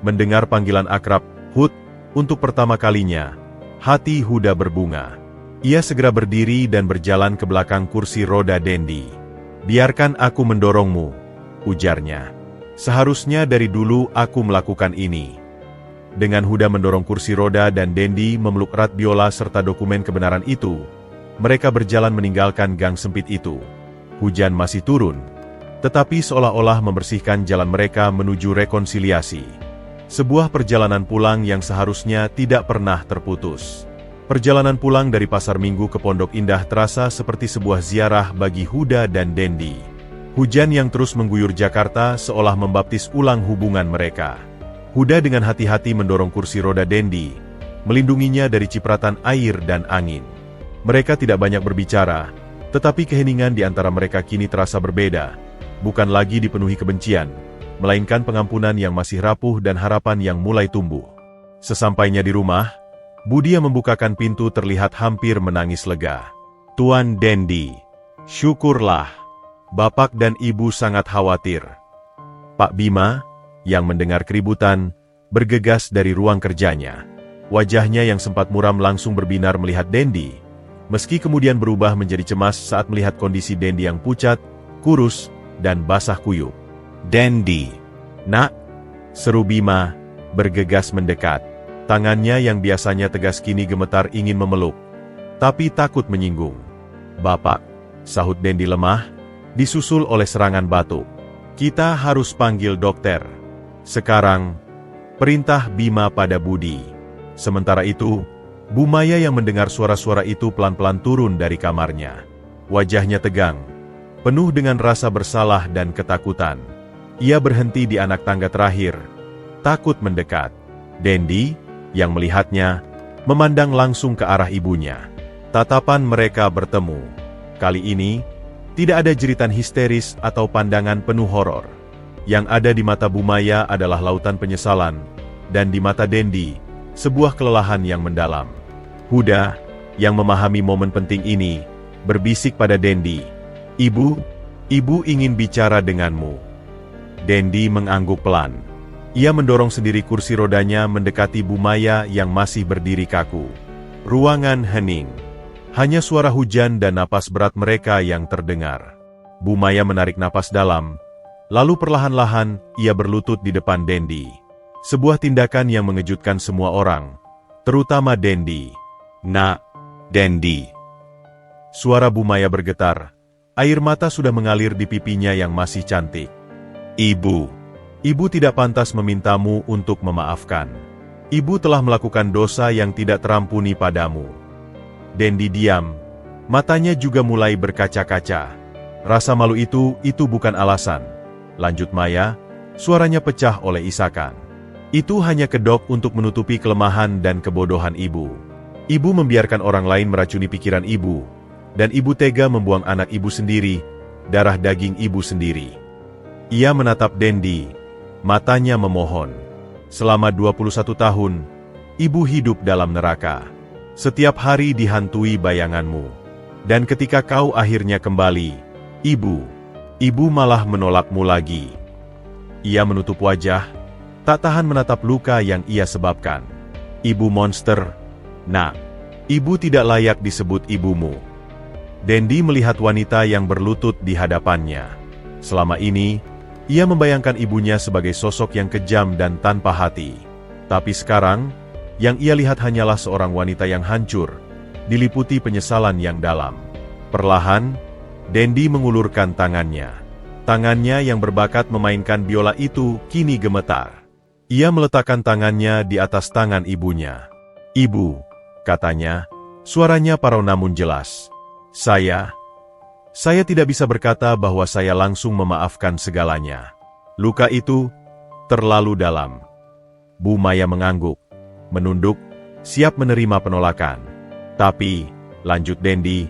Mendengar panggilan akrab, Hud, untuk pertama kalinya, hati Huda berbunga. Ia segera berdiri dan berjalan ke belakang kursi roda Dendi. Biarkan aku mendorongmu, ujarnya. Seharusnya dari dulu aku melakukan ini. Dengan Huda mendorong kursi roda dan Dendi memeluk erat biola serta dokumen kebenaran itu, mereka berjalan meninggalkan gang sempit itu. Hujan masih turun, tetapi seolah-olah membersihkan jalan mereka menuju rekonsiliasi. Sebuah perjalanan pulang yang seharusnya tidak pernah terputus. Perjalanan pulang dari Pasar Minggu ke Pondok Indah terasa seperti sebuah ziarah bagi Huda dan Dendi. Hujan yang terus mengguyur Jakarta seolah membaptis ulang hubungan mereka. Huda dengan hati-hati mendorong kursi roda Dendi, melindunginya dari cipratan air dan angin. Mereka tidak banyak berbicara, tetapi keheningan di antara mereka kini terasa berbeda. Bukan lagi dipenuhi kebencian, melainkan pengampunan yang masih rapuh dan harapan yang mulai tumbuh. Sesampainya di rumah, Budia membukakan pintu terlihat hampir menangis lega. Tuan Dendi, syukurlah. Bapak dan Ibu sangat khawatir. Pak Bima, yang mendengar keributan, bergegas dari ruang kerjanya. Wajahnya yang sempat muram langsung berbinar melihat Dendi, meski kemudian berubah menjadi cemas saat melihat kondisi Dendi yang pucat, kurus, dan basah kuyup. Dendi, nak, seru Bima, bergegas mendekat. Tangannya yang biasanya tegas kini gemetar ingin memeluk, tapi takut menyinggung. "Bapak," sahut Dendi lemah, disusul oleh serangan batuk. "Kita harus panggil dokter. Sekarang," perintah Bima pada Budi. Sementara itu, Bu Maya yang mendengar suara-suara itu pelan-pelan turun dari kamarnya. Wajahnya tegang, penuh dengan rasa bersalah dan ketakutan. Ia berhenti di anak tangga terakhir, takut mendekat. Dendi, yang melihatnya, memandang langsung ke arah ibunya. Tatapan mereka bertemu. Kali ini, tidak ada jeritan histeris atau pandangan penuh horor. Yang ada di mata Bu Maya adalah lautan penyesalan, dan di mata Dendi, sebuah kelelahan yang mendalam. Huda, yang memahami momen penting ini, berbisik pada Dendi, Ibu ingin bicara denganmu." Dendi mengangguk pelan. Ia mendorong sendiri kursi rodanya mendekati Bu Maya yang masih berdiri kaku. Ruangan hening. Hanya suara hujan dan napas berat mereka yang terdengar. Bu Maya menarik napas dalam, lalu perlahan-lahan ia berlutut di depan Dendi. Sebuah tindakan yang mengejutkan semua orang, terutama Dendi. "Nak, Dendi." Suara Bu Maya bergetar, air mata sudah mengalir di pipinya yang masih cantik. Ibu tidak pantas memintamu untuk memaafkan. Ibu telah melakukan dosa yang tidak terampuni padamu." Dendi diam, matanya juga mulai berkaca-kaca. "Rasa malu itu bukan alasan," lanjut Maya, suaranya pecah oleh isakan. "Itu hanya kedok untuk menutupi kelemahan dan kebodohan ibu. Ibu membiarkan orang lain meracuni pikiran ibu, dan ibu tega membuang anak ibu sendiri, darah daging ibu sendiri." Ia menatap Dendi, matanya memohon. "Selama 21 tahun, ibu hidup dalam neraka. Setiap hari dihantui bayanganmu. Dan ketika kau akhirnya kembali, ibu malah menolakmu lagi." Ia menutup wajah, tak tahan menatap luka yang ia sebabkan. "Ibu monster, nak. Ibu tidak layak disebut ibumu." Dendi melihat wanita yang berlutut di hadapannya. Selama ini, ia membayangkan ibunya sebagai sosok yang kejam dan tanpa hati. Tapi sekarang, yang ia lihat hanyalah seorang wanita yang hancur, diliputi penyesalan yang dalam. Perlahan, Dendi mengulurkan tangannya. Tangannya yang berbakat memainkan biola itu kini gemetar. Ia meletakkan tangannya di atas tangan ibunya. "Ibu," katanya, suaranya parau namun jelas. Saya tidak bisa berkata bahwa saya langsung memaafkan segalanya. Luka itu terlalu dalam." Bu Maya mengangguk, menunduk, siap menerima penolakan. "Tapi," lanjut Dendi,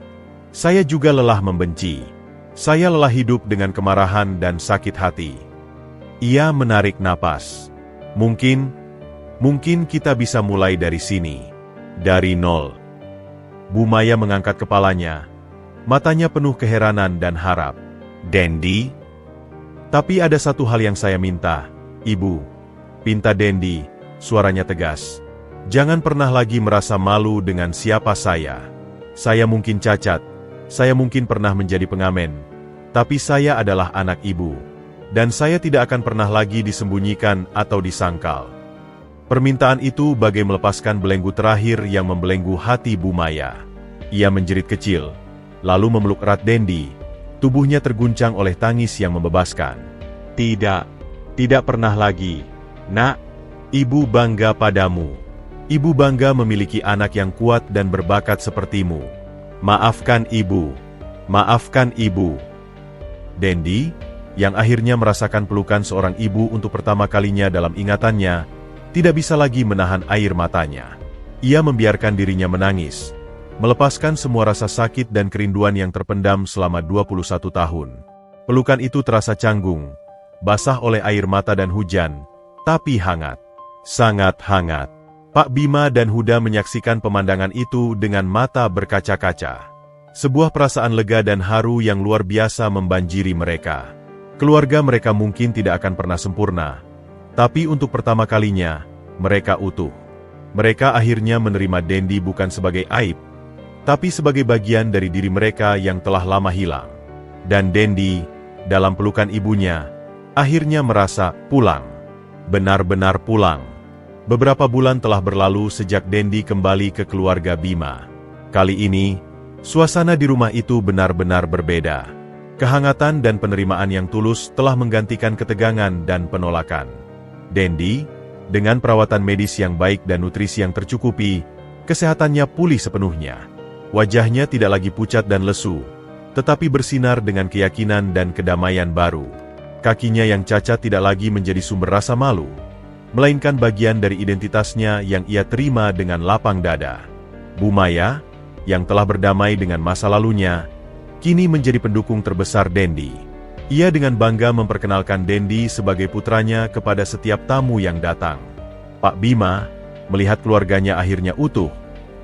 "saya juga lelah membenci. Saya lelah hidup dengan kemarahan dan sakit hati." Ia menarik napas. Mungkin kita bisa mulai dari sini. Dari nol." Bu Maya mengangkat kepalanya, matanya penuh keheranan dan harap. "Dendi?" "Tapi ada satu hal yang saya minta, Ibu," pinta Dendi, suaranya tegas. "Jangan pernah lagi merasa malu dengan siapa saya. Saya mungkin cacat, saya mungkin pernah menjadi pengamen, tapi saya adalah anak ibu. Dan saya tidak akan pernah lagi disembunyikan atau disangkal." Permintaan itu bagai melepaskan belenggu terakhir yang membelenggu hati Bu Maya. Ia menjerit kecil, lalu memeluk erat Dendi, tubuhnya terguncang oleh tangis yang membebaskan. Tidak pernah lagi. "Nak, ibu bangga padamu. Ibu bangga memiliki anak yang kuat dan berbakat sepertimu. Maafkan ibu. Maafkan ibu." Dendi, yang akhirnya merasakan pelukan seorang ibu untuk pertama kalinya dalam ingatannya, tidak bisa lagi menahan air matanya. Ia membiarkan dirinya menangis, melepaskan semua rasa sakit dan kerinduan yang terpendam selama 21 tahun. Pelukan itu terasa canggung, basah oleh air mata dan hujan, tapi hangat. Sangat hangat. Pak Bima dan Huda menyaksikan pemandangan itu dengan mata berkaca-kaca. Sebuah perasaan lega dan haru yang luar biasa membanjiri mereka. Keluarga mereka mungkin tidak akan pernah sempurna, tapi untuk pertama kalinya, mereka utuh. Mereka akhirnya menerima Dendi bukan sebagai aib, tapi sebagai bagian dari diri mereka yang telah lama hilang. Dan Dendi, dalam pelukan ibunya, akhirnya merasa pulang. Benar-benar pulang. Beberapa bulan telah berlalu sejak Dendi kembali ke keluarga Bima. Kali ini, suasana di rumah itu benar-benar berbeda. Kehangatan dan penerimaan yang tulus telah menggantikan ketegangan dan penolakan. Dendi, dengan perawatan medis yang baik dan nutrisi yang tercukupi, kesehatannya pulih sepenuhnya. Wajahnya tidak lagi pucat dan lesu, tetapi bersinar dengan keyakinan dan kedamaian baru. Kakinya yang cacat tidak lagi menjadi sumber rasa malu, melainkan bagian dari identitasnya yang ia terima dengan lapang dada. Bu Maya, yang telah berdamai dengan masa lalunya, kini menjadi pendukung terbesar Dendi. Ia dengan bangga memperkenalkan Dendi sebagai putranya kepada setiap tamu yang datang. Pak Bima, melihat keluarganya akhirnya utuh,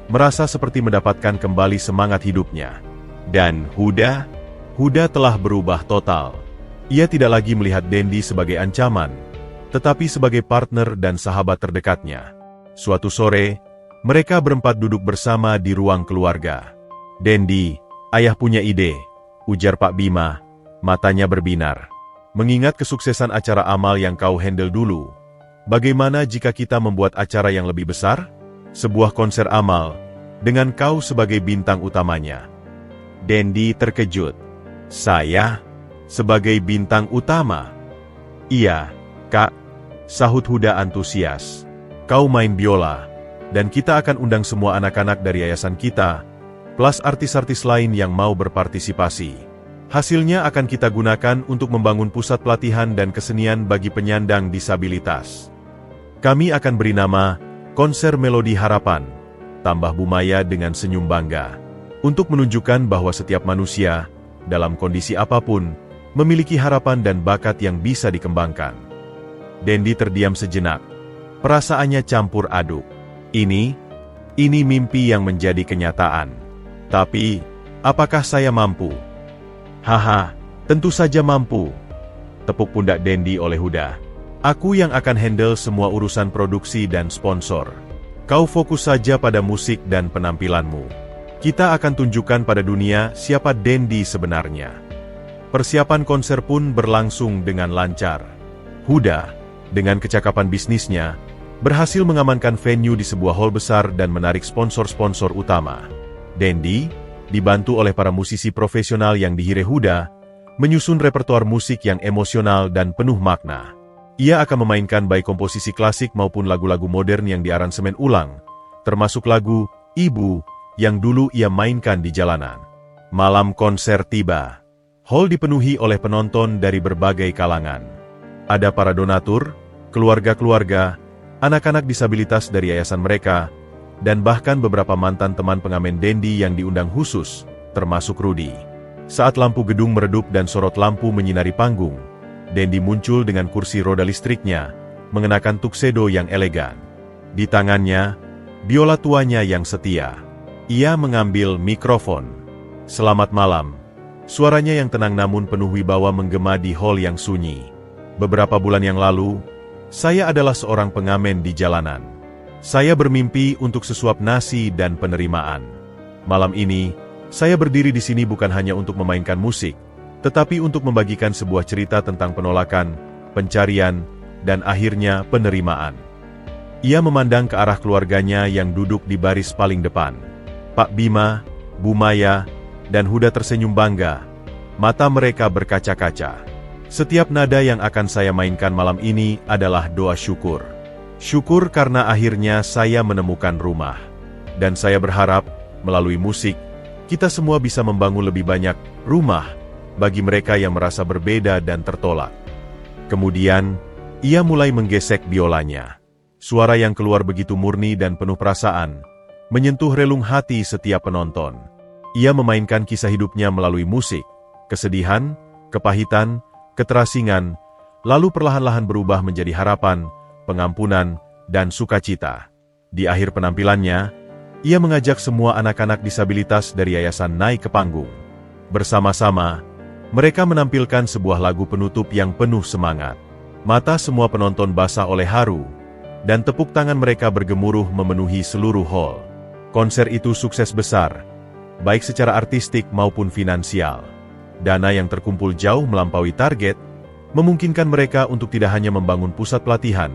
merasa seperti mendapatkan kembali semangat hidupnya. Dan Huda telah berubah total. Ia tidak lagi melihat Dendi sebagai ancaman, tetapi sebagai partner dan sahabat terdekatnya. Suatu sore, mereka berempat duduk bersama di ruang keluarga. "Dendi, ayah punya ide," ujar Pak Bima, matanya berbinar. "Mengingat kesuksesan acara amal yang kau handle dulu, bagaimana jika kita membuat acara yang lebih besar? Sebuah konser amal, dengan kau sebagai bintang utamanya." Dendi terkejut. "Saya? Sebagai bintang utama?" "Iya, Kak," sahut Huda antusias. "Kau main biola, dan kita akan undang semua anak-anak dari yayasan kita, plus artis-artis lain yang mau berpartisipasi. Hasilnya akan kita gunakan untuk membangun pusat pelatihan dan kesenian bagi penyandang disabilitas. Kami akan beri nama Konser Melodi Harapan," tambah Bu Maya dengan senyum bangga. "Untuk menunjukkan bahwa setiap manusia, dalam kondisi apapun, memiliki harapan dan bakat yang bisa dikembangkan." Dendi terdiam sejenak. Perasaannya campur aduk. Ini mimpi yang menjadi kenyataan. Tapi, apakah saya mampu? "Haha, tentu saja mampu," tepuk pundak Dendi oleh Huda. "Aku yang akan handle semua urusan produksi dan sponsor. Kau fokus saja pada musik dan penampilanmu. Kita akan tunjukkan pada dunia siapa Dendi sebenarnya." Persiapan konser pun berlangsung dengan lancar. Huda, dengan kecakapan bisnisnya, berhasil mengamankan venue di sebuah hall besar dan menarik sponsor-sponsor utama. Dendi, dibantu oleh para musisi profesional yang dihire Huda, menyusun repertoar musik yang emosional dan penuh makna. Ia akan memainkan baik komposisi klasik maupun lagu-lagu modern yang diaransemen ulang, termasuk lagu "Ibu" yang dulu ia mainkan di jalanan. Malam konser tiba. Hall dipenuhi oleh penonton dari berbagai kalangan. Ada para donatur, keluarga-keluarga, anak-anak disabilitas dari yayasan mereka, dan bahkan beberapa mantan teman pengamen Dendi yang diundang khusus, termasuk Rudy. Saat lampu gedung meredup dan sorot lampu menyinari panggung, Dendi muncul dengan kursi roda listriknya, mengenakan tuxedo yang elegan. Di tangannya, biola tuanya yang setia. Ia mengambil mikrofon. "Selamat malam." Suaranya yang tenang namun penuh wibawa menggema di hall yang sunyi. "Beberapa bulan yang lalu, saya adalah seorang pengamen di jalanan. Saya bermimpi untuk sesuap nasi dan penerimaan. Malam ini, saya berdiri di sini bukan hanya untuk memainkan musik, tetapi untuk membagikan sebuah cerita tentang penolakan, pencarian, dan akhirnya penerimaan." Ia memandang ke arah keluarganya yang duduk di baris paling depan. Pak Bima, Bu Maya, dan Huda tersenyum bangga. Mata mereka berkaca-kaca. "Setiap nada yang akan saya mainkan malam ini adalah doa syukur. Syukur karena akhirnya saya menemukan rumah. Dan saya berharap, melalui musik, kita semua bisa membangun lebih banyak rumah bagi mereka yang merasa berbeda dan tertolak." Kemudian, ia mulai menggesek biolanya. Suara yang keluar begitu murni dan penuh perasaan, menyentuh relung hati setiap penonton. Ia memainkan kisah hidupnya melalui musik, kesedihan, kepahitan, keterasingan, lalu perlahan-lahan berubah menjadi harapan, pengampunan, dan sukacita. Di akhir penampilannya, ia mengajak semua anak-anak disabilitas dari yayasan naik ke panggung. Bersama-sama, mereka menampilkan sebuah lagu penutup yang penuh semangat. Mata semua penonton basah oleh haru, dan tepuk tangan mereka bergemuruh memenuhi seluruh hall. Konser itu sukses besar, baik secara artistik maupun finansial. Dana yang terkumpul jauh melampaui target, memungkinkan mereka untuk tidak hanya membangun pusat pelatihan,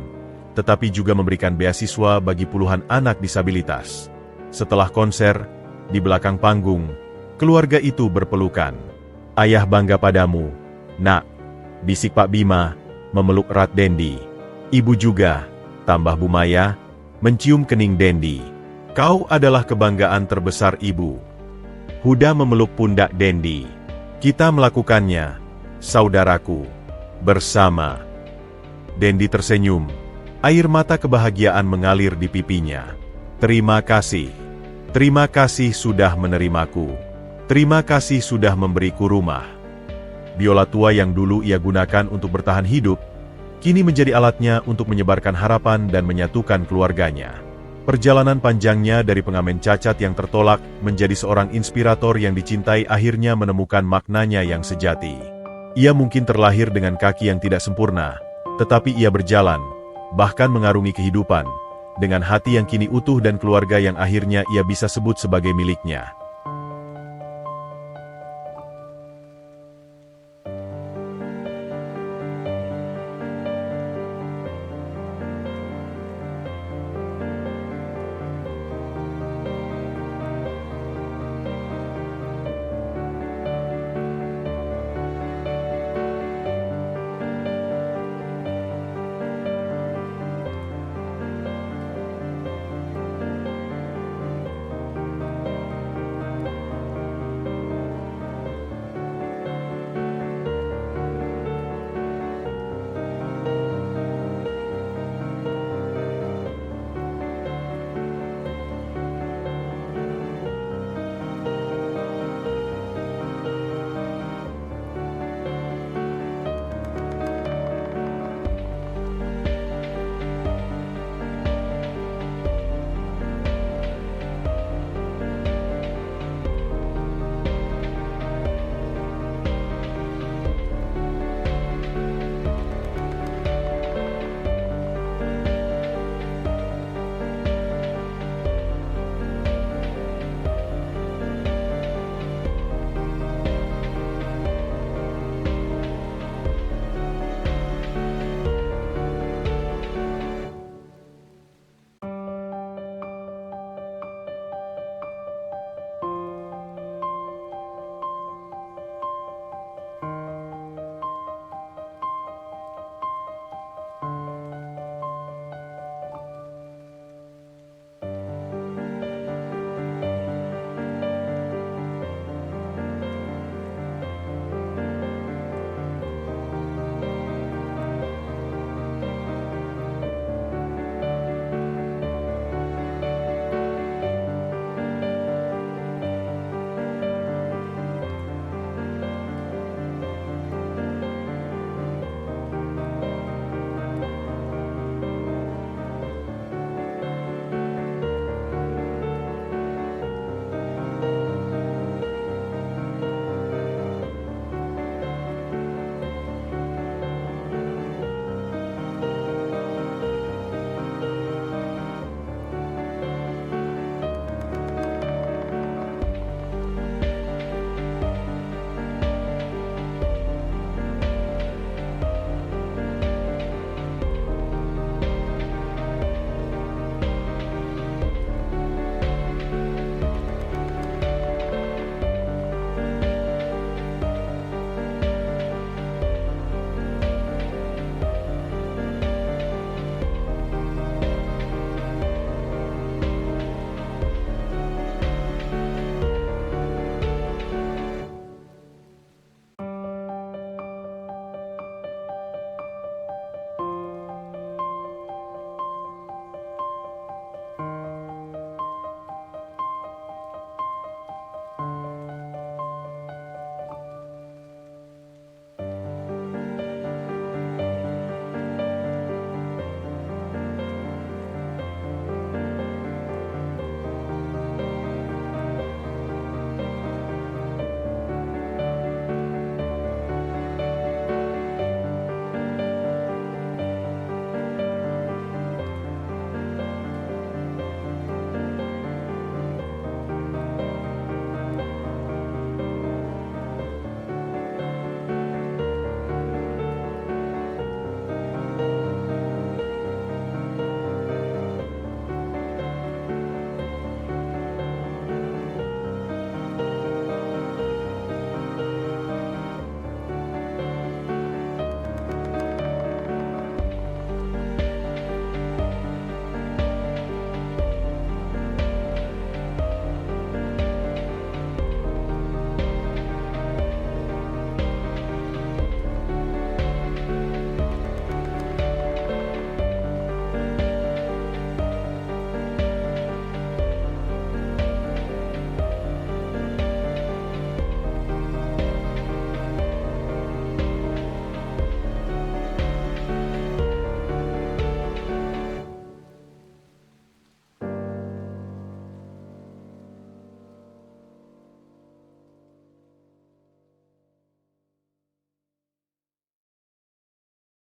tetapi juga memberikan beasiswa bagi puluhan anak disabilitas. Setelah konser, di belakang panggung, keluarga itu berpelukan. "Ayah bangga padamu, Nak," bisik Pak Bima, memeluk erat Dendi. "Ibu juga," tambah Bu Maya, mencium kening Dendi. "Kau adalah kebanggaan terbesar ibu." Huda memeluk pundak Dendi. "Kita melakukannya, saudaraku, bersama." Dendi tersenyum. Air mata kebahagiaan mengalir di pipinya. "Terima kasih. Terima kasih sudah menerimaku. Terima kasih sudah memberiku rumah." Biola tua yang dulu ia gunakan untuk bertahan hidup, kini menjadi alatnya untuk menyebarkan harapan dan menyatukan keluarganya. Perjalanan panjangnya dari pengamen cacat yang tertolak menjadi seorang inspirator yang dicintai akhirnya menemukan maknanya yang sejati. Ia mungkin terlahir dengan kaki yang tidak sempurna, tetapi ia berjalan, bahkan mengarungi kehidupan, dengan hati yang kini utuh dan keluarga yang akhirnya ia bisa sebut sebagai miliknya.